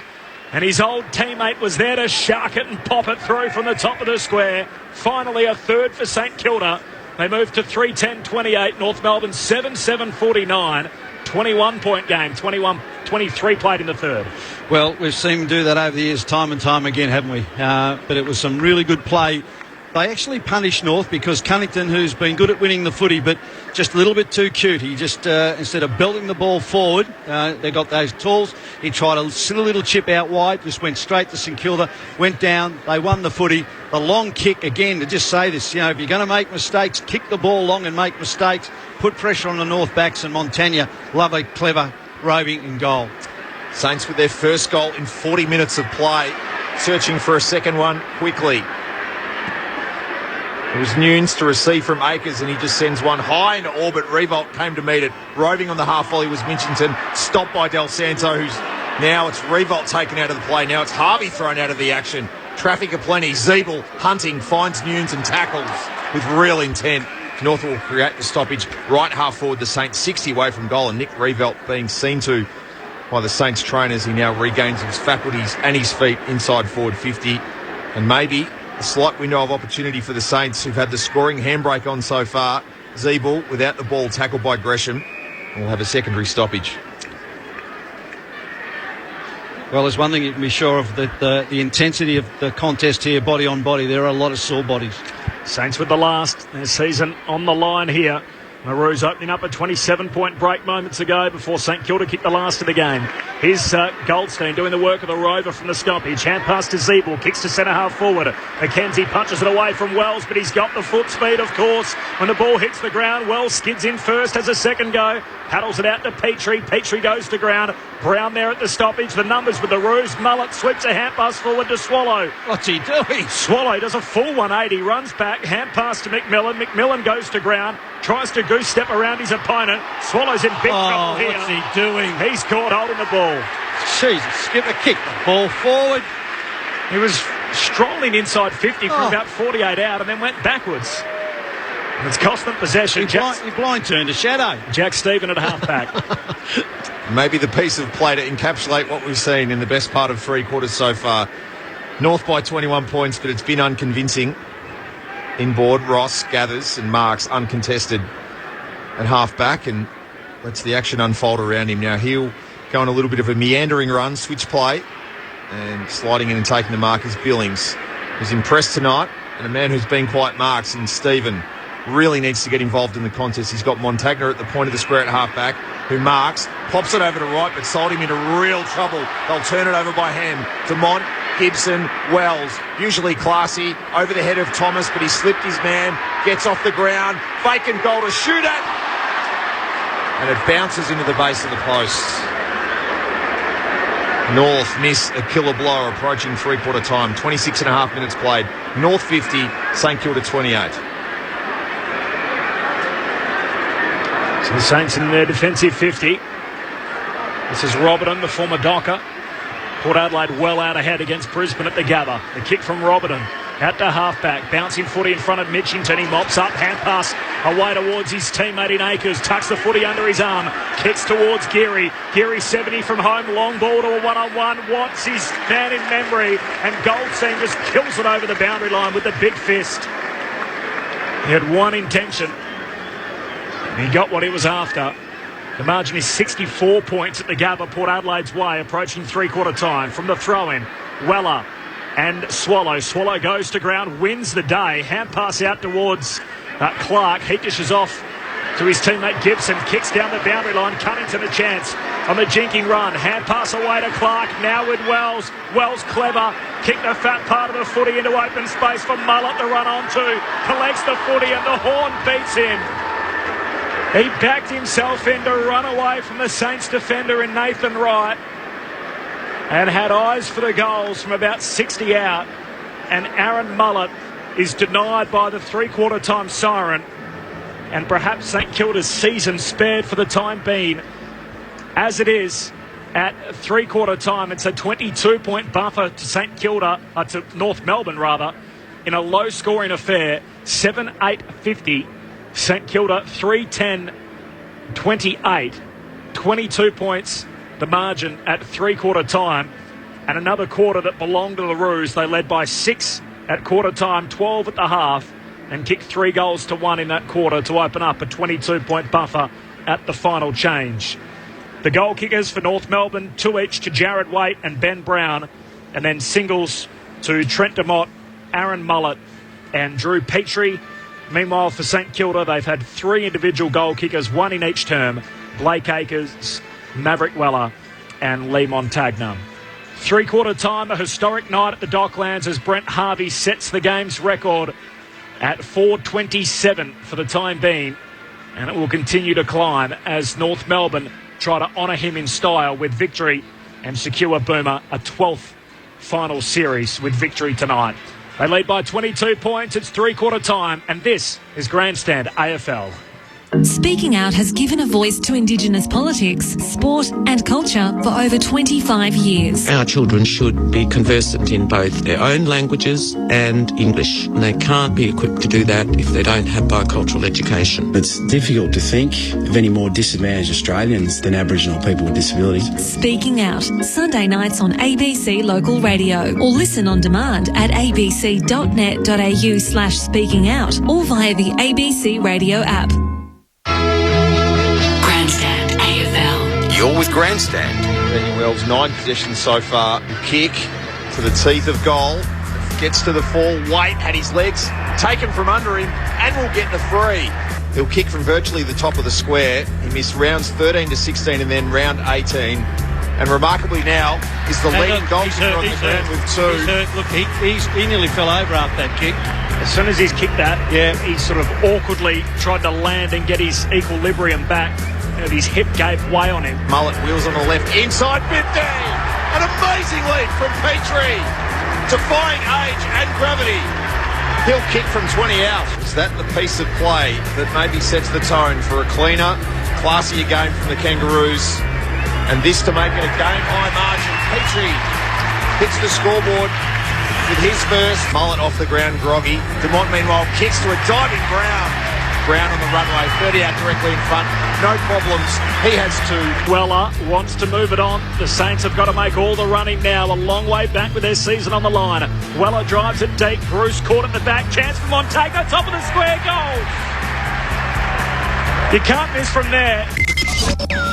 and his old teammate was there to shark it and pop it through from the top of the square. Finally a third for St Kilda. They move to 3-10-28. North Melbourne 7-7-49. 21-point game. 21-23 played in the third. Well, we've seen them do that over the years time and time again, haven't we? But it was some really good play. They actually punished North because Cunnington, who's been good at winning the footy, but just a little bit too cute. He just, instead of belting the ball forward, they got those tools. He tried a little chip out wide, just went straight to St Kilda, went down. They won the footy. The long kick, again, to just say this, if you're going to make mistakes, kick the ball long and make mistakes, put pressure on the North backs, and Montagna, lovely, clever, roving in goal. Saints with their first goal in 40 minutes of play, searching for a second one quickly. It was Nunes to receive from Akers, and he just sends one high into orbit. Revolt came to meet it. Roving on the half volley was Mitchington, stopped by Del Santo, who's now it's Revolt taken out of the play. Now it's Harvey thrown out of the action. Traffic aplenty. Zeeble hunting, finds Nunes and tackles with real intent. North will create the stoppage right half forward. The Saints 60 away from goal, and Nick Revolt being seen to by the Saints trainers. He now regains his faculties and his feet inside forward 50, and maybe a slight window of opportunity for the Saints, who've had the scoring handbrake on so far. Zeeble, without the ball, tackled by Gresham, will have a secondary stoppage. Well, there's one thing you can be sure of, that the intensity of the contest here, body on body, there are a lot of sore bodies. Saints with the last, their season on the line here. Maroons opening up a 27-point break moments ago before St Kilda kicked the last of the game. Here's Goldstein doing the work of the rover from the stoppage. Hand pass to Zeeble, kicks to centre half forward. McKenzie punches it away from Wells, but he's got the foot speed, of course. When the ball hits the ground, Wells skids in first, has a second go. Paddles it out to Petrie. Petrie goes to ground. Brown there at the stoppage. The numbers with the ruse. Mullet sweeps a hand pass forward to Swallow. What's he doing? Swallow does a full 180. Runs back. Hand pass to McMillan. McMillan goes to ground. Tries to goose step around his opponent. Swallow's in big trouble here. What's he doing? He's caught holding the ball. Jesus, Skipper kicked the ball forward. He was strolling inside 50 from about 48 out and then went backwards. And it's cost them possession. He blind turned to shadow. Jack Stephen at half-back. Maybe the piece of play to encapsulate what we've seen in the best part of three quarters so far. North by 21 points, but it's been unconvincing. Inboard, Ross gathers and marks uncontested at half-back and lets the action unfold around him. Now he'll go on a little bit of a meandering run, switch play, and sliding in and taking the mark is Billings, who's impressed tonight, and a man who's been quite marks in Stephen. Really needs to get involved in the contest. He's got Montagna at the point of the square at half-back, who marks, pops it over to right, but sold him into real trouble. They'll turn it over by hand to Mont, Gibson, Wells. Usually classy, over the head of Thomas, but he slipped his man, gets off the ground, vacant goal to shoot at, and it bounces into the base of the post. North miss a killer blow approaching three-quarter time. 26 and a half minutes played. North 50, St Kilda 28. So the Saints in their defensive 50. This is Robertson, the former Docker. Port Adelaide well out ahead against Brisbane at the Gather. The kick from Robertson. Out to halfback. Bouncing footy in front of Mitchington. He mops up. Hand pass away towards his teammate in Akers. Tucks the footy under his arm. Kicks towards Geary. Geary 70 from home. Long ball to a one-on-one. Watts his man in memory. And Goldstein just kills it over the boundary line with the big fist. He had one intention. He got what he was after. The margin is 64 points at the Gabba, Port Adelaide's way, approaching three-quarter time. From the throw-in, Weller and Swallow. Swallow goes to ground, wins the day. Hand pass out towards Clark. He dishes off to his teammate Gibson. Kicks down the boundary line. Cunnington a chance on the jinking run. Hand pass away to Clark. Now with Wells. Wells clever. Kicked the fat part of the footy into open space for Mullet to run onto. Collects the footy and the horn beats him. He backed himself in to run away from the Saints defender in Nathan Wright and had eyes for the goals from about 60 out. And Aaron Mullet is denied by the three-quarter time siren. and perhaps St Kilda's season spared for the time being. As it is, at three-quarter time, it's a 22-point buffer to St Kilda, to North Melbourne rather, in a low-scoring affair, 7-8-50. St Kilda 3-10-28, 22 points, the margin at three-quarter time, and another quarter that belonged to the Roos. They led by 6 at quarter time, 12 at the half, and kicked 3 goals to 1 in that quarter to open up a 22-point buffer at the final change. The goal kickers for North Melbourne, 2 each to Jared Waite and Ben Brown, and then singles to Trent DeMott, Aaron Mullett and Drew Petrie. Meanwhile, for St Kilda, they've had 3 individual goal kickers, 1 in each term, Blake Akers, Maverick Weller and Lee Montagna. Three-quarter time, a historic night at the Docklands as Brent Harvey sets the game's record at 4:27 for the time being, and it will continue to climb as North Melbourne try to honour him in style with victory and secure Boomer a 12th final series with victory tonight. They lead by 22 points. It's three-quarter time, and this is Grandstand AFL. Speaking Out has given a voice to Indigenous politics, sport and culture for over 25 years. Our children should be conversant in both their own languages and English. And they can't be equipped to do that if they don't have bicultural education. It's difficult to think of any more disadvantaged Australians than Aboriginal people with disabilities. Speaking Out, Sunday nights on ABC Local Radio, or listen on demand at abc.net.au/speaking out or via the ABC Radio app. Grandstand AFL. You're with Grandstand. Daniel Wells, 9 possessions so far. Kick to the teeth of goal. Gets to the full. Waite had his legs taken from under him and will get the free. He'll kick from virtually the top of the square. He missed rounds 13 to 16 and then round 18. And remarkably now is the leading goal kicker on the ground with 2. Look, he nearly fell over after that kick. As soon as he's kicked that, he sort of awkwardly tried to land and get his equilibrium back. And his hip gave way on him. Mullett wheels on the left, inside 50. An amazing lead from Petrie, defying age and gravity. He'll kick from 20 out. Is that the piece of play that maybe sets the tone for a cleaner, classier game from the Kangaroos? And this to make it a game-high margin. Petrie hits the scoreboard with his first. Mullett off the ground, groggy. DeMott, meanwhile, kicks to a diving Brown. Brown on the runway, 30 out directly in front. No problems. He has 2. Weller wants to move it on. The Saints have got to make all the running now. A long way back with their season on the line. Weller drives it deep. Bruce caught at the back. Chance for Montagna. Top of the square. Goal. You can't miss from there.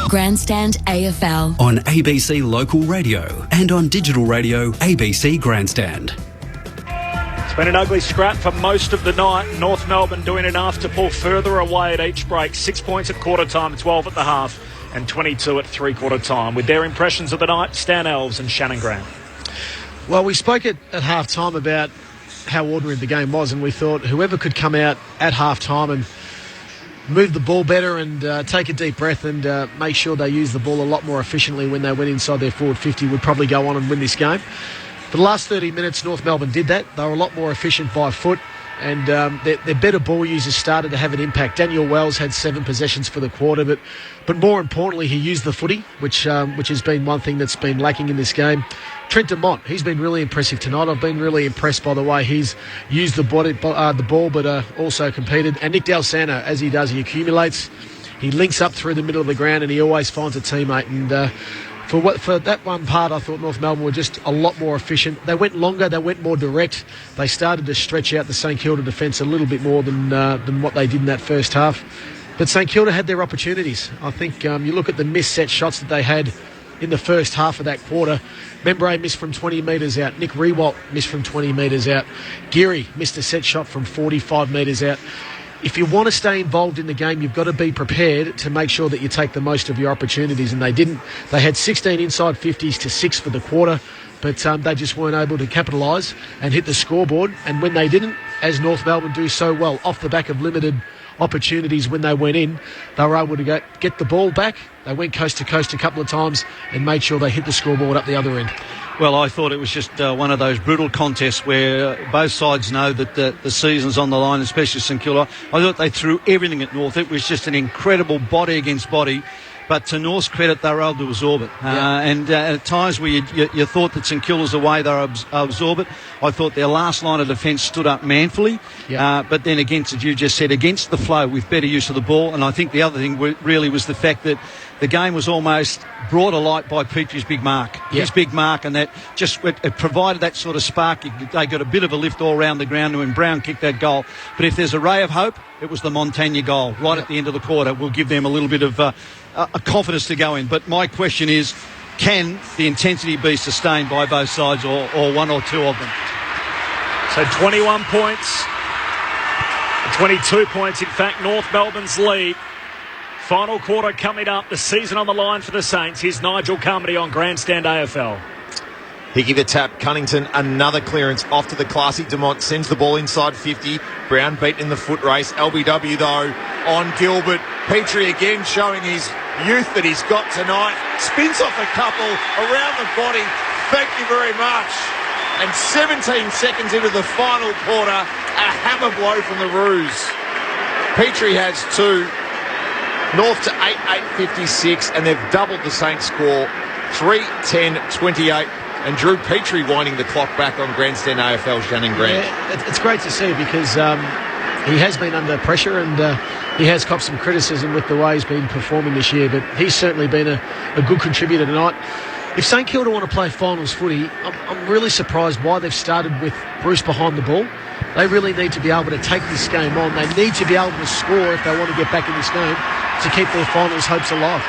Grandstand AFL. On ABC Local Radio and on digital radio ABC Grandstand. It's been an ugly scrap for most of the night. North Melbourne doing enough to pull further away at each break. 6 points at quarter time, 12 at the half and 22 at three-quarter time. With their impressions of the night, Stan Elves and Shannon Graham. Well, we spoke at half-time about how ordinary the game was, and we thought whoever could come out at half-time and move the ball better and take a deep breath and make sure they use the ball a lot more efficiently when they went inside their forward 50 would probably go on and win this game. For the last 30 minutes, North Melbourne did that. They were a lot more efficient by foot, and their better ball users started to have an impact. Daniel Wells had 7 possessions for the quarter, but more importantly, he used the footy, which has been one thing that's been lacking in this game. Trent DeMott, he's been really impressive tonight. I've been really impressed by the way he's used the ball, but also competed. And Nick Dalsano, as he does, he accumulates. He links up through the middle of the ground, and he always finds a teammate. And for that one part, I thought North Melbourne were just a lot more efficient. They went longer, they went more direct. They started to stretch out the St Kilda defence a little bit more than what they did in that first half. But St Kilda had their opportunities. I think you look at the missed set shots that they had in the first half of that quarter. Membray missed from 20 metres out. Nick Rewalt missed from 20 metres out. Geary missed a set shot from 45 metres out. If you want to stay involved in the game, you've got to be prepared to make sure that you take the most of your opportunities, and they didn't. They had 16 inside 50s to 6 for the quarter, but they just weren't able to capitalise and hit the scoreboard. And when they didn't, as North Melbourne do so well, off the back of limited opportunities when they went in, they were able to get the ball back. They went coast to coast a couple of times and made sure they hit the scoreboard up the other end. Well, I thought it was just one of those brutal contests where both sides know that the season's on the line, especially St Kilda. I thought they threw everything at North. It was just an incredible body against body. But to North's credit, they were able to absorb it. And at times where you thought that St Kilda's away, they were absorb it. I thought their last line of defence stood up manfully. But then against, as you just said, against the flow with better use of the ball. And I think the other thing really was the fact that the game was almost brought alight by Petrie's big mark. His big mark, and that just it provided that sort of spark. They got a bit of a lift all around the ground when Brown kicked that goal. But if there's a ray of hope, it was the Montagna goal right at the end of the quarter. Will give them a little bit of a confidence to go in. But my question is, can the intensity be sustained by both sides or one or two of them? So 21 points, 22 points, in fact, North Melbourne's lead. Final quarter coming up, the season on the line for the Saints. Here's Nigel Carmody on Grandstand AFL. Hickey the tap, Cunnington another clearance off to the classy Dumont, sends the ball inside 50. Brown beaten in the foot race. LBW though on Gilbert. Petrie again showing his youth that he's got tonight. Spins off a couple around the body. Thank you very much. And 17 seconds into the final quarter, a hammer blow from the Roos. Petrie has two. North to 8-8-56, and they've doubled the Saints score. 3-10-28. And Drew Petrie winding the clock back on Grandstand AFL, Shannon Grant. Yeah, it's great to see because he has been under pressure and he has copped some criticism with the way he's been performing this year, but he's certainly been a good contributor tonight. If St Kilda want to play finals footy, I'm really surprised why they've started with Bruce behind the ball. They really need to be able to take this game on. They need to be able to score if they want to get back in this game to keep their finals hopes alive.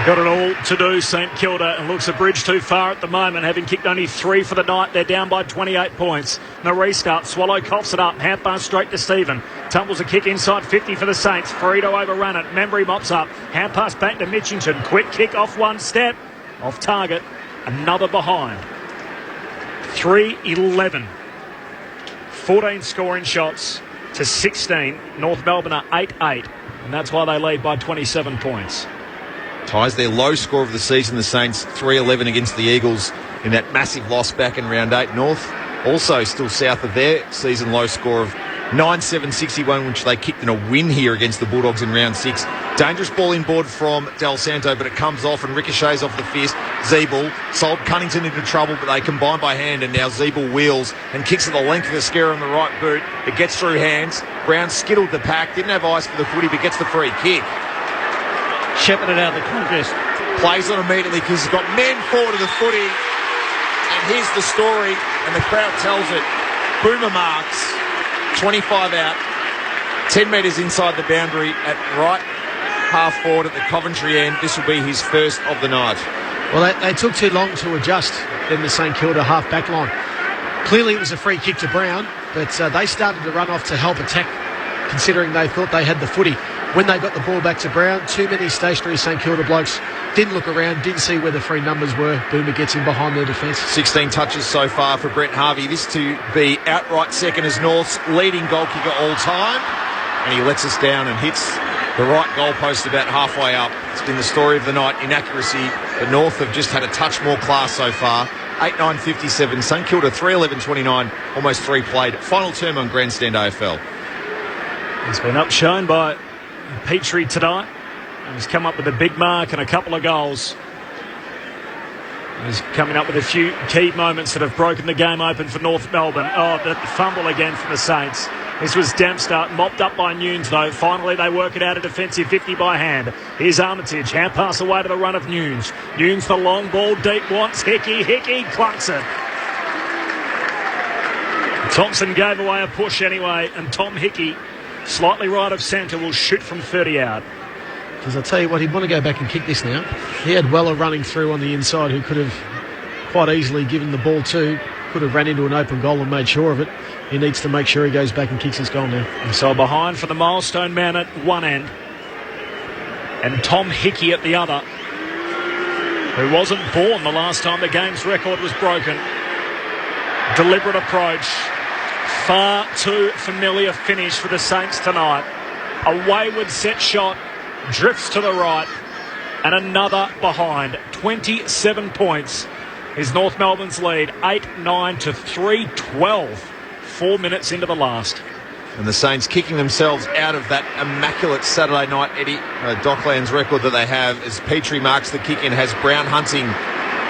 Got it all to do, St Kilda, and looks a bridge too far at the moment, having kicked only 3 for the night. They're down by 28 points. The restart, Swallow coughs it up, hand pass straight to Stephen. Tumbles a kick inside 50 for the Saints. Free to overrun it. Membry mops up. Hand pass back to Mitchington. Quick kick off one step. Off target. Another behind. 3-11. 14 scoring shots to 16. North Melbourne are 8-8, and that's why they lead by 27 points. Ties their low score of the season, the Saints 3-11 against the Eagles in that massive loss back in round 8. North also still south of their season low score of 9-7-61, which they kicked in a win here against the Bulldogs in round 6. Dangerous ball inboard from Del Santo, but it comes off and ricochets off the fist. Zeeble sold Cunnington into trouble, but they combine by hand, and now Zeeble wheels and kicks at the length of the scarrer on the right boot. It gets through hands. Brown skittled the pack, didn't have eyes for the footy, but gets the free kick. Shepherded out of the contest. Plays on immediately because he's got men forward of the footy. And here's the story, and the crowd tells it. Boomer marks, 25 out, 10 metres inside the boundary at right half forward at the Coventry end. This will be his first of the night. Well, they took too long to adjust in the St Kilda half back line. Clearly it was a free kick to Brown, but they started to run off to help attack, considering they thought they had the footy. When they got the ball back to Brown, too many stationary St Kilda blokes didn't look around, didn't see where the free numbers were. Boomer gets in behind their defence. 16 touches so far for Brent Harvey. This to be outright second as North's leading goal kicker all time. And he lets us down and hits the right goalpost about halfway up. It's been the story of the night, inaccuracy. But North have just had a touch more class so far. 8-9-57. St Kilda 3-11-29. Almost 3 played. Final term on Grandstand AFL. He's been upshown by Petrie tonight. He's come up with a big mark and a couple of goals. He's coming up with a few key moments that have broken the game open for North Melbourne. Oh, the fumble again from the Saints. This was Dempster, mopped up by Nunes though. Finally they work it out a defensive 50 by hand. Here's Armitage, hand pass away to the run of Nunes. Nunes the long ball deep, wants Hickey clunks it. Thompson gave away a push anyway, and Tom Hickey, slightly right of centre, will shoot from 30 out. Because I tell you what, he'd want to go back and kick this now. He had Weller running through on the inside, who could have quite easily given the ball to, could have ran into an open goal and made sure of it. He needs to make sure he goes back and kicks his goal now. So behind for the milestone man at one end, and Tom Hickey at the other, who wasn't born the last time the game's record was broken. Deliberate approach. Far too familiar finish for the Saints tonight. A wayward set shot, drifts to the right. and another behind. 27 points is North Melbourne's lead. 8-9 to 3-12. 4 minutes into the last. And the Saints kicking themselves out of that immaculate Saturday night Docklands record that they have as Petrie marks the kick and has Brown hunting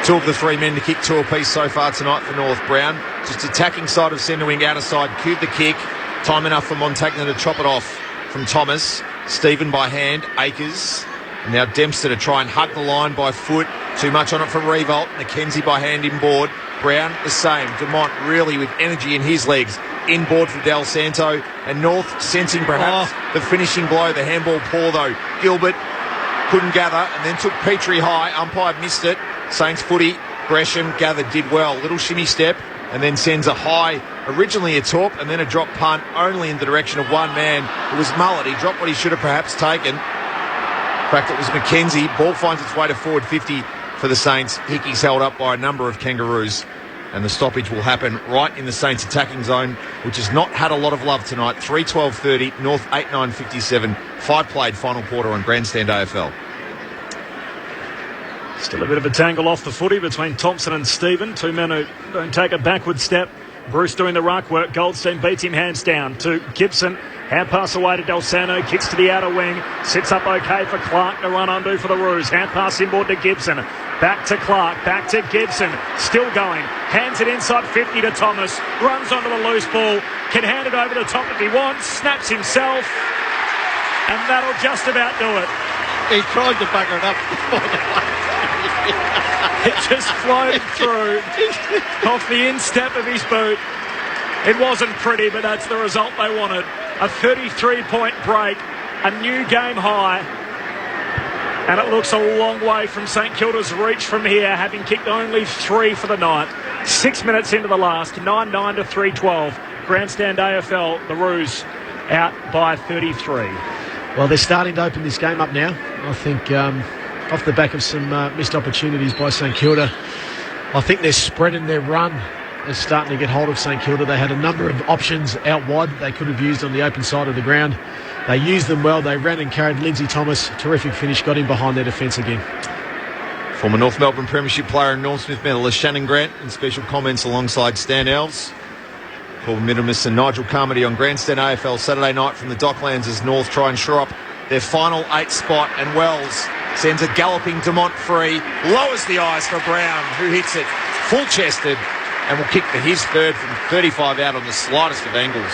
two of the three men to kick two apiece so far tonight for North. Brown just attacking side of centre wing, outer side, cued the kick. Time enough for Montagna to chop it off from Thomas. Stephen by hand, Akers. And now Dempster to try and hug the line by foot. Too much on it for Revolt. McKenzie by hand inboard. Brown the same. Dumont really with energy in his legs. Inboard for Del Santo. And North sensing perhaps the finishing blow. The handball poor though. Gilbert couldn't gather and then took Petrie high. Umpire missed it. Saints footy. Gresham gathered, did well. Little shimmy step and then sends a high, originally a torp and then a drop punt only in the direction of one man. It was Mullet. He dropped what he should have perhaps taken. In fact, it was McKenzie. Ball finds its way to forward 50 for the Saints. Hickey's held up by a number of Kangaroos. And the stoppage will happen right in the Saints attacking zone, which has not had a lot of love tonight. 3-12-30, North 8-9-57. 5 played final quarter on Grandstand AFL. Still a bit of a tangle off the footy between Thompson and Stephen. Two men who don't take a backward step. Bruce doing the ruck work. Goldstein beats him hands down to Gibson. Hand pass away to Del Santo. Kicks to the outer wing. Sits up okay for Clark to run undo for the Roos. Hand pass inboard to Gibson. Back to Clark. Back to Gibson. Still going. Hands it inside 50 to Thomas. Runs onto the loose ball. Can hand it over the top if he wants. Snaps himself. And that'll just about do it. He tried to bugger it up. It just floated through off the instep of his boot. It wasn't pretty, but that's the result they wanted. A 33-point break, a new game high. And it looks a long way from St Kilda's reach from here, having kicked only 3 for the night. 6 minutes into the last, 9-9 to 3-12. Grandstand AFL, the Roos out by 33. Well, they're starting to open this game up now. I think off the back of some missed opportunities by St Kilda. I think they're spreading their run. They're starting to get hold of St Kilda. They had a number of options out wide that they could have used on the open side of the ground. They used them well. They ran and carried Lindsay Thomas. Terrific finish. Got him behind their defence again. Former North Melbourne Premiership player and Norm Smith medalist Shannon Grant in special comments alongside Stan Elves. Paul Minimus and Nigel Carmody on Grandstand AFL Saturday night from the Docklands as North try and shore up their final 8 spot, and Wells sends a galloping Dumont free, lowers the eyes for Brown, who hits it full-chested and will kick for his third from 35 out on the slightest of angles.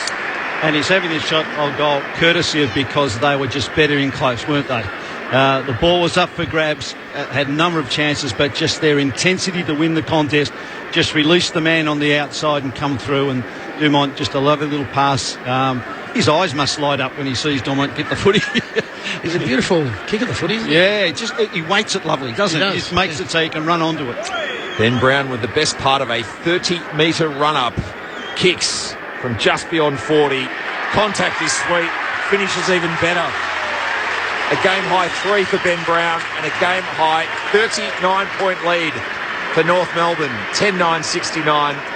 And he's having this shot on goal courtesy of because they were just better in close, weren't they? The ball was up for grabs, had a number of chances, but just their intensity to win the contest just released the man on the outside and come through, and Dumont just a lovely little pass. His eyes must light up when he sees Dumont get the footy. He's a beautiful kick of the footy, isn't he? Yeah, he weights it lovely, doesn't he? He just makes it so he can run onto it. Ben Brown with the best part of a 30-metre run-up. Kicks from just beyond 40. Contact is sweet. Finishes even better. A game-high 3 for Ben Brown and a game-high 39-point lead for North Melbourne. 10-9-69.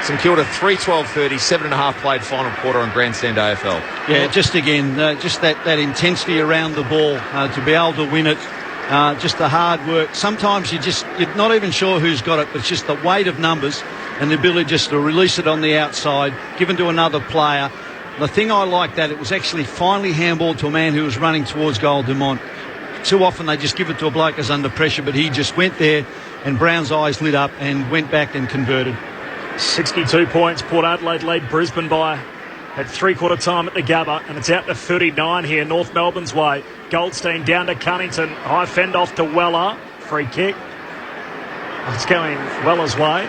St Kilda 3-12-30, 7.5 played final quarter on Grandstand AFL. Yeah, just again, just that intensity around the ball, to be able to win it, just the hard work. Sometimes you're not even sure who's got it, but it's just the weight of numbers and the ability just to release it on the outside, given to another player. The thing I like that it was actually finally handballed to a man who was running towards goal, Dumont. Too often they just give it to a bloke who's under pressure, but he just went there and Brown's eyes lit up and went back and converted. 62 points. Port Adelaide lead Brisbane by at three-quarter time at the Gabba, and it's out to 39 here, North Melbourne's way. Goldstein down to Cunnington. High fend off to Weller. Free kick. It's going Weller's way.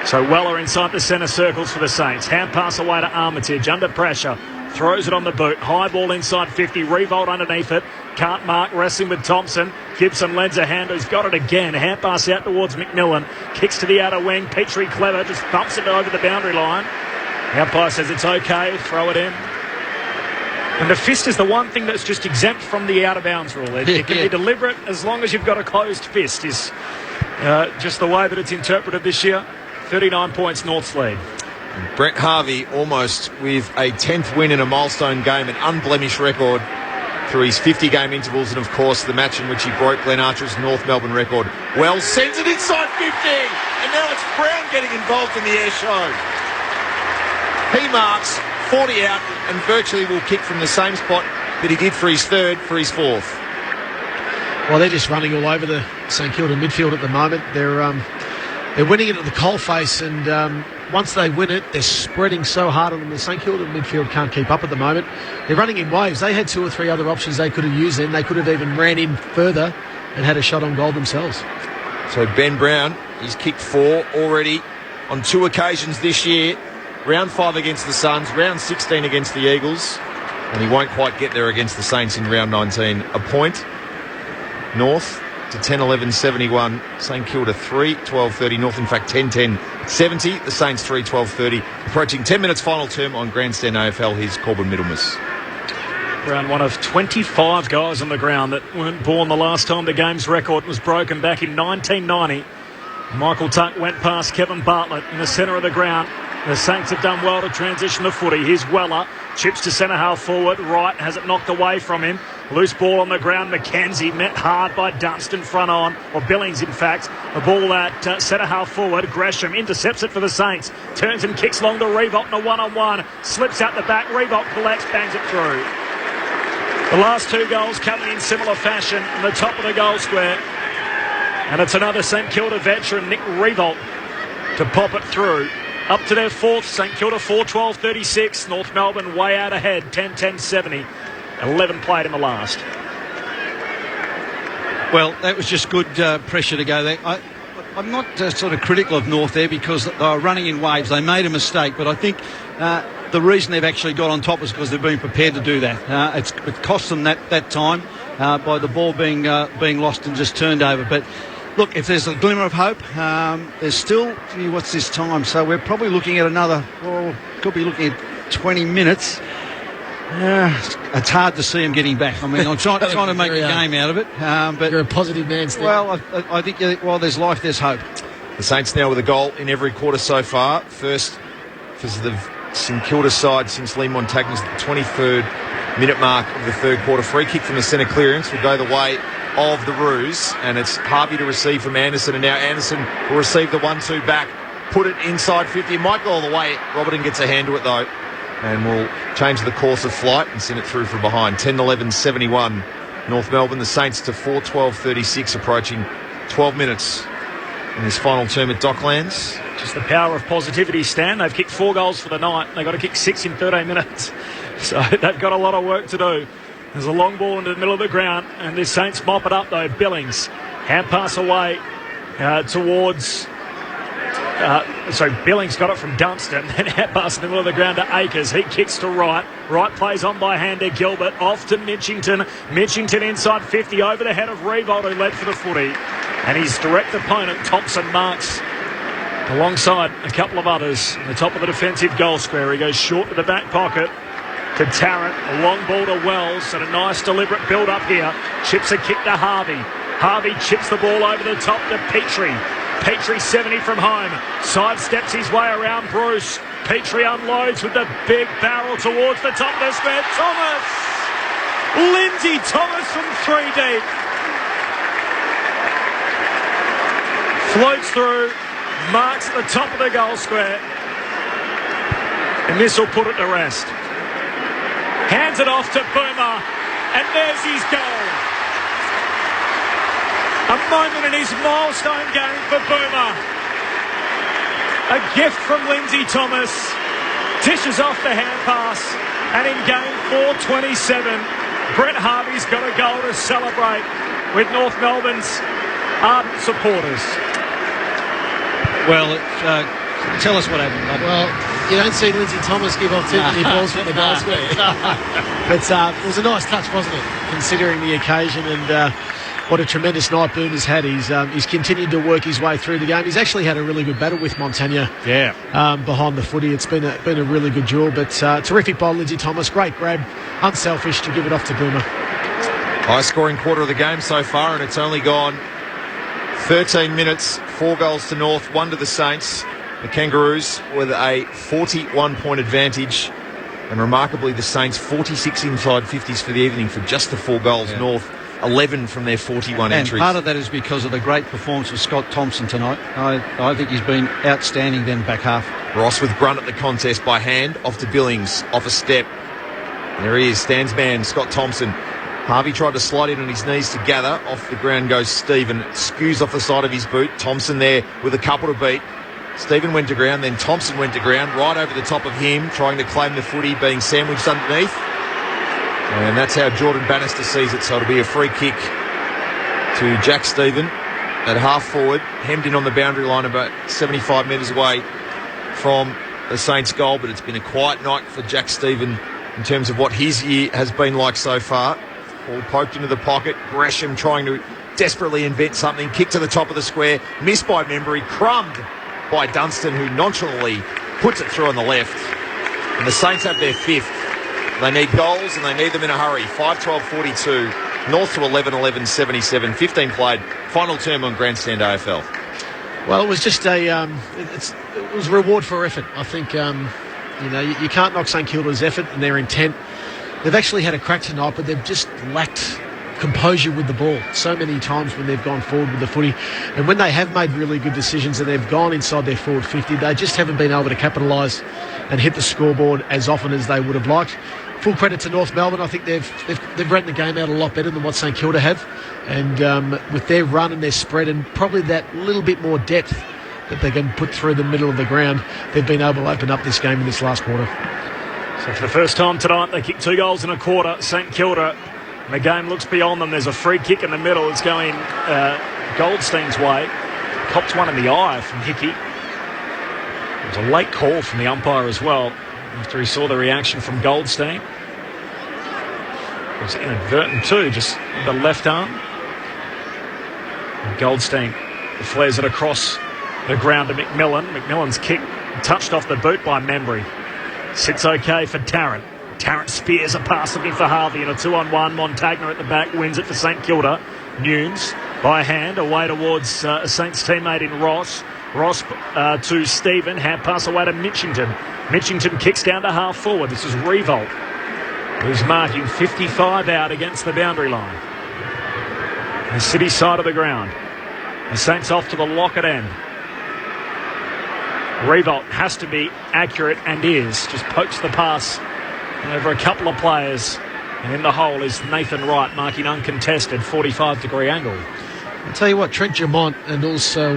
So Weller inside the centre circles for the Saints. Hand pass away to Armitage. Under pressure. Throws it on the boot. High ball inside 50. Revolt underneath it. Can't mark. Wrestling with Thompson. Gibson lends a hand. He's got it again. Hand pass out towards McMillan. Kicks to the outer wing. Petrie clever. Just bumps it over the boundary line. The umpire says it's okay. Throw it in. And the fist is the one thing that's just exempt from the out-of-bounds rule. It can be deliberate as long as you've got a closed fist. Is just the way that it's interpreted this year. 39 points, North's lead. Brent Harvey almost with a 10th win in a milestone game, an unblemished record through his 50-game intervals, and of course the match in which he broke Glenn Archer's North Melbourne record. Wells sends it inside 50, and now it's Brown getting involved in the air show. He marks 40 out and virtually will kick from the same spot that he did for his third, for his fourth. Well, they're just running all over the St Kilda midfield at the moment. They're winning it at the coalface, and once they win it, they're spreading so hard on them. The St Kilda midfield can't keep up at the moment. They're running in waves. They had 2 or 3 other options they could have used then. They could have even ran in further and had a shot on goal themselves. So Ben Brown, he's kicked 4 already on 2 occasions this year. Round 5 against the Suns, round 16 against the Eagles, and he won't quite get there against the Saints in round 19. A point. North to 10-11-71. St Kilda 3-12-30. North, in fact, 10-10-70. The Saints 3-12-30. Approaching 10 minutes final term on Grandstand AFL. Here's Corbin Middlemas. Brown, one of 25 guys on the ground that weren't born the last time the game's record was broken back in 1990. Michael Tuck went past Kevin Bartlett in the centre of the ground. The Saints have done well to transition the footy. Here's Weller. Chips to centre half forward. Wright has it knocked away from him. Loose ball on the ground. McKenzie met hard by Dunstan front on. Or Billings, in fact. The ball at centre half forward. Gresham intercepts it for the Saints. Turns and kicks long to Revolt in a one-on-one. Slips out the back. Revolt collects. Bangs it through. The last 2 goals coming in similar fashion in the top of the goal square. And it's another St Kilda veteran, Nick Revolt, to pop it through. Up to their 4th, St Kilda 4-12-36. North Melbourne way out ahead, 10-10-70. 11 played in the last. Well, that was just good pressure to go there. I'm not sort of critical of North there because they were running in waves. They made a mistake, but I think the reason they've actually got on top is because they've been prepared to do that. It cost them that time by the ball being lost and just turned over. But look, if there's a glimmer of hope, there's still, what's this time? So we're probably looking at another, could be looking at 20 minutes. It's hard to see them getting back. I mean, I'm trying to make a game out of it. But you're a positive man, Steve. Well, I think while there's life, there's hope. The Saints now with a goal in every quarter so far. First for the St Kilda side since Lee Montagna's at the 23rd minute mark of the third quarter. Free kick from the centre clearance will go the way of the Roos, and it's Harvey to receive from Anderson, and now Anderson will receive the 1-2 back, put it inside 50. It might go all the way. Robertson gets a hand to it though, and will change the course of flight and send it through from behind. 10-11-71 North Melbourne. The Saints to 4-12-36, approaching 12 minutes in this final term at Docklands. Just the power of positivity, Stan. They've kicked 4 goals for the night. They've got to kick 6 in 13 minutes. So they've got a lot of work to do. There's a long ball into the middle of the ground, and the Saints mop it up though. Billings, hand pass away towards... Billings got it from Dunstan, and hand pass in the middle of the ground to Akers. He kicks to Wright. Wright plays on by hand to Gilbert. Off to Mitchington. Mitchington inside 50, over the head of Revolt, who led for the footy. And his direct opponent, Thompson, marks alongside a couple of others in the top of the defensive goal square. He goes short to the back pocket to Tarrant. A long ball to Wells, and a nice deliberate build-up here. Chips a kick to Harvey. Harvey chips the ball over the top to Petrie. Petrie 70 from home. Sidesteps his way around Bruce. Petrie unloads with the big barrel towards the top of the square. Thomas! Lindsay Thomas from 3 deep. Floats through. Marks at the top of the goal square. And this will put it to rest. Hands it off to Boomer. And there's his goal. A moment in his milestone game for Boomer. A gift from Lindsay Thomas. Dishes off the hand pass. And in game 427, Brett Harvey's got a goal to celebrate with North Melbourne's ardent supporters. Well, tell us what happened. Well, you don't see Lindsay Thomas give off too many balls from the goal square. But it was a nice touch, wasn't it? Considering the occasion and what a tremendous night Boomer's had. He's continued to work his way through the game. He's actually had a really good battle with Montagna behind the footy. It's been a really good duel. But terrific by Lindsay Thomas. Great grab. Unselfish to give it off to Boomer. High scoring quarter of the game so far, and it's only gone 13 minutes. 4 goals to North, 1 to the Saints. The Kangaroos with a 41-point advantage And remarkably, the Saints 46 inside 50s for the evening for just the 4 goals. Yeah. North 11 from their 41 and entries. Part of that is because of the great performance of Scott Thompson tonight. I think he's been outstanding then back half. Ross with Brunt at the contest by hand, off to Billings, off a step. There he is, stands man, Scott Thompson. Harvey tried to slide in on his knees to gather. Off the ground goes Stephen. Skews off the side of his boot. Thompson there with a couple to beat. Stephen went to ground, then Thompson went to ground, right over the top of him, trying to claim the footy, being sandwiched underneath. And that's how Jordan Bannister sees it, so it'll be a free kick to Jack Stephen at half forward, hemmed in on the boundary line about 75 metres away from the Saints' goal, but it's been a quiet night for Jack Stephen in terms of what his year has been like so far. Ball poked into the pocket, Gresham trying to desperately invent something, kick to the top of the square, missed by Membry, crumbed by Dunstan, who nonchalantly puts it through on the left. And the Saints have their 5th. They need goals and they need them in a hurry. 5-12-42, North to 11-11-77, 15 played, final term on Grandstand AFL. Well, it was just it was a reward for effort. I think you can't knock St Kilda's effort and their intent. They've actually had a crack tonight, but they've just lacked composure with the ball so many times when they've gone forward with the footy. And when they have made really good decisions and they've gone inside their forward 50, they just haven't been able to capitalise and hit the scoreboard as often as they would have liked. Full credit to North Melbourne. I think they've run the game out a lot better than what St Kilda have. And with their run and their spread and probably that little bit more depth that they can put through the middle of the ground, they've been able to open up this game in this last quarter. So for the first time tonight, they kicked 2 goals in a quarter. St Kilda, and the game looks beyond them. There's a free kick in the middle. It's going Goldstein's way. Cops one in the eye from Hickey. There's a late call from the umpire as well after he saw the reaction from Goldstein. It was inadvertent too, just the left arm. And Goldstein flares it across the ground to McMillan. McMillan's kick touched off the boot by Membry. Sits okay for Tarrant. Tarrant spears a pass looking for Harvey in a 2-on-1. Montagna at the back wins it for St Kilda. Nunes by hand away towards a Saints teammate in Ross. Ross to Stephen. Hand pass away to Mitchington. Mitchington kicks down to half forward. This is Revolt, who's marking 55 out against the boundary line. The city side of the ground. The Saints off to the locket end. Revolt has to be accurate and is. Just pokes the pass over a couple of players. And in the hole is Nathan Wright, marking uncontested, 45-degree angle. I'll tell you what, Trent Dumont and also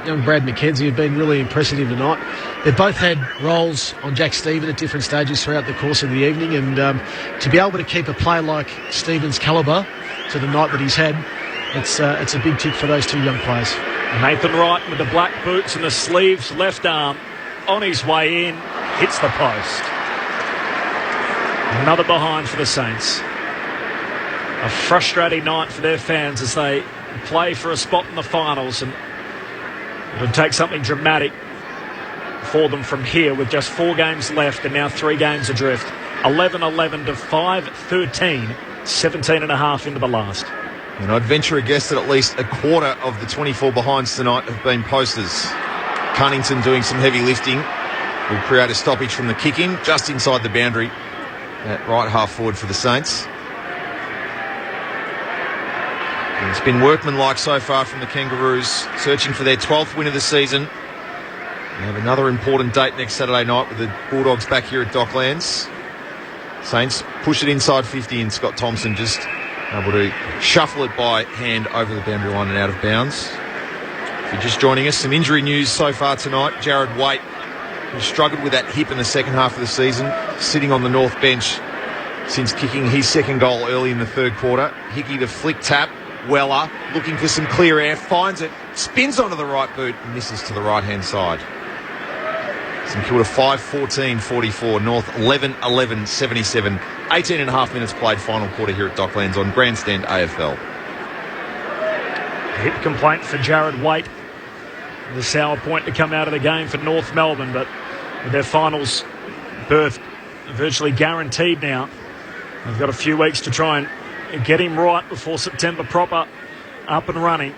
young Brad McKenzie have been really impressive tonight. They've both had roles on Jack Stephen at different stages throughout the course of the evening, and to be able to keep a player like Stephen's calibre to the night that he's had, it's a big tick for those 2 young players. Nathan Wright with the black boots and the sleeves, left arm, on his way in, hits the post. Another behind for the Saints. A frustrating night for their fans as they play for a spot in the finals, and it'll take something dramatic for them from here with just 4 games left and now 3 games adrift. 11-11 to 5-13, 17 and a half into the last. And I'd venture a guess that at least a quarter of the 24 behinds tonight have been posters. Cunnington doing some heavy lifting will create a stoppage from the kick-in just inside the boundary at right half forward for the Saints. And it's been workmanlike so far from the Kangaroos, searching for their 12th win of the season. They have another important date next Saturday night with the Bulldogs back here at Docklands. Saints push it inside 50 and Scott Thompson just able to shuffle it by hand over the boundary line and out of bounds. If you're just joining us, some injury news so far tonight. Jared Waite, who struggled with that hip in the second half of the season, sitting on the North bench since kicking his second goal early in the third quarter. Hickey to flick tap. Weller looking for some clear air, finds it, spins onto the right boot and misses to the right-hand side. St Kilda 5-14-44, North 11-11-77. 18 and a half minutes played, final quarter here at Docklands on Grandstand AFL. Hip complaint for Jared Waite. The sour point to come out of the game for North Melbourne, but with their finals berth virtually guaranteed now, they've got a few weeks to try and get him right before September proper up and running.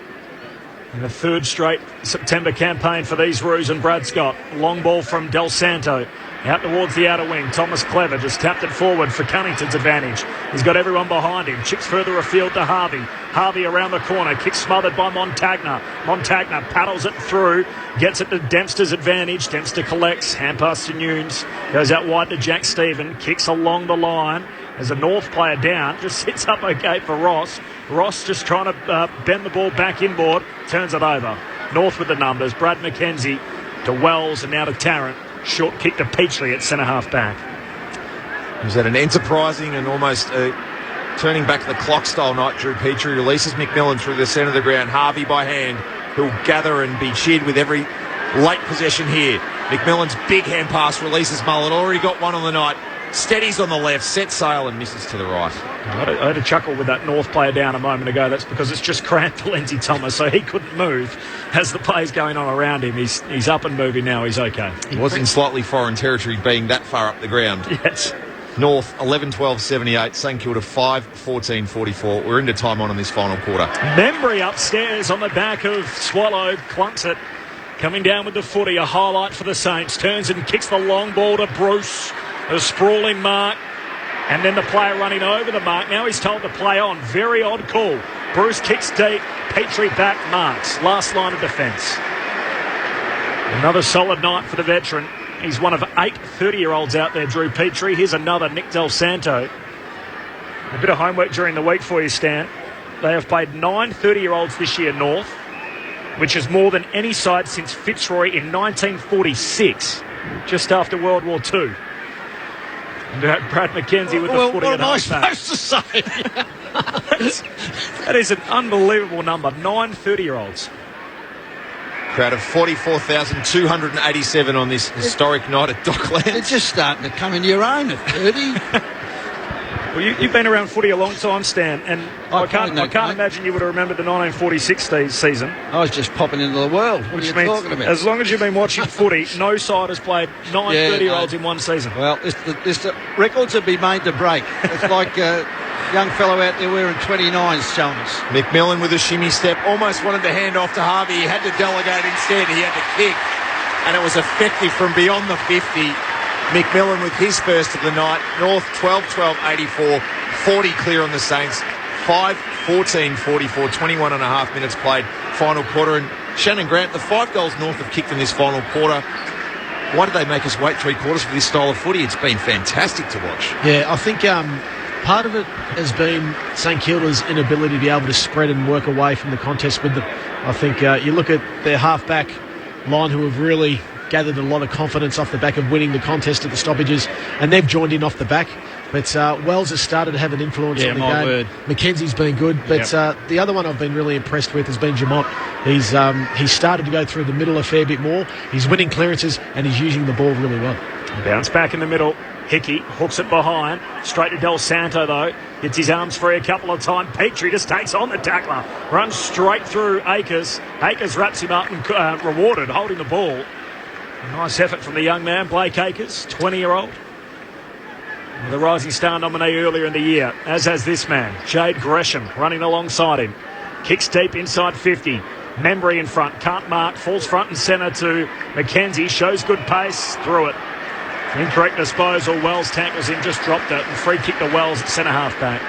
In the third straight September campaign for these Roos and Brad Scott. Long ball from Del Santo. Out towards the outer wing. Thomas Clever just tapped it forward for Cunnington's advantage. He's got everyone behind him. Chips further afield to Harvey. Harvey around the corner. Kick smothered by Montagna. Montagna paddles it through. Gets it to Dempster's advantage. Dempster collects. Hand pass to Nunes. Goes out wide to Jack Stephen. Kicks along the line. As a North player down. Just sits up okay for Ross. Ross just trying to bend the ball back inboard. Turns it over. North with the numbers. Brad McKenzie to Wells and now to Tarrant. Short kick to Peachley at centre-half back. He was at an enterprising and almost turning back the clock style night. Drew Petrie releases McMillan through the centre of the ground. Harvey by hand. He'll gather and be cheered with every late possession here. McMillan's big hand pass releases Mullen. Already got one on the night. Steadies on the left, sets sail and misses to the right. I had a chuckle with that North player down a moment ago. That's because it's just cramped for Lindsay Thomas, so he couldn't move as the play's going on around him. He's up and moving now. He's okay. He was in slightly foreign territory being that far up the ground. Yes. North 11-12-78, St Kilda 5-14-44. We're into time on in this final quarter. Membry upstairs on the back of Swallow, clunks it. Coming down with the footy, a highlight for the Saints. Turns and kicks the long ball to Bruce. A sprawling mark, and then the player running over the mark. Now he's told to play on. Very odd call. Bruce kicks deep. Petrie back, marks. Last line of defence. Another solid night for the veteran. He's one of 8 30-year-olds out there, Drew Petrie. Here's another, Nick Del Santo. A bit of homework during the week for you, Stan. They have played 9 30-year-olds this year, North, which is more than any side since Fitzroy in 1946, just after World War II. Brad McKenzie with the footy. What am I supposed to say? That is an unbelievable number. 9 30-year-olds. Crowd of 44,287 on this historic night at Docklands. They're just starting to come into your own at 30. Well, you've been around footy a long time, Stan, and I can't imagine you would have remembered the 1946 season. I was just popping into the world. What are you talking about? As long as you've been watching footy, no side has played 9 30-year-olds in one season. Well, the records would be made to break. It's like a young fellow out there wearing 29s showing us. McMillan with a shimmy step, almost wanted to hand off to Harvey. He had to delegate instead. He had to kick, and it was effective from beyond the 50. McMillan with his first of the night. North 12-12-84, 40 clear on the Saints. 5-14-44, 21 and a half minutes played, final quarter. And Shannon Grant, the 5 goals North have kicked in this final quarter. Why did they make us wait 3 quarters for this style of footy? It's been fantastic to watch. Yeah, I think part of it has been St Kilda's inability to be able to spread and work away from the contest with them. I think you look at their half-back line who have really gathered a lot of confidence off the back of winning the contest at the stoppages, and they've joined in off the back. But Wells has started to have an influence on the game. Word. Mackenzie's been good, but the other one I've been really impressed with has been Jamont. He's started to go through the middle a fair bit more. He's winning clearances and he's using the ball really well. Bounce back in the middle. Hickey hooks it behind. Straight to Del Santo, though. Gets his arms free a couple of times. Petrie just takes on the tackler. Runs straight through Akers. Akers wraps him up and rewarded, holding the ball. A nice effort from the young man, Blake Akers, 20-year-old. The Rising Star nominee earlier in the year, as has this man, Jade Gresham, running alongside him. Kicks deep inside 50. Membry in front, can't mark, falls front and centre to McKenzie. Shows good pace, through it. Incorrect disposal, Wells tackles him, just dropped it. And free kick to Wells at centre-half back.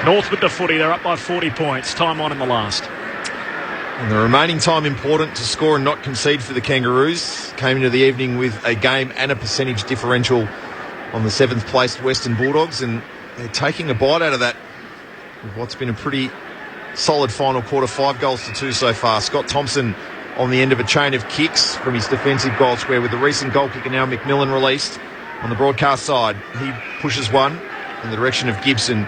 North with the footy, they're up by 40 points. Time on in the last. And the remaining time important to score and not concede for the Kangaroos. Came into the evening with a game and a percentage differential on the 7th placed Western Bulldogs, and they're taking a bite out of that with what's been a pretty solid final quarter. 5 goals to 2 so far. Scott Thompson on the end of a chain of kicks from his defensive goal square, with the recent goal kicker now McMillan released on the broadcast side. He pushes one in the direction of Gibson,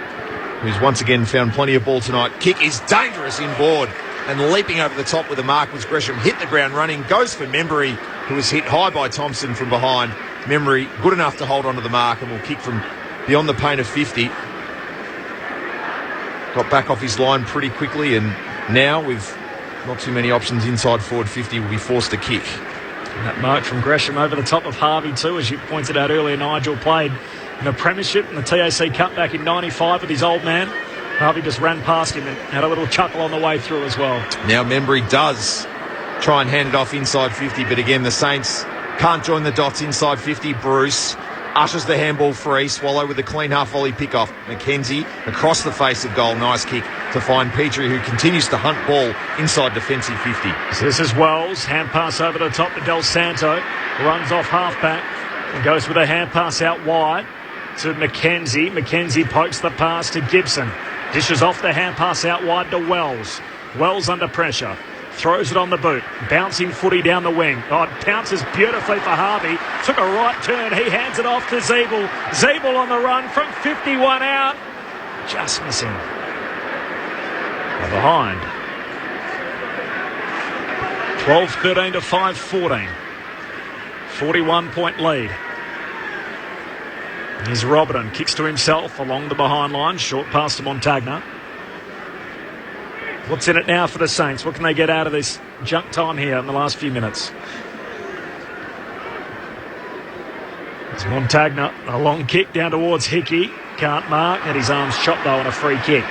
who's once again found plenty of ball tonight. Kick is dangerous inboard, and leaping over the top with the mark was Gresham. Hit the ground running, goes for Membry, who was hit high by Thompson from behind. Membry good enough to hold onto the mark and will kick from beyond the paint of 50. Got back off his line pretty quickly, and now with not too many options inside forward 50 will be forced to kick. And that mark from Gresham over the top of Harvey too, as you pointed out earlier. Nigel played in the Premiership and the TAC Cup back in 95 with his old man. Harvey just ran past him and had a little chuckle on the way through as well. Now Membry does try and hand it off inside 50, but again the Saints can't join the dots inside 50. Bruce ushers the handball free. Swallow with a clean half-volley pick-off. McKenzie across the face of goal. Nice kick to find Petrie, who continues to hunt ball inside defensive 50. So this is Wells. Hand pass over the top to Del Santo. Runs off half-back and goes with a hand pass out wide to McKenzie. McKenzie pokes the pass to Gibson. Dishes off the hand pass out wide to Wells. Wells under pressure. Throws it on the boot. Bouncing footy down the wing. Oh, it bounces beautifully for Harvey. Took a right turn. He hands it off to Zeeble. Zeeble on the run from 51 out. Just missing. Behind. 12-13 to 5-14. 41-point lead. Here's Robertson. Kicks to himself along the behind line. Short pass to Montagna. What's in it now for the Saints? What can they get out of this junk time here in the last few minutes? It's Montagna. A long kick down towards Hickey. Can't mark. Had his arms chopped though on a free kick.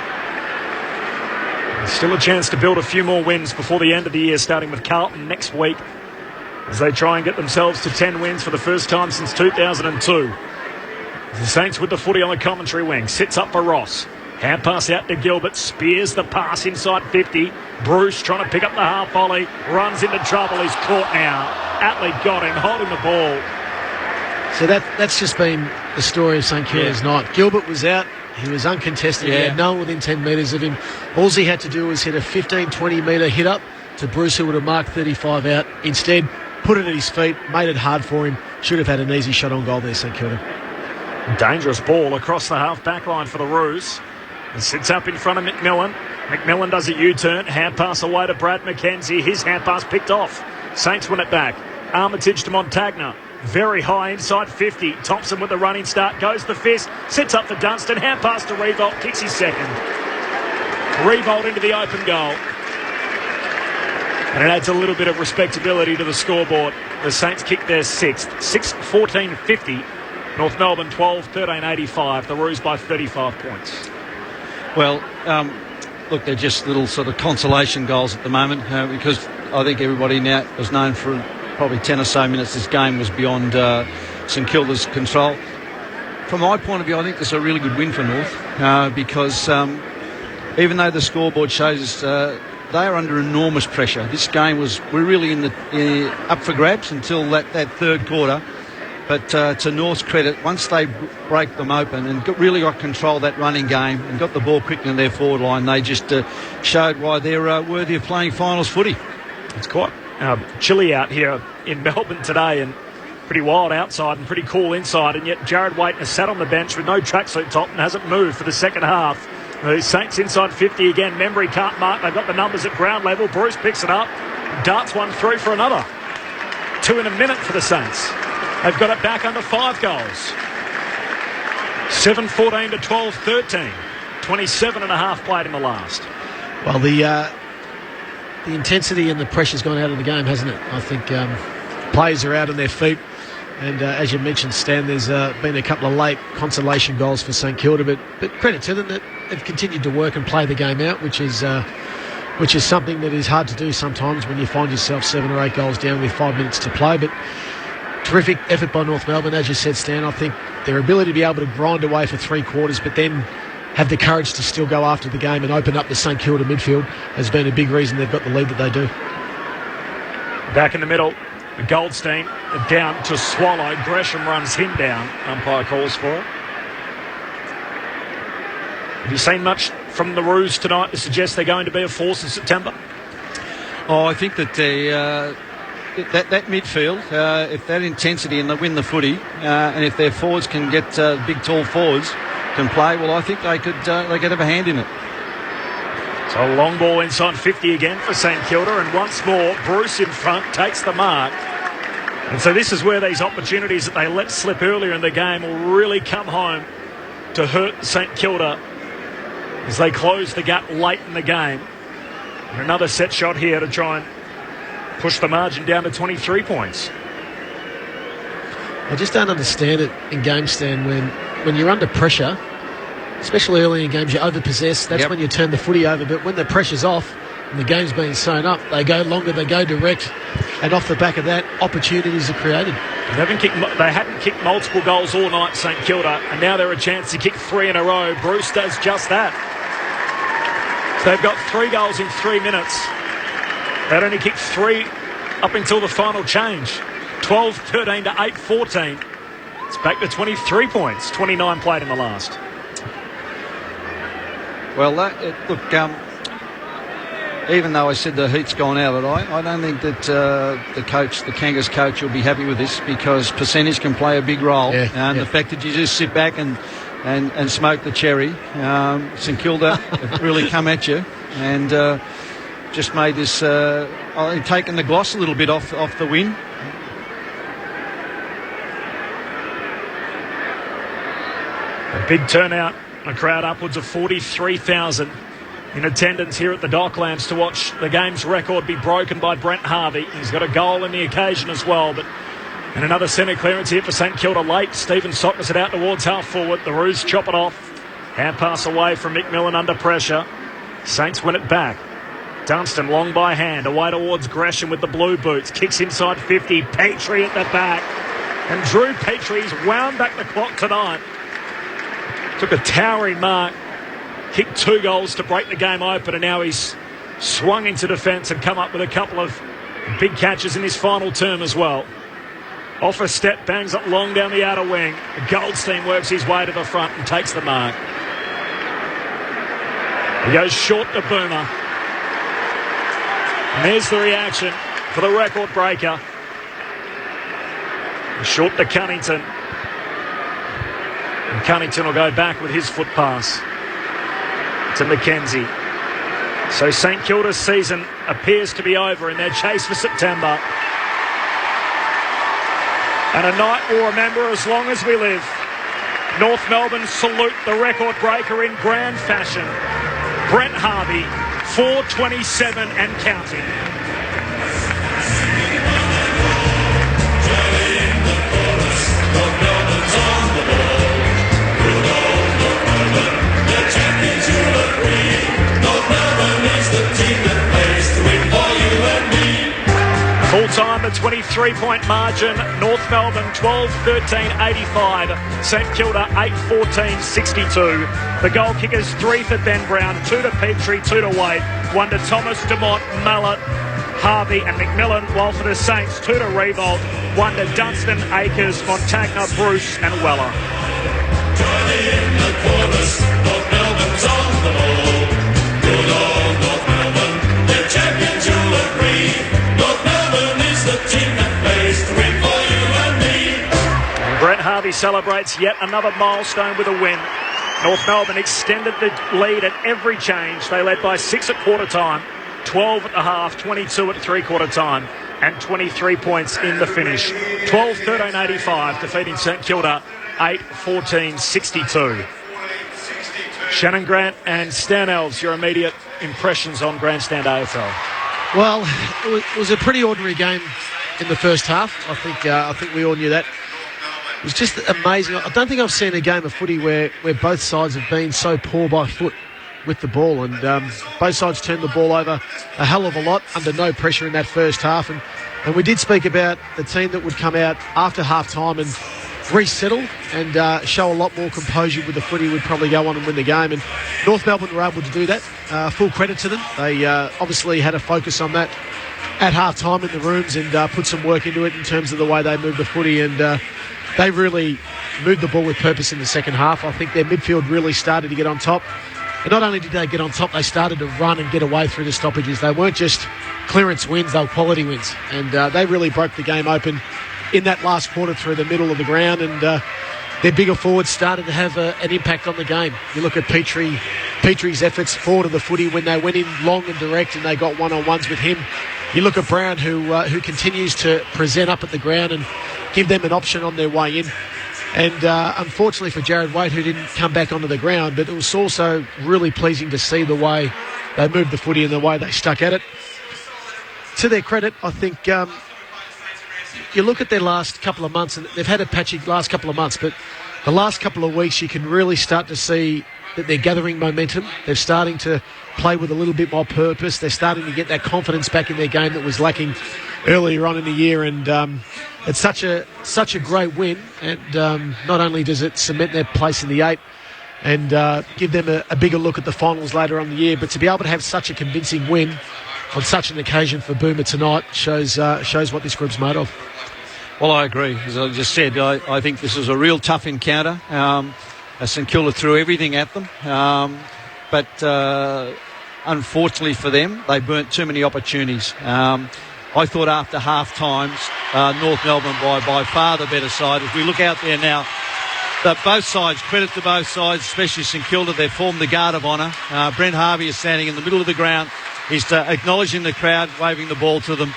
There's still a chance to build a few more wins before the end of the year, starting with Carlton next week, as they try and get themselves to 10 wins for the first time since 2002. The Saints with the footy on the commentary wing. Sits up for Ross. Hand pass out to Gilbert. Spears the pass inside 50. Bruce trying to pick up the half volley. Runs into trouble. He's caught now. Atley got him, holding the ball. So that's just been the story of St Kilda's night. Gilbert was out. He was uncontested. He had no one within 10 metres of him. All he had to do was hit a 15, 20 metre hit up to Bruce, who would have marked 35 out. Instead, put it at his feet, made it hard for him. Should have had an easy shot on goal there, St Kilda. Dangerous ball across the half-back line for the Roos. It sits up in front of McMillan. McMillan does a U-turn. Hand pass away to Brad McKenzie. His hand pass picked off. Saints win it back. Armitage to Montagna. Very high inside 50. Thompson with the running start. Goes the fist. Sits up for Dunstan. Hand pass to Revolt. Kicks his second. Revolt into the open goal. And it adds a little bit of respectability to the scoreboard. The Saints kick their sixth. 6-14-50. North Melbourne 12-13-85. The Roos by 35 points. Well, look, they're just little sort of consolation goals at the moment because I think everybody now has known for probably 10 or so minutes this game was beyond St Kilda's control. From my point of view, I think this is a really good win for North because even though the scoreboard shows us they are under enormous pressure. This game we're really up for grabs until that third quarter. But to North's credit, once they break them open and really got control of that running game and got the ball quickly in their forward line, they just showed why they're worthy of playing finals footy. It's quite chilly out here in Melbourne today and pretty wild outside and pretty cool inside, and yet Jared Waite has sat on the bench with no tracksuit top and hasn't moved for the second half. The Saints inside 50 again. Membry can't mark. They've got the numbers at ground level. Bruce picks it up. Darts one through for another. 2 in a minute for the Saints. They've got it back under 5 goals. 7-14 to 12-13. 27 and a half played in the last. Well, the intensity and the pressure's gone out of the game, hasn't it? I think players are out on their feet. And as you mentioned, Stan, there's been a couple of late consolation goals for St Kilda, but credit to them that they've continued to work and play the game out, which is something that is hard to do sometimes when you find yourself 7 or 8 goals down with 5 minutes to play. But terrific effort by North Melbourne, as you said, Stan. I think their ability to be able to grind away for 3 quarters, but then have the courage to still go after the game and open up the St Kilda midfield has been a big reason they've got the lead that they do. Back in the middle, Goldstein down to Swallow. Gresham runs him down. Umpire calls for it. Have you seen much from the Roos tonight to suggest they're going to be a force in September? Oh, I think that that midfield, if that intensity and they win the footy, and if their forwards can get big, tall forwards can play, well, I think they could have a hand in it. So a long ball inside 50 again for St Kilda, and once more Bruce in front takes the mark. And so this is where these opportunities that they let slip earlier in the game will really come home to hurt St Kilda as they close the gap late in the game. And another set shot here to try and push the margin down to 23 points. I just don't understand it in game, Stan, when you're under pressure especially early in games, you over-possess. That's when you turn the footy over. But when the pressure's off and the game's being sewn up, they go longer, they go direct. And off the back of that, opportunities are created. They hadn't kicked multiple goals all night, St Kilda, and now they're a chance to kick 3 in a row. Bruce does just that. So they've got 3 goals in 3 minutes. They'd only kicked 3 up until the final change. 12-13 to 8-14. It's back to 23 points. 29 played in the last. Well, even though I said the heat's gone out, I don't think that the Kangas coach will be happy with this, because percentage can play a big role. The fact that you just sit back and smoke the cherry, St Kilda have really come at you and just made this, I think, taken the gloss a little bit off the win. A big turnout, a crowd upwards of 43,000 in attendance here at the Docklands to watch the game's record be broken by Brent Harvey. He's got a goal in the occasion as well, and another centre clearance here for St Kilda late. Stephen Sockers it out towards half forward. The Roos chop it off. Hand pass away from McMillan under pressure. Saints win it back. Dunstan long by hand away towards Gresham with the blue boots. Kicks inside 50. Petrie at the back. And Drew Petrie's wound back the clock tonight. Took a towering mark. Kicked 2 goals to break the game open, and now he's swung into defence and come up with a couple of big catches in his final term as well. Off a step, bangs it long down the outer wing. Goldstein works his way to the front and takes the mark. He goes short to Boomer. And there's the reaction for the record breaker. Short to Cunnington. And Cunnington will go back with his foot pass to Mackenzie. So St Kilda's season appears to be over in their chase for September. And a night we'll remember as long as we live. North Melbourne salute the record breaker in grand fashion. Brent Harvey, 4:27 and counting. Full time, a 23-point margin. North Melbourne 12-13-85. St Kilda 8-14-62. The goal kickers 3 for Ben Brown, 2 to Petrie, 2 to Wade, 1 to Thomas, Dumont, Mallett, Harvey and McMillan, while for the Saints 2 to Revolt, 1 to Dunstan, Akers, Montagna, Bruce and Weller. Johnny in the chorus, North Melbourne's on the ball. Good old North Melbourne, they're champions, you'll agree. North Melbourne is the team that plays to win for you and me. And Brent Harvey celebrates yet another milestone with a win. North Melbourne extended the lead at every change. They led by 6 at quarter time, 12 at the half, 22 at three-quarter time, and 23 points in the finish. 12-13-85, defeating St Kilda 8-14-62. Shannon Grant and Stan Elves, your immediate impressions on Grandstand AFL? Well, it was a pretty ordinary game in the first half. I think we all knew that. It was just amazing. I don't think I've seen a game of footy where both sides have been so poor by foot with the ball, and both sides turned the ball over a hell of a lot under no pressure in that first half. And we did speak about the team that would come out after half-time and resettle and show a lot more composure with the footy, would probably go on and win the game. And North Melbourne were able to do that. Full credit to them. They obviously had a focus on that at half-time in the rooms and put some work into it in terms of the way they moved the footy, and they really moved the ball with purpose in the second half. I think their midfield really started to get on top. And not only did they get on top, they started to run and get away through the stoppages. They weren't just clearance wins, they were quality wins. And they really broke the game open in that last quarter through the middle of the ground, and their bigger forwards started to have an impact on the game. You look at Petrie's efforts forward of the footy when they went in long and direct and they got one-on-ones with him. You look at Brown, who continues to present up at the ground and give them an option on their way in. And unfortunately for Jared Waite, who didn't come back onto the ground, but it was also really pleasing to see the way they moved the footy and the way they stuck at it. To their credit, I think you look at their last couple of months, and they've had a patchy last couple of months, but the last couple of weeks you can really start to see that they're gathering momentum. They're starting to play with a little bit more purpose. They're starting to get that confidence back in their game that was lacking earlier on in the year. And it's such a great win. And not only does it cement their place in the 8 and give them a bigger look at the finals later on in the year, but to be able to have such a convincing win on such an occasion for Boomer tonight shows what this group's made of. Well, I agree. As I just said, I think this is a real tough encounter. St Kilda threw everything at them, but unfortunately for them, they burnt too many opportunities. I thought after half times, North Melbourne by far the better side. As we look out there now, both sides, credit to both sides, especially St Kilda, they've formed the guard of honour. Brent Harvey is standing in the middle of the ground. He's acknowledging the crowd, waving the ball to them.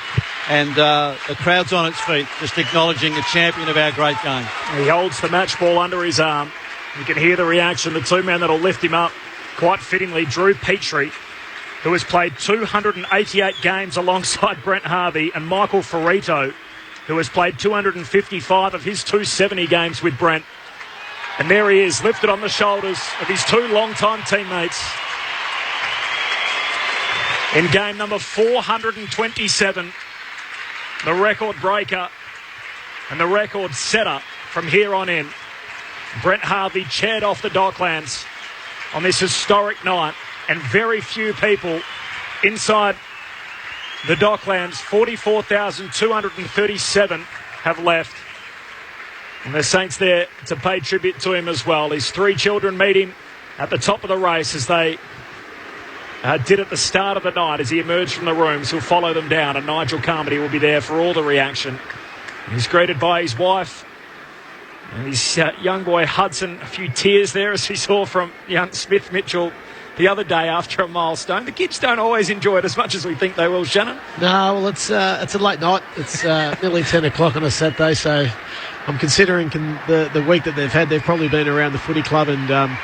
And the crowd's on its feet, just acknowledging the champion of our great game. He holds the match ball under his arm. You can hear the reaction. The two men that'll lift him up quite fittingly, Drew Petrie, who has played 288 games alongside Brent Harvey, and Michael Ferrito, who has played 255 of his 270 games with Brent. And there he is, lifted on the shoulders of his two long-time teammates in game number 427. The record breaker and the record setter from here on in. Brent Harvey chaired off the Docklands on this historic night, and very few people inside the Docklands, 44,237, have left. And the Saints there to pay tribute to him as well. His three children meet him at the top of the race as they did at the start of the night as he emerged from the rooms. He'll follow them down, and Nigel Carmody will be there for all the reaction. He's greeted by his wife and his young boy Hudson. A few tears there as he saw from young Smith Mitchell the other day after a milestone. The kids don't always enjoy it as much as we think they will, Shannon. No, well, it's a late night. It's nearly 10 o'clock on a Saturday, so I'm considering the week that they've had. They've probably been around the footy club, and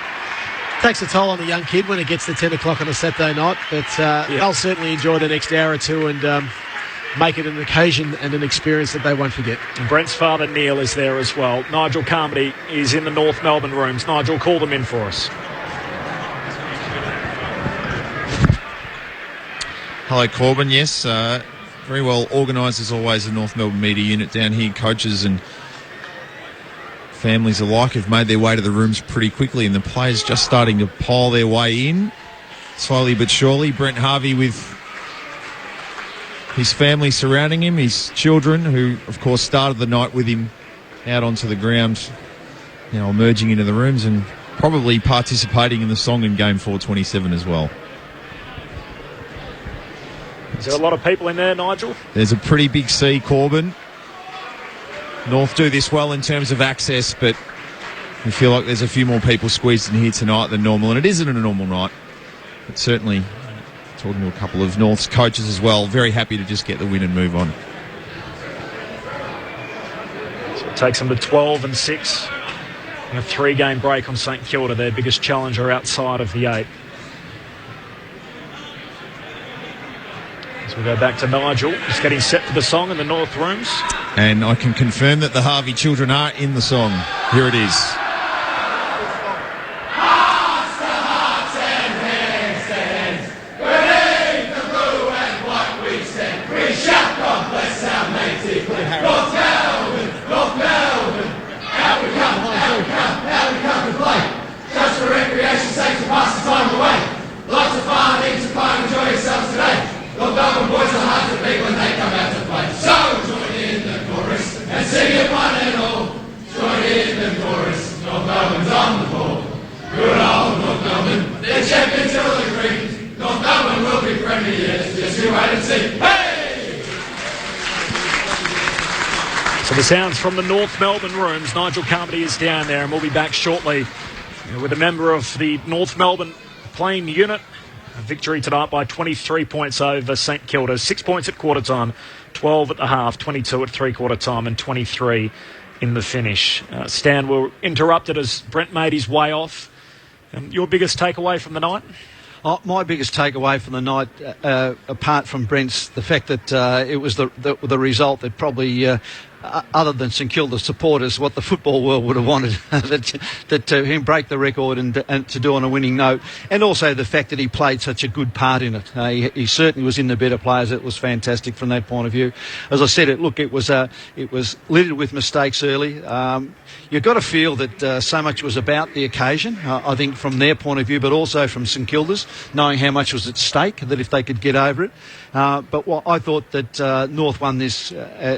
takes a toll on a young kid when it gets to 10 o'clock on a Saturday night, but they'll certainly enjoy the next hour or two and make it an occasion and an experience that they won't forget. And Brent's father, Neil, is there as well. Nigel Carmody is in the North Melbourne rooms. Nigel, call them in for us. Hello, Corbin. Yes, very well organised as always, the North Melbourne media unit down here. Coaches and families alike have made their way to the rooms pretty quickly, and the players just starting to pile their way in, slowly but surely. Brent Harvey with his family surrounding him, his children, who, of course, started the night with him out onto the ground, now emerging into the rooms and probably participating in the song in Game 427 as well. Is there a lot of people in there, Nigel? There's a pretty big sea, Corbin. North do this well in terms of access, but we feel like there's a few more people squeezed in here tonight than normal, and it isn't a normal night. But certainly, talking to a couple of North's coaches as well, very happy to just get the win and move on. So it takes them to 12-6. And a 3-game break on St Kilda, their biggest challenger outside of the 8. As we go back to Nigel, just getting set for the song in the North rooms. And I can confirm that the Harvey children are in the song. Here it is. So the sounds from the North Melbourne rooms. Nigel Carmody is down there, and we'll be back shortly with a member of the North Melbourne playing unit. A victory tonight by 23 points over St Kilda. 6 points at quarter time, 12 at the half, 22 at three-quarter time, and 23 in the finish. Stan, we're interrupted as Brent made his way off. Your biggest takeaway from the night? My biggest takeaway from the night, apart from Brent's, the fact that it was the result that probably other than St Kilda supporters, what the football world would have wanted, that him break the record and to do on a winning note, and also the fact that he played such a good part in it. He certainly was in the better players. It was fantastic from that point of view. As I said, it was littered with mistakes early. You've got to feel that so much was about the occasion, I think, from their point of view, but also from St Kilda's, knowing how much was at stake, that if they could get over it. But I thought that North won this,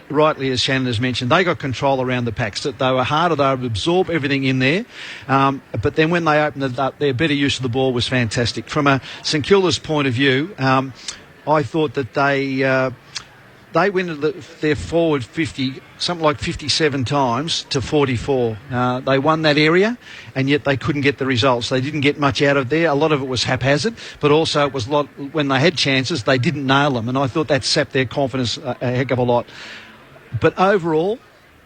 rightly, as Shannon has mentioned. They got control around the packs, that they were harder, they would absorb everything in there. But then when they opened it up, their better use of the ball was fantastic. From a St Kilda's point of view, I thought that they went their forward 50, something like 57 times to 44. They won that area, and yet they couldn't get the results. They didn't get much out of there. A lot of it was haphazard, but also it was when they had chances, they didn't nail them, and I thought that sapped their confidence a heck of a lot. But overall,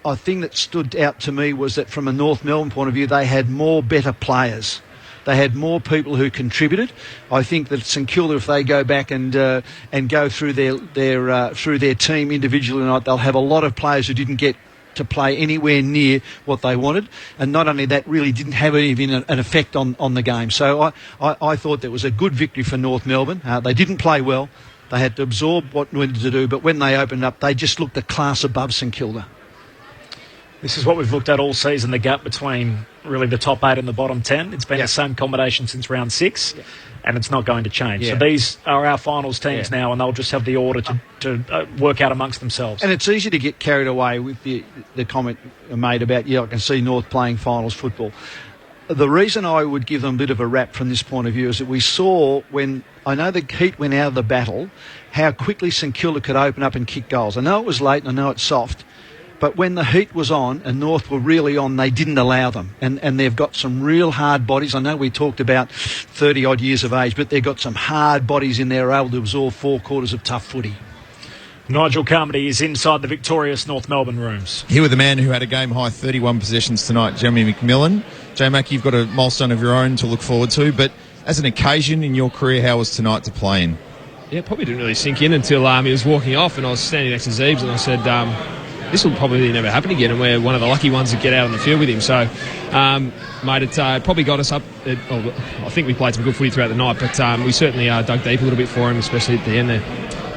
a thing that stood out to me was that from a North Melbourne point of view, they had more better players. They had more people who contributed. I think that St Kilda, if they go back and go through their team individually tonight, they'll have a lot of players who didn't get to play anywhere near what they wanted, and not only that, really didn't have even an effect on the game. So I thought that was a good victory for North Melbourne. They didn't play well. They had to absorb what needed to do, but when they opened up, they just looked a class above St Kilda. This is what we've looked at all season, the gap between really the top 8 and the bottom 10. It's been the same combination since round 6, and it's not going to change. So these are our finals teams now, and they'll just have the order to work out amongst themselves. And it's easy to get carried away with the comment made about, I can see North playing finals football. The reason I would give them a bit of a rap from this point of view is that we saw, when I know the heat went out of the battle, how quickly St Kilda could open up and kick goals. I know it was late and I know it's soft, but when the heat was on and North were really on, they didn't allow them. And they've got some real hard bodies. I know we talked about 30-odd years of age, but they've got some hard bodies in there able to absorb 4 quarters of tough footy. Nigel Carmody is inside the victorious North Melbourne rooms. Here with the man who had a game-high 31 possessions tonight, Jeremy McMillan. J-Mac, you've got a milestone of your own to look forward to, but as an occasion in your career, how was tonight to play in? Yeah, probably didn't really sink in until he was walking off, and I was standing next to Zeebs, and I said, this will probably never happen again, and we're one of the lucky ones that get out on the field with him. So, mate, it probably got us up. I think we played some good footy throughout the night, but we certainly dug deep a little bit for him, especially at the end there.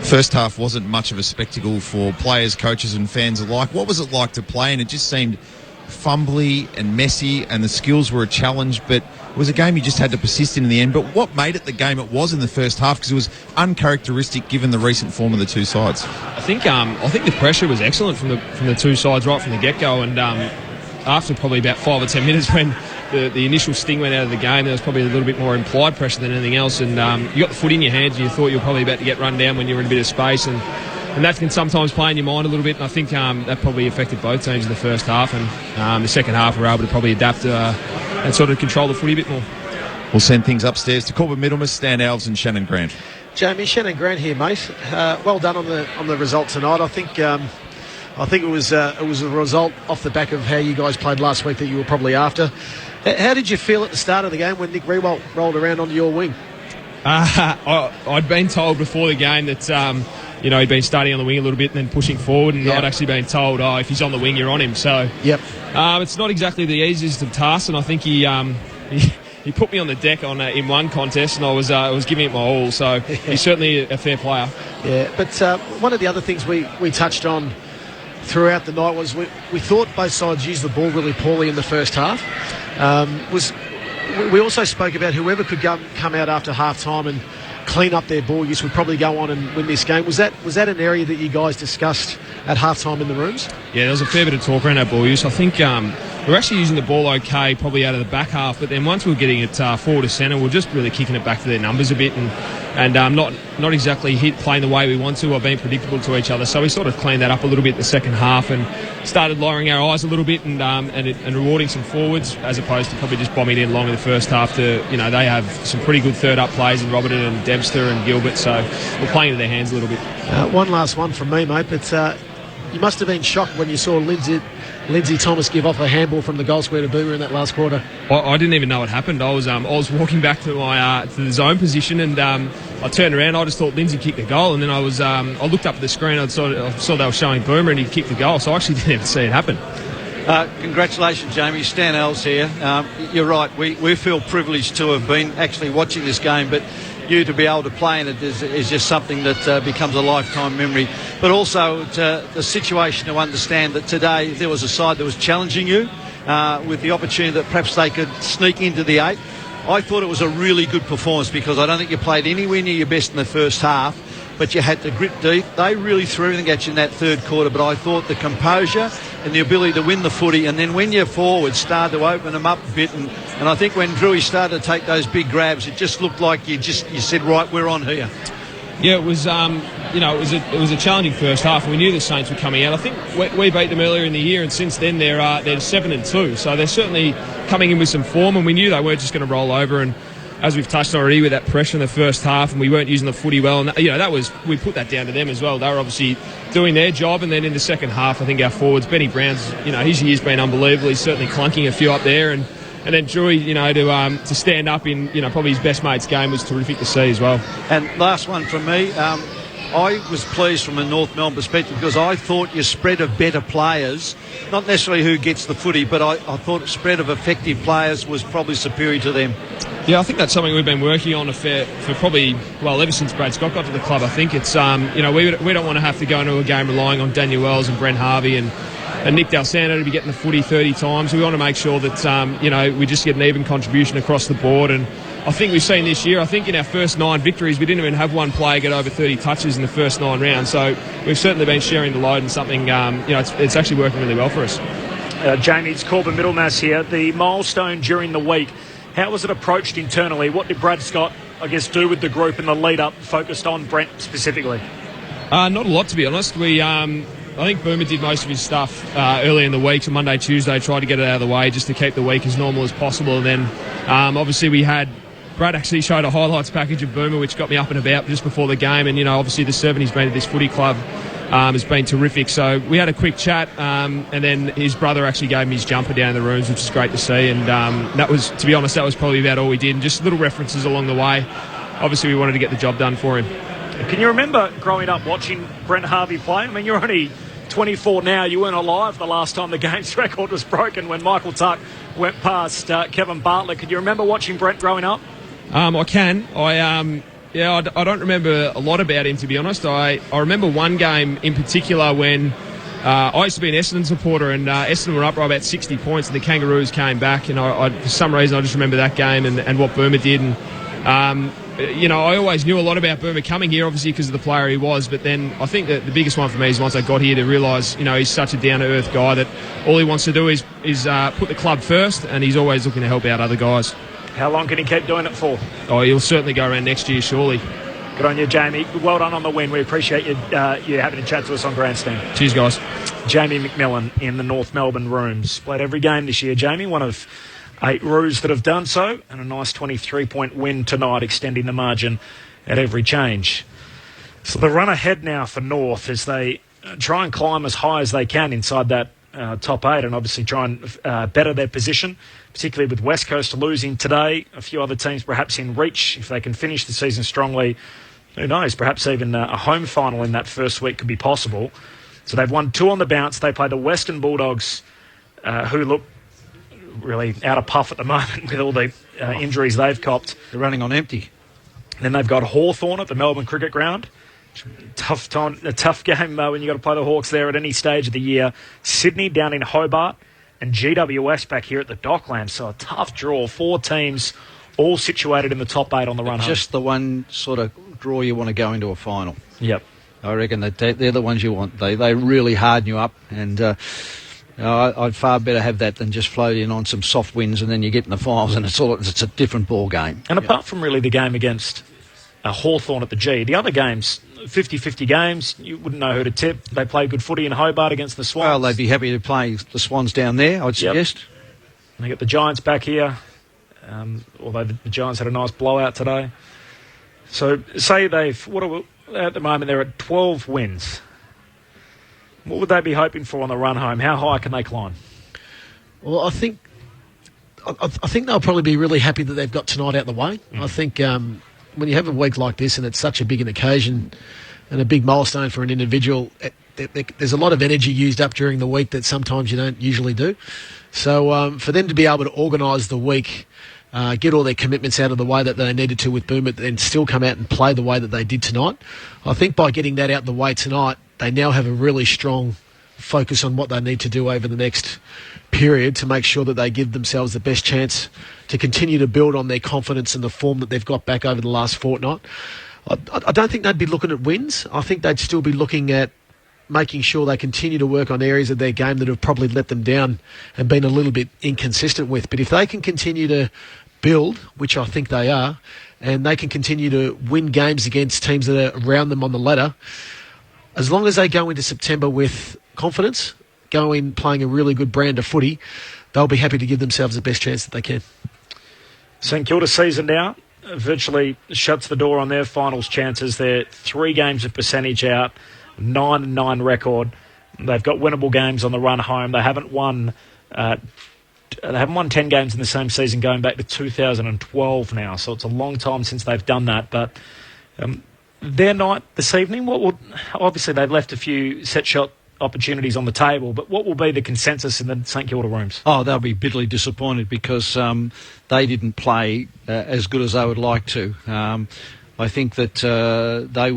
First half wasn't much of a spectacle for players, coaches and fans alike. What was it like to play? And it just seemed fumbly and messy, and the skills were a challenge, but it was a game you just had to persist in the end. But what made it the game it was in the first half? Because it was uncharacteristic given the recent form of the two sides. I think the pressure was excellent from the two sides right from the get-go, and after probably about 5 or 10 minutes when the initial sting went out of the game, there was probably a little bit more implied pressure than anything else, and you got the foot in your hands and you thought you were probably about to get run down when you were in a bit of space, and that can sometimes play in your mind a little bit, and I think that probably affected both teams in the first half, and the second half we were able to probably adapt and sort of control the footy a bit more. We'll send things upstairs to Corbin Middlemiss, Stan Alves and Shannon Grant. Jamie, Shannon Grant here, mate. Well done on the result tonight. I think it was a result off the back of how you guys played last week that you were probably after. How did you feel at the start of the game when Nick Riewoldt rolled around onto your wing? I'd been told before the game that he'd been starting on the wing a little bit and then pushing forward, and I'd actually been told, if he's on the wing, you're on him. So it's not exactly the easiest of tasks, and I think he put me on the deck in one contest, and I was giving it my all. So he's certainly a fair player. Yeah, but one of the other things we touched on throughout the night was we thought both sides used the ball really poorly in the first half. We also spoke about whoever could come out after half time and clean up their ball use would probably go on and win this game. Was that an area that you guys discussed at half time in the rooms? Yeah, there was a fair bit of talk around our ball use. I think we're actually using the ball okay, probably out of the back half, but then once we were getting it forward to centre, we're just really kicking it back to their numbers a bit and not exactly playing the way we want to or being predictable to each other. So we sort of cleaned that up a little bit in the second half and started lowering our eyes a little bit and rewarding some forwards as opposed to probably just bombing in long in the first half. They have some pretty good third up plays in Robertson and Dempster and Gilbert, so we're playing to their hands a little bit. One last one from me, mate, but you must have been shocked when you saw Lindsay Lindsay Thomas give off a handball from the goal square to Boomer in that last quarter. I didn't even know what happened. I was walking back to my to the zone position, and I turned around. I just thought Lindsay kicked the goal, and then I looked up at the screen. I saw they were showing Boomer, and he kicked the goal. So I actually didn't even see it happen. Congratulations, Jamie. Stan Ells here. You're right. We feel privileged to have been actually watching this game, but you to be able to play in it is just something that becomes a lifetime memory. But also the situation to understand that today there was a side that was challenging you with the opportunity that perhaps they could sneak into the 8. I thought it was a really good performance because I don't think you played anywhere near your best in the first half, but you had to grit deep. They really threw everything at you in that third quarter, but I thought the composure and the ability to win the footy, and then when you're forward, started to open them up a bit, and I think when Drewy started to take those big grabs, it just looked like you said, right, we're on here. Yeah, it was it was a challenging first half, and we knew the Saints were coming out. I think we beat them earlier in the year, and since then they're 7-2, so they're certainly coming in with some form, and we knew they weren't just going to roll over. And as we've touched on already, with that pressure in the first half, and we weren't using the footy well, and we put that down to them as well. They were obviously doing their job, and then in the second half, I think our forwards, Benny Brown's, his year's been unbelievable. He's certainly clunking a few up there, and then Drewy, to stand up in probably his best mate's game was terrific to see as well. And last one from me. I was pleased from a North Melbourne perspective because I thought your spread of better players, not necessarily who gets the footy, but I thought a spread of effective players was probably superior to them. Yeah, I think that's something we've been working on for probably, ever since Brad Scott got to the club. I think it's, we don't want to have to go into a game relying on Daniel Wells and Brent Harvey and Nick D'Alessandro to be getting the footy 30 times. We want to make sure that, we just get an even contribution across the board. And I think we've seen this year, I think in our first 9 victories, we didn't even have one player get over 30 touches in the first 9 rounds. So we've certainly been sharing the load, and something, it's actually working really well for us. Jamie, it's Corbin Middlemass here. The milestone during the week, how was it approached internally? What did Brad Scott, do with the group in the lead-up, focused on Brent specifically? Not a lot, to be honest. I think Boomer did most of his stuff early in the week, so Monday, Tuesday, tried to get it out of the way just to keep the week as normal as possible. And then, obviously, Brad actually showed a highlights package of Boomer, which got me up and about just before the game. And, obviously, the 7 he's been at this footy club has been terrific. So we had a quick chat, and then his brother actually gave him his jumper down in the rooms, which is great to see. And that was, to be honest, that was probably about all we did. And just little references along the way. Obviously, we wanted to get the job done for him. Can you remember growing up watching Brent Harvey play? I mean, you're only 24 now. You weren't alive the last time the game's record was broken when Michael Tuck went past Kevin Bartlett. Can you remember watching Brent growing up? I can. I don't remember a lot about him, to be honest. I remember one game in particular when I used to be an Essendon supporter, and Essendon were up by about 60 points, and the Kangaroos came back, and I for some reason I just remember that game and what Boomer did. And I always knew a lot about Boomer coming here, obviously because of the player he was, but then I think that the biggest one for me is once I got here to realise, he's such a down-to-earth guy that all he wants to do is put the club first, and he's always looking to help out other guys. How long can he keep doing it for? Oh, he'll certainly go around next year, surely. Good on you, Jamie. Well done on the win. We appreciate you having a chat to us on Grandstand. Cheers, guys. Jamie McMillan in the North Melbourne rooms. Played every game this year, Jamie. One of 8 Roos that have done so, and a nice 23-point win tonight, extending the margin at every change. So the run ahead now for North as they try and climb as high as they can inside that top 8, and obviously try and better their position, particularly with West Coast losing today. A few other teams perhaps in reach if they can finish the season strongly. Who knows, perhaps even a home final in that first week could be possible. So they've won 2 on the bounce. They play the Western Bulldogs, who look really out of puff at the moment with all the injuries they've copped. They're running on empty. Then they've got Hawthorn at the Melbourne Cricket Ground. A tough game when you've got to play the Hawks there at any stage of the year. Sydney down in Hobart, and GWS back here at the Docklands. So a tough draw. 4 teams all situated in the top 8 on the run home. Just the one sort of draw you want to go into a final. Yep. I reckon that they're the ones you want. They really harden you up, and I'd far better have that than just float in on some soft wins and then you get in the finals and it's a different ball game. And apart from really the game against Hawthorn at the G, the other games, 50-50 games, you wouldn't know who to tip. They play good footy in Hobart against the Swans. Well, they'd be happy to play the Swans down there, I'd suggest. And they got the Giants back here, although the Giants had a nice blowout today. So say at the moment they're at 12 wins. What would they be hoping for on the run home? How high can they climb? Well, I think they'll probably be really happy that they've got tonight out the way. I think when you have a week like this and it's such a big an occasion and a big milestone for an individual, there's a lot of energy used up during the week that sometimes you don't usually do. So for them to be able to organise the week, get all their commitments out of the way that they needed to with Boomer, and still come out and play the way that they did tonight, I think by getting that out the way tonight, they now have a really strong focus on what they need to do over the next period to make sure that they give themselves the best chance to continue to build on their confidence and the form that they've got back over the last fortnight. I don't think they'd be looking at wins. I think they'd still be looking at making sure they continue to work on areas of their game that have probably let them down and been a little bit inconsistent with. But if they can continue to build, which I think they are, and they can continue to win games against teams that are around them on the ladder, as long as they go into September with confidence, playing a really good brand of footy, they'll be happy to give themselves the best chance that they can. St Kilda season now virtually shuts the door on their finals chances. They're 3 games of percentage out, 9-9 record. They've got winnable games on the run home. They haven't won 10 games in the same season going back to 2012 now, so it's a long time since they've done that. But their night this evening, obviously they've left a few set shot opportunities on the table, but what will be the consensus in the St Kilda rooms? Oh, they'll be bitterly disappointed because they didn't play as good as they would like to. I think that they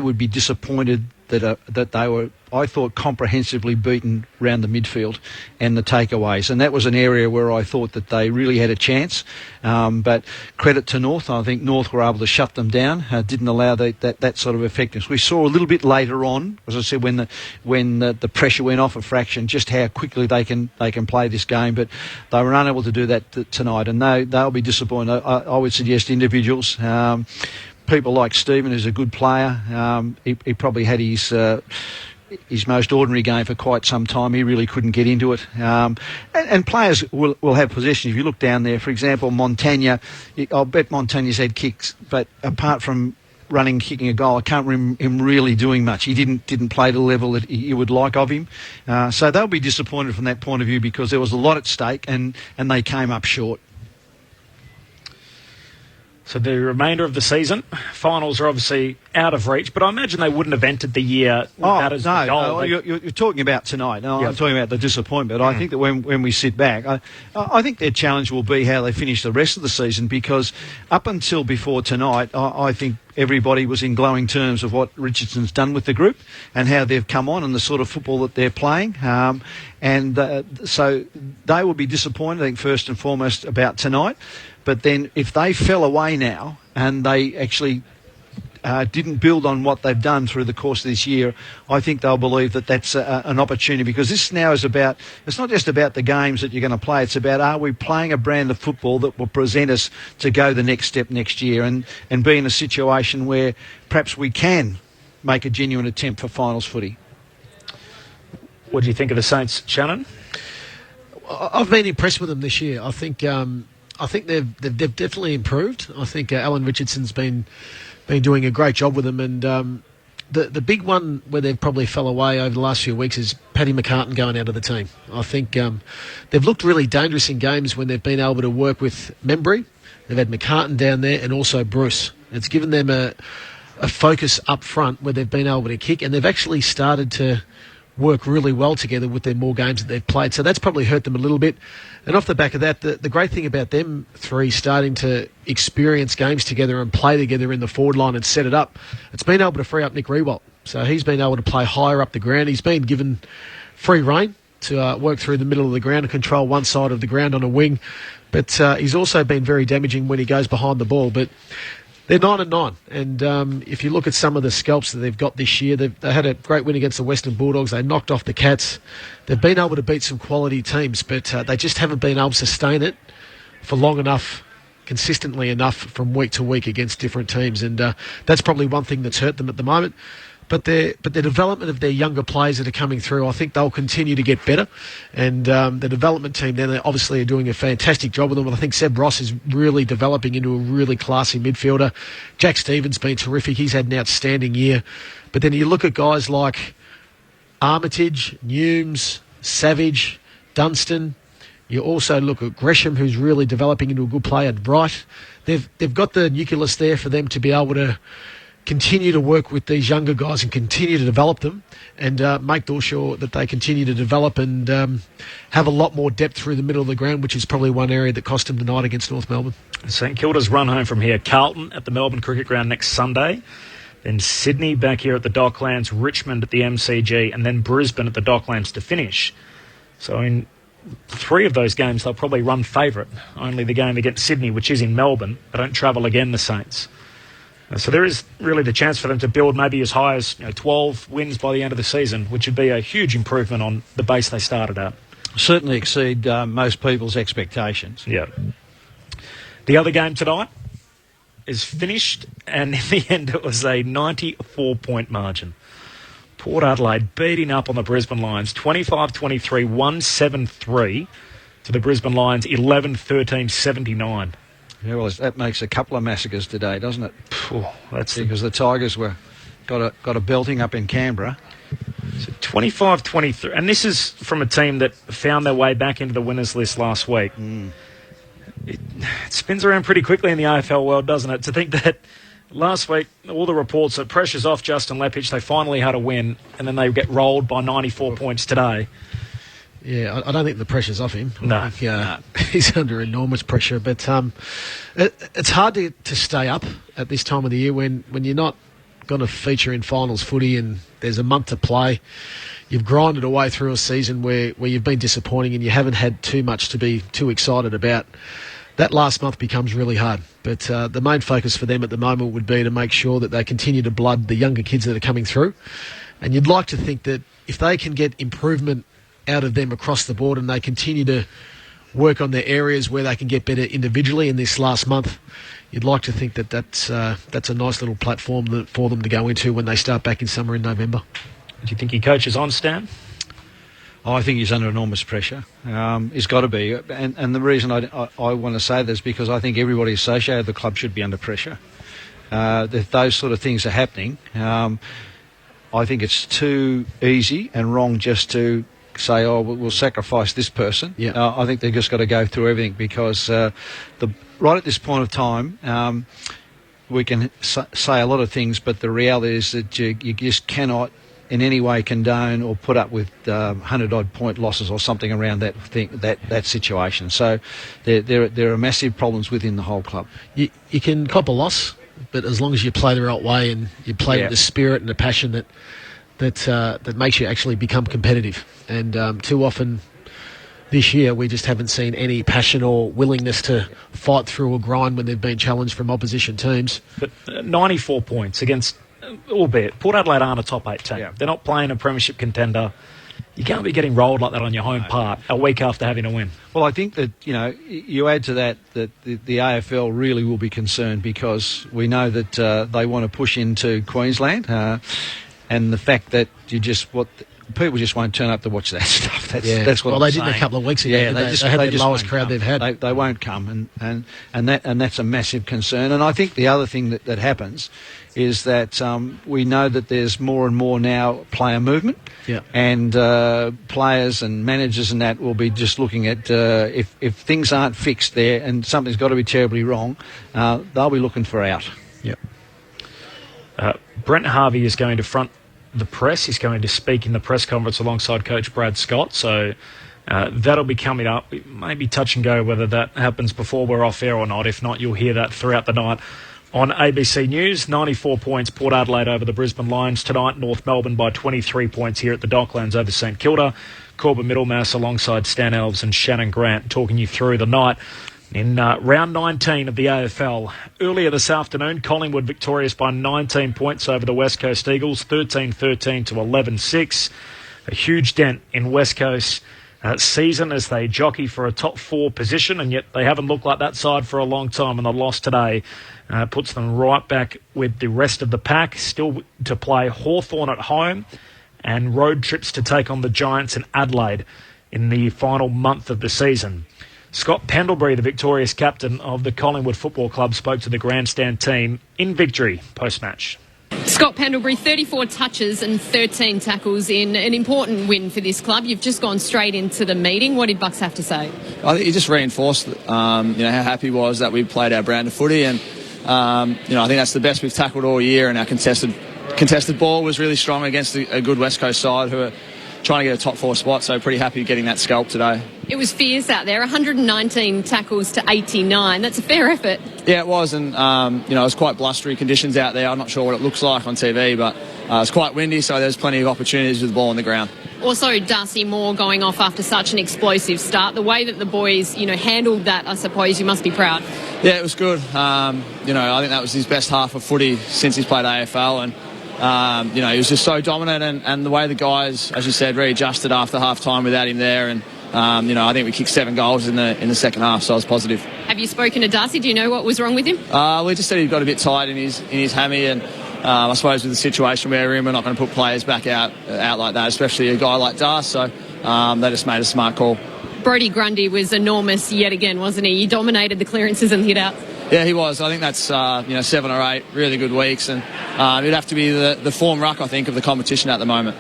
would be disappointed that they were, I thought, comprehensively beaten round the midfield and the takeaways, and that was an area where I thought that they really had a chance. But credit to North, I think North were able to shut them down, didn't allow that sort of effectiveness. We saw a little bit later on, as I said, when the pressure went off a fraction, just how quickly they can play this game, but they were unable to do that tonight, and they'll be disappointed. I would suggest individuals. People like Stephen, who's a good player, he probably had his most ordinary game for quite some time. He really couldn't get into it. And players will have possession. If you look down there, for example, Montagna, I'll bet Montagna's had kicks, but apart from running, kicking a goal, I can't remember him really doing much. He didn't play to the level that you would like of him. So they'll be disappointed from that point of view because there was a lot at stake and they came up short. So the remainder of the season, finals are obviously out of reach, but I imagine they wouldn't have entered the year with that as the goal. You're talking about tonight. No, I'm talking about the disappointment. I think that when we sit back, I think their challenge will be how they finish the rest of the season, because up until before tonight, I think everybody was in glowing terms of what Richardson's done with the group and how they've come on and the sort of football that they're playing. So they will be disappointed, I think, first and foremost about tonight. But then if they fell away now and they actually didn't build on what they've done through the course of this year, I think they'll believe that that's an opportunity, because this now is about, it's not just about the games that you're going to play, it's about, are we playing a brand of football that will present us to go the next step next year and be in a situation where perhaps we can make a genuine attempt for finals footy. What do you think of the Saints, Shannon? I've been impressed with them this year. I think they've definitely improved. I think Alan Richardson's been doing a great job with them, and the big one where they've probably fell away over the last few weeks is Paddy McCartan going out of the team. I think they've looked really dangerous in games when they've been able to work with Membry. They've had McCartan down there and also Bruce. It's given them a focus up front where they've been able to kick, and they've actually started to work really well together with their more games that they've played. So that's probably hurt them a little bit. And off the back of that, the great thing about them three starting to experience games together and play together in the forward line and set it up, it's been able to free up Nick Rewalt. So he's been able to play higher up the ground. He's been given free rein to work through the middle of the ground and control one side of the ground on a wing. But he's also been very damaging when he goes behind the ball. But they're 9-9, and if you look at some of the scalps that they've got this year, they had a great win against the Western Bulldogs. They knocked off the Cats. They've been able to beat some quality teams, but they just haven't been able to sustain it for long enough, consistently enough from week to week against different teams, and that's probably one thing that's hurt them at the moment. But the development of their younger players that are coming through, I think they'll continue to get better. And the development team then, they obviously are doing a fantastic job with them. I think Seb Ross is really developing into a really classy midfielder. Jack Stevens been terrific. He's had an outstanding year. But then you look at guys like Armitage, Newmes, Savage, Dunstan. You also look at Gresham, who's really developing into a good player, right. They've got the nucleus there for them to be able to continue to work with these younger guys and continue to develop them and make sure that they continue to develop and have a lot more depth through the middle of the ground, which is probably one area that cost them tonight against North Melbourne. St Kilda's run home from here. Carlton at the Melbourne Cricket Ground next Sunday. Then Sydney back here at the Docklands, Richmond at the MCG, and then Brisbane at the Docklands to finish. So in 3 of those games, they'll probably run favourite. Only the game against Sydney, which is in Melbourne. They don't travel again, the Saints. So there is really the chance for them to build maybe as high as 12 wins by the end of the season, which would be a huge improvement on the base they started at. Certainly exceed most people's expectations. Yeah. The other game tonight is finished, and in the end it was a 94-point margin. Port Adelaide beating up on the Brisbane Lions, 25-23, 173 to the Brisbane Lions, 11-13, 79. Yeah, well, that makes a couple of massacres today, doesn't it? That's because the Tigers got a belting up in Canberra. So 25-23, and this is from a team that found their way back into the winners list last week. It spins around pretty quickly in the AFL world, doesn't it? To think that last week, all the reports that pressure's off Justin Lepich, they finally had a win, and then they get rolled by 94 points today. Yeah, I don't think the pressure's off him. No. He's under enormous pressure. But it's hard to stay up at this time of the year when you're not going to feature in finals footy and there's a month to play. You've grinded away through a season where you've been disappointing and you haven't had too much to be too excited about. That last month becomes really hard. But the main focus for them at the moment would be to make sure that they continue to blood the younger kids that are coming through. And you'd like to think that if they can get improvement out of them across the board and they continue to work on their areas where they can get better individually in this last month, you'd like to think that that's a nice little platform for them to go into when they start back in summer in November. Do you think he coaches on, Stan? I think he's under enormous pressure. He's got to be. And the reason I want to say this is because I think everybody associated with the club should be under pressure. If those sort of things are happening, I think it's too easy and wrong just to say, oh, we'll sacrifice this person. Yeah. I think they've just got to go through everything because right at this point of time, we can say a lot of things, but the reality is that you just cannot in any way condone or put up with 100-odd point losses or something around that situation. So there are massive problems within the whole club. You can cop a loss, but as long as you play the right way and you play with the spirit and the passion that makes you actually become competitive. And too often this year we just haven't seen any passion or willingness to fight through or grind when they've been challenged from opposition teams. But 94 points against, albeit, Port Adelaide aren't a top 8 team. Yeah. They're not playing a premiership contender. You can't be getting rolled like that on your home part a week after having a win. Well, I think that, you add to that the AFL really will be concerned because we know that they want to push into Queensland and the fact that people just won't turn up to watch that stuff. That's what they didn't a couple of weeks ago. Yeah, they had the lowest crowd they've had. They won't come, and that's a massive concern. And I think the other thing that happens is that we know that there's more and more now player movement, and players and managers and that will be just looking at if things aren't fixed there and something's got to be terribly wrong, they'll be looking for out. Yep. Brent Harvey is going to front the press. He's going to speak in the press conference alongside Coach Brad Scott. So that'll be coming up. It may be touch and go whether that happens before we're off air or not. If not, you'll hear that throughout the night on ABC News. 94 points, Port Adelaide over the Brisbane Lions tonight. North Melbourne by 23 points here at the Docklands over St Kilda. Corbin Middlemass alongside Stan Elves and Shannon Grant talking you through the night. In round 19 of the AFL, earlier this afternoon, Collingwood victorious by 19 points over the West Coast Eagles, 13-13 to 11-6. A huge dent in West Coast season as they jockey for a top 4 position, and yet they haven't looked like that side for a long time, and the loss today puts them right back with the rest of the pack, still to play Hawthorn at home and road trips to take on the Giants in Adelaide in the final month of the season. Scott Pendlebury, the victorious captain of the Collingwood Football Club, spoke to the grandstand team in victory post-match. Scott Pendlebury, 34 touches and 13 tackles in an important win for this club. You've just gone straight into the meeting. What did Bucks have to say? I think he just reinforced, how happy he was that we played our brand of footy, and I think that's the best we've tackled all year. And our contested ball was really strong against a good West Coast side who are trying to get a top 4 spot. So pretty happy getting that scalp today. It was fierce out there, 119 tackles to 89. That's a fair effort. Yeah, it was, and it was quite blustery conditions out there. I'm not sure what it looks like on TV, but it's quite windy, so there's plenty of opportunities with the ball on the ground. Also, Darcy Moore going off after such an explosive start. The way that the boys, handled that, I suppose you must be proud. Yeah, it was good. I think that was his best half of footy since he's played AFL, and he was just so dominant, and the way the guys, as you said, readjusted after half time without him there, and I think we kicked 7 goals in the second half, so I was positive. Have you spoken to Darcy? Do you know what was wrong with him? We just said he got a bit tight in his hammy, and I suppose with the situation we're in, we're not going to put players back out like that, especially a guy like Darcy, so they just made a smart call. Brodie Grundy was enormous yet again, wasn't he? He dominated the clearances and hit out. Yeah, he was. I think that's 7 or 8 really good weeks, and it'd have to be the form ruck, I think, of the competition at the moment.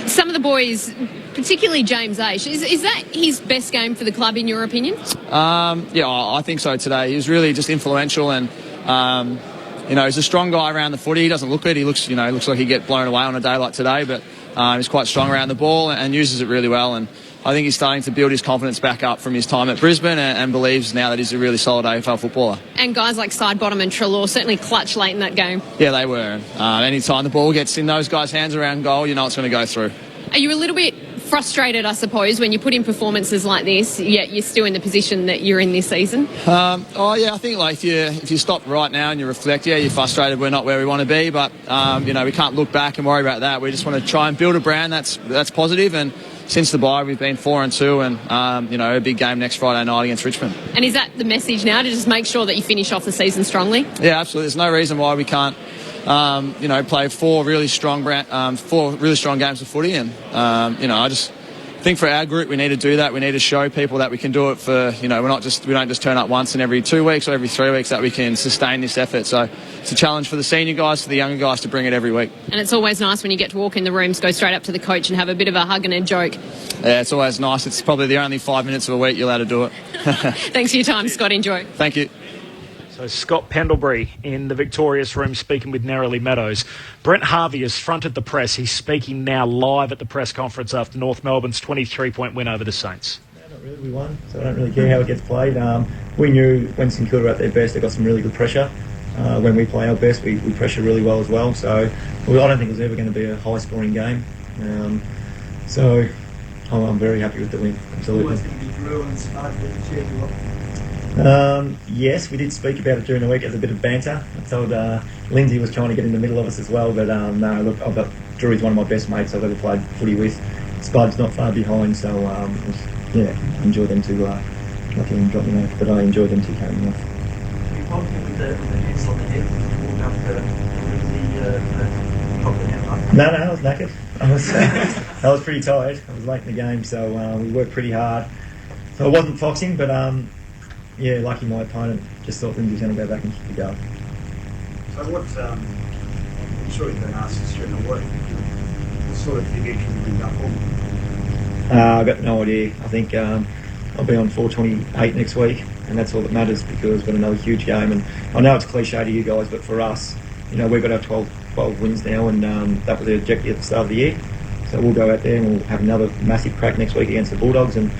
Some of the boys, particularly James Aish, is that his best game for the club in your opinion? I think so today. He was really just influential, and he's a strong guy around the footy. He doesn't look it. He looks like he'd get blown away on a day like today, but he's quite strong around the ball and uses it really well. And I think he's starting to build his confidence back up from his time at Brisbane, and believes now that he's a really solid AFL footballer. And guys like Sidebottom and Treloar certainly clutch late in that game. Yeah, they were. Anytime the ball gets in those guys' hands around goal, you know it's going to go through. Are you a little bit frustrated, I suppose, when you put in performances like this, yet you're still in the position that you're in this season? I think if you stop right now and you reflect, you're frustrated we're not where we want to be, but we can't look back and worry about that. We just want to try and build a brand that's positive, and since the bye we've been 4-2, and a big game next Friday night against Richmond. And is that the message now, to just make sure that you finish off the season strongly? Yeah, absolutely. There's no reason why we can't play 4 really strong games of footy, and I just think for our group we need to do that. We need to show people that we can do it for, we don't just turn up once in every 2 weeks or every 3 weeks, that we can sustain this effort. So it's a challenge for the senior guys, for the younger guys, to bring it every week. And it's always nice when you get to walk in the rooms, go straight up to the coach and have a bit of a hug and a joke. Yeah, it's always nice. It's probably the only 5 minutes of a week you're allowed to do it. Thanks for your time, Scott. Enjoy. Thank you. So Scott Pendlebury in the victorious room speaking with Narrowly Meadows. Brent Harvey has fronted the press. He's speaking now live at the press conference after North Melbourne's 23-point win over the Saints. No, not really. We won, so I don't really care how it gets played. We knew when St Kilda were at their best, they got some really good pressure. When we play our best, we pressure really well as well. So I don't think it was ever going to be a high-scoring game. I'm very happy with the win. Absolutely. Yes, we did speak about it during the week as a bit of banter. I told Lindsay was trying to get in the middle of us as well, but no, look, Drew's one of my best mates I've ever played footy with. Spud's not far behind, so I enjoy them too. Lucky him dropping off, but I enjoy them too carrying off. Were you confident with the hits on the head walking up the No, I was knackered. I was pretty tired. I was late in the game, so we worked pretty hard. So I wasn't foxing, but lucky my opponent just thought Lindsay was going to go back and kick the goal. So I'm sure you've been asked this during the week, what sort of figure can you bring up on? I've got no idea. I think I'll be on 428 next week, and that's all that matters, because we've got another huge game. And I know it's cliche to you guys, but for us, we've got our 12 wins now, and that was the objective at the start of the year. So we'll go out there and we'll have another massive crack next week against the Bulldogs and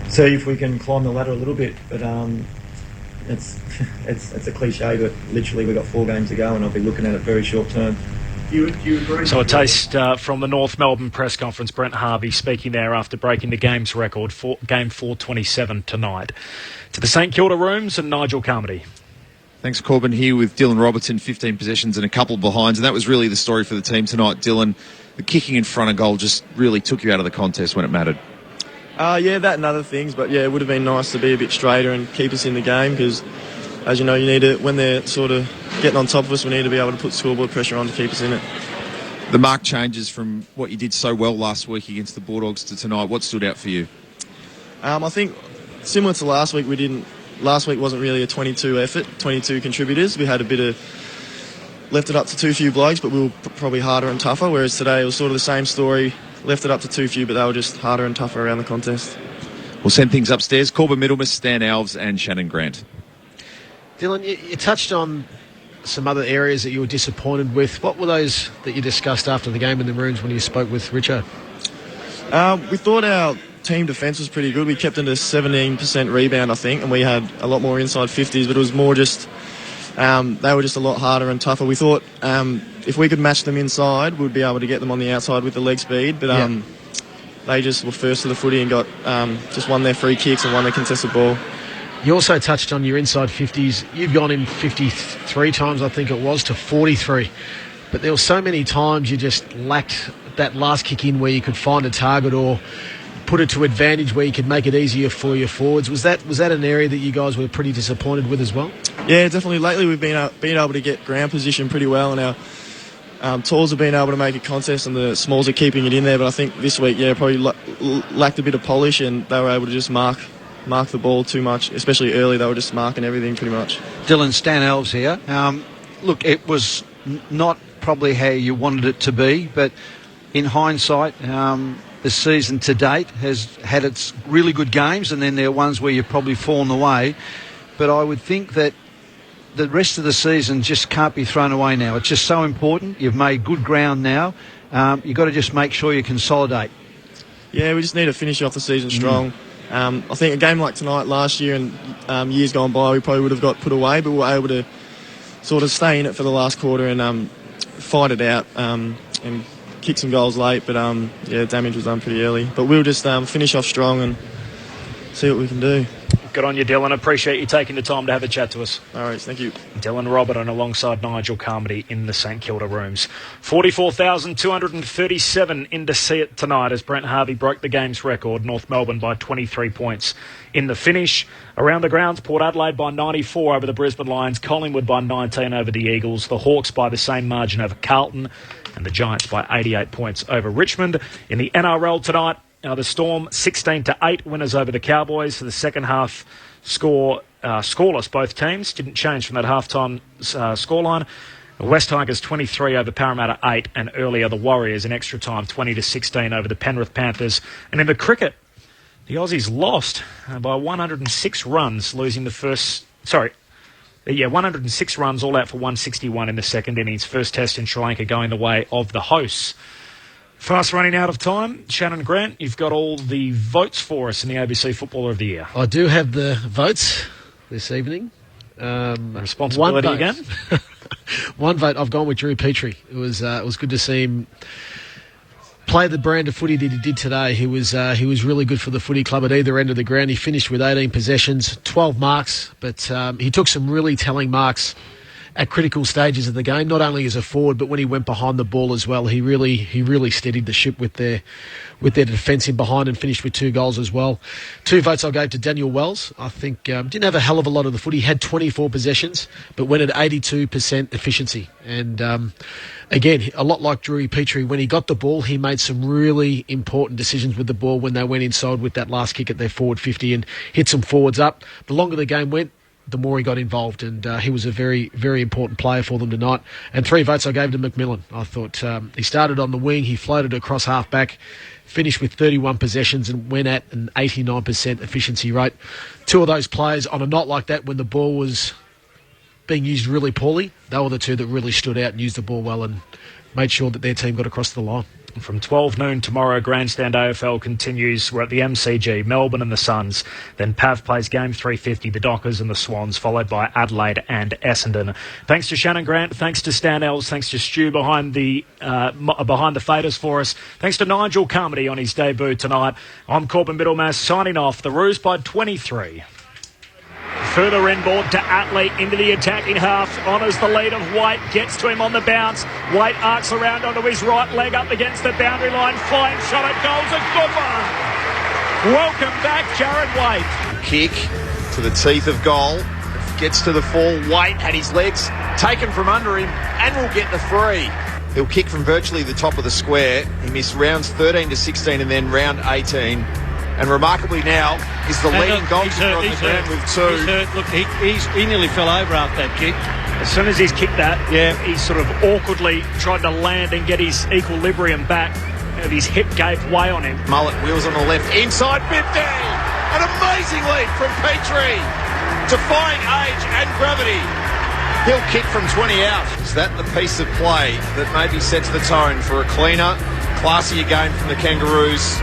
see if we can climb the ladder a little bit. But it's a cliche, but literally we've got 4 games to go, and I'll be looking at it very short term. Do you agree? So a taste from the North Melbourne press conference. Brent Harvey speaking there after breaking the game's record for game 427 tonight. To the St Kilda rooms and Nigel Carmody. Thanks, Corbin. Here with Dylan Robertson, 15 possessions and a couple behinds, and that was really the story for the team tonight. Dylan, the kicking in front of goal just really took you out of the contest when it mattered. That and other things, but it would have been nice to be a bit straighter and keep us in the game, because, as you know, you need to, when they're sort of getting on top of us, we need to be able to put scoreboard pressure on to keep us in it. The mark changes from what you did so well last week against the Bulldogs to tonight. What stood out for you? I think similar to last week, Last week wasn't really a 22 effort, 22 contributors. We had a bit of left it up to too few blokes, but we were probably harder and tougher, whereas today it was sort of the same story, left it up to too few, but they were just harder and tougher around the contest. We'll send things upstairs. Corbin Middlemiss, Stan Alves and Shannon Grant. Dylan, you touched on some other areas that you were disappointed with. What were those that you discussed after the game in the rooms when you spoke with Richo? We thought our team defence was pretty good. We kept into 17% rebound, I think, and we had a lot more inside 50s, but it was more just they were just a lot harder and tougher. We thought if we could match them inside, we'd be able to get them on the outside with the leg speed, but they just were first to the footy and got just won their free kicks and won their contested ball. You also touched on your inside 50s. You've gone in 53 times, I think it was, to 43. But there were so many times you just lacked that last kick in where you could find a target or put it to advantage where you could make it easier for your forwards. Was that an area that you guys were pretty disappointed with as well? Yeah, definitely. Lately we've been able to get ground position pretty well, and our talls have been able to make a contest and the smalls are keeping it in there. But I think this week, probably lacked a bit of polish, and they were able to just mark the ball too much, especially early. They were just marking everything pretty much. Dylan, Stan Alves here. Look, it was not probably how you wanted it to be, but in hindsight, the season to date has had its really good games, and then there are ones where you've probably fallen away. But I would think that the rest of the season just can't be thrown away now. It's just so important. You've made good ground now. You've got to just make sure you consolidate. Yeah, we just need to finish off the season strong. I think a game like tonight last year and years gone by, we probably would have got put away, but we were able to sort of stay in it for the last quarter and fight it out and kick some goals late. But damage was done pretty early. But we'll just finish off strong and see what we can do. Good on you, Dylan. Appreciate you taking the time to have a chat to us. All right, thank you. Dylan Roberton alongside Nigel Carmody in the St Kilda rooms. 44,237 in to see it tonight as Brent Harvey broke the game's record, North Melbourne by 23 points in the finish. Around the grounds, Port Adelaide by 94 over the Brisbane Lions, Collingwood by 19 over the Eagles, the Hawks by the same margin over Carlton, and the Giants by 88 points over Richmond. In the NRL tonight, the Storm 16-8 winners over the Cowboys. For the second half scoreless, both teams. Didn't change from that halftime scoreline. The West Tigers 23 over Parramatta 8, and earlier the Warriors in extra time 20-16 over the Penrith Panthers. And in the cricket, the Aussies lost by 106 runs, losing the first... 106 runs, all out for 161 in the second innings. First test in Sri Lanka going the way of the hosts. Fast running out of time. Shannon Grant, you've got all the votes for us in the ABC Footballer of the Year. I do have the votes this evening. Responsibility again? One vote. I've gone with Drew Petrie. It was good to see him play the brand of footy that he did today. He was really good for the footy club at either end of the ground. He finished with 18 possessions, 12 marks, but he took some really telling marks at critical stages of the game, not only as a forward, but when he went behind the ball as well. He really steadied the ship with their defence in behind and finished with 2 goals as well. 2 votes I gave to Daniel Wells. I think didn't have a hell of a lot of the footy. He had 24 possessions, but went at 82% efficiency. And again, a lot like Drew Petrie, when he got the ball, he made some really important decisions with the ball when they went inside with that last kick at their forward 50 and hit some forwards up. The longer the game went, the more he got involved, and he was a very, very important player for them tonight. And 3 votes I gave to McMillan. I thought he started on the wing, he floated across half-back, finished with 31 possessions and went at an 89% efficiency rate. 2 of those players on a night like that when the ball was being used really poorly, they were the 2 that really stood out and used the ball well and made sure that their team got across the line. From 12 noon tomorrow, Grandstand AFL continues. We're at the MCG, Melbourne and the Suns. Then PAV plays game 350, the Dockers and the Swans, followed by Adelaide and Essendon. Thanks to Shannon Grant, thanks to Stan Ells, thanks to Stu behind the faders for us. Thanks to Nigel Carmody on his debut tonight. I'm Corbin Middlemass signing off. The Roos by 23. Further inboard to Atley into the attacking half. Honours the lead of White. Gets to him on the bounce. White arcs around onto his right leg up against the boundary line. Fine shot at goal's a good one. Welcome back, Jared White. Kick to the teeth of goal. Gets to the fall. White had his legs taken from under him and will get the free. He'll kick from virtually the top of the square. He missed rounds 13 to 16 and then round 18. And remarkably now is the leading goal scorer on the ground with 2. He's hurt. Look, he nearly fell over after that kick. As soon as he's kicked that, he sort of awkwardly tried to land and get his equilibrium back, and his hip gave way on him. Mullet wheels on the left, inside 50. An amazing lead from Petrie, defying age and gravity. He'll kick from 20 out. Is that the piece of play that maybe sets the tone for a cleaner, classier game from the Kangaroos?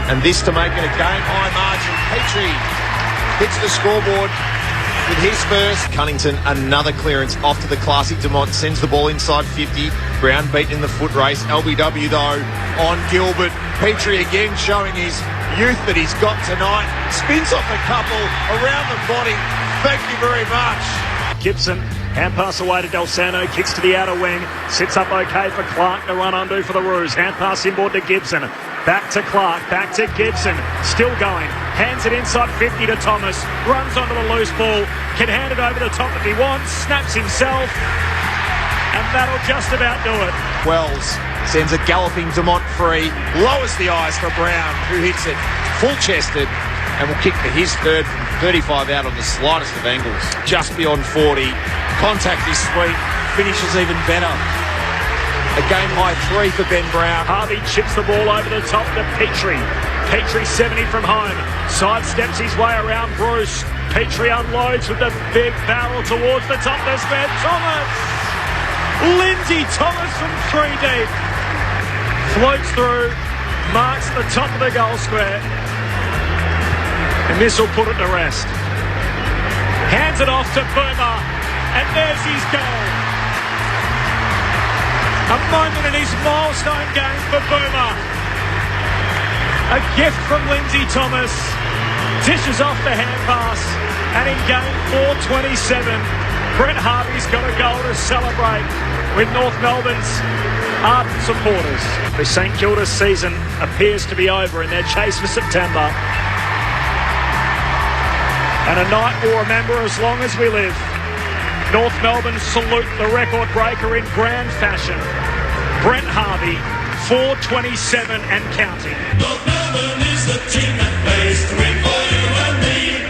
And this to make it a game-high margin. Petrie hits the scoreboard with his first. Cunnington, another clearance off to the classic Dumont, sends the ball inside 50. Brown beaten in the foot race. LBW, though, on Gilbert. Petrie again showing his youth that he's got tonight. Spins off a couple around the body. Thank you very much. Gibson, hand pass away to Del Santo, kicks to the outer wing, sits up okay for Clark to run undo for the Roos. Hand pass inboard to Gibson, back to Clark, back to Gibson, still going, hands it inside 50 to Thomas, runs onto the loose ball, can hand it over the top if he wants, snaps himself, and that'll just about do it. Wells sends a galloping Dumont free, lowers the eyes for Brown, who hits it full-chested, and will kick for his third from 35 out on the slightest of angles. Just beyond 40. Contact is sweet. Finishes even better. A game-high 3 for Ben Brown. Harvey chips the ball over the top to Petrie. Petrie 70 from home. Sidesteps his way around Bruce. Petrie unloads with the big barrel towards the top. There's Ben Thomas. Lindsay Thomas from 3 deep. Floats through. Marks the top of the goal square. And this will put it to rest. Hands it off to Boomer. And there's his goal. A moment in his milestone game for Boomer. A gift from Lindsay Thomas. Dishes off the hand pass. And in game 427, Brent Harvey's got a goal to celebrate with North Melbourne's ardent supporters. The St Kilda season appears to be over in their chase for September. And a night we'll remember as long as we live. North Melbourne salute the record breaker in grand fashion. Brent Harvey, 427 and counting. North Melbourne is the team that plays to win for you and me.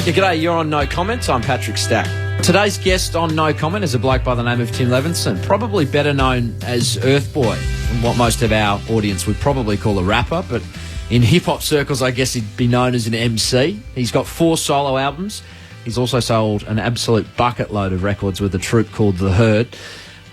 Yeah, g'day, you're on No Comments. I'm Patrick Stack. Today's guest on No Comment is a bloke by the name of Tim Levinson, probably better known as Earthboy, what most of our audience would probably call a rapper, but in hip-hop circles, I guess he'd be known as an MC. He's got 4 solo albums. He's also sold an absolute bucket load of records with a troupe called The Herd.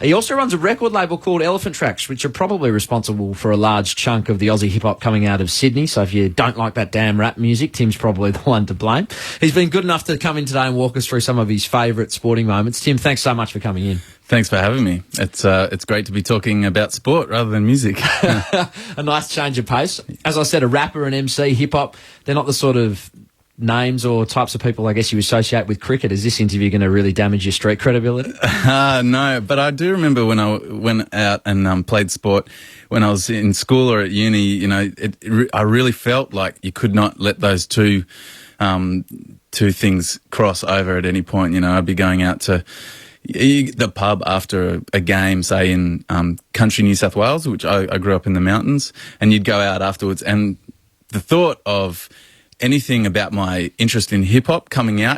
He also runs a record label called Elephant Tracks, which are probably responsible for a large chunk of the Aussie hip-hop coming out of Sydney. So if you don't like that damn rap music, Tim's probably the one to blame. He's been good enough to come in today and walk us through some of his favourite sporting moments. Tim, thanks so much for coming in. Thanks for having me. It's great to be talking about sport rather than music. A nice change of pace. As I said, a rapper and MC, hip-hop, they're not the sort of names or types of people I guess you associate with cricket. Is this interview going to really damage your street credibility? No, but I do remember when I went out and played sport when I was in school or at uni, you know, I really felt like you could not let those two things cross over at any point. You know, I'd be going out to the pub after a game, say in country New South Wales, which I grew up in the mountains, and you'd go out afterwards, and the thought of anything about my interest in hip-hop coming out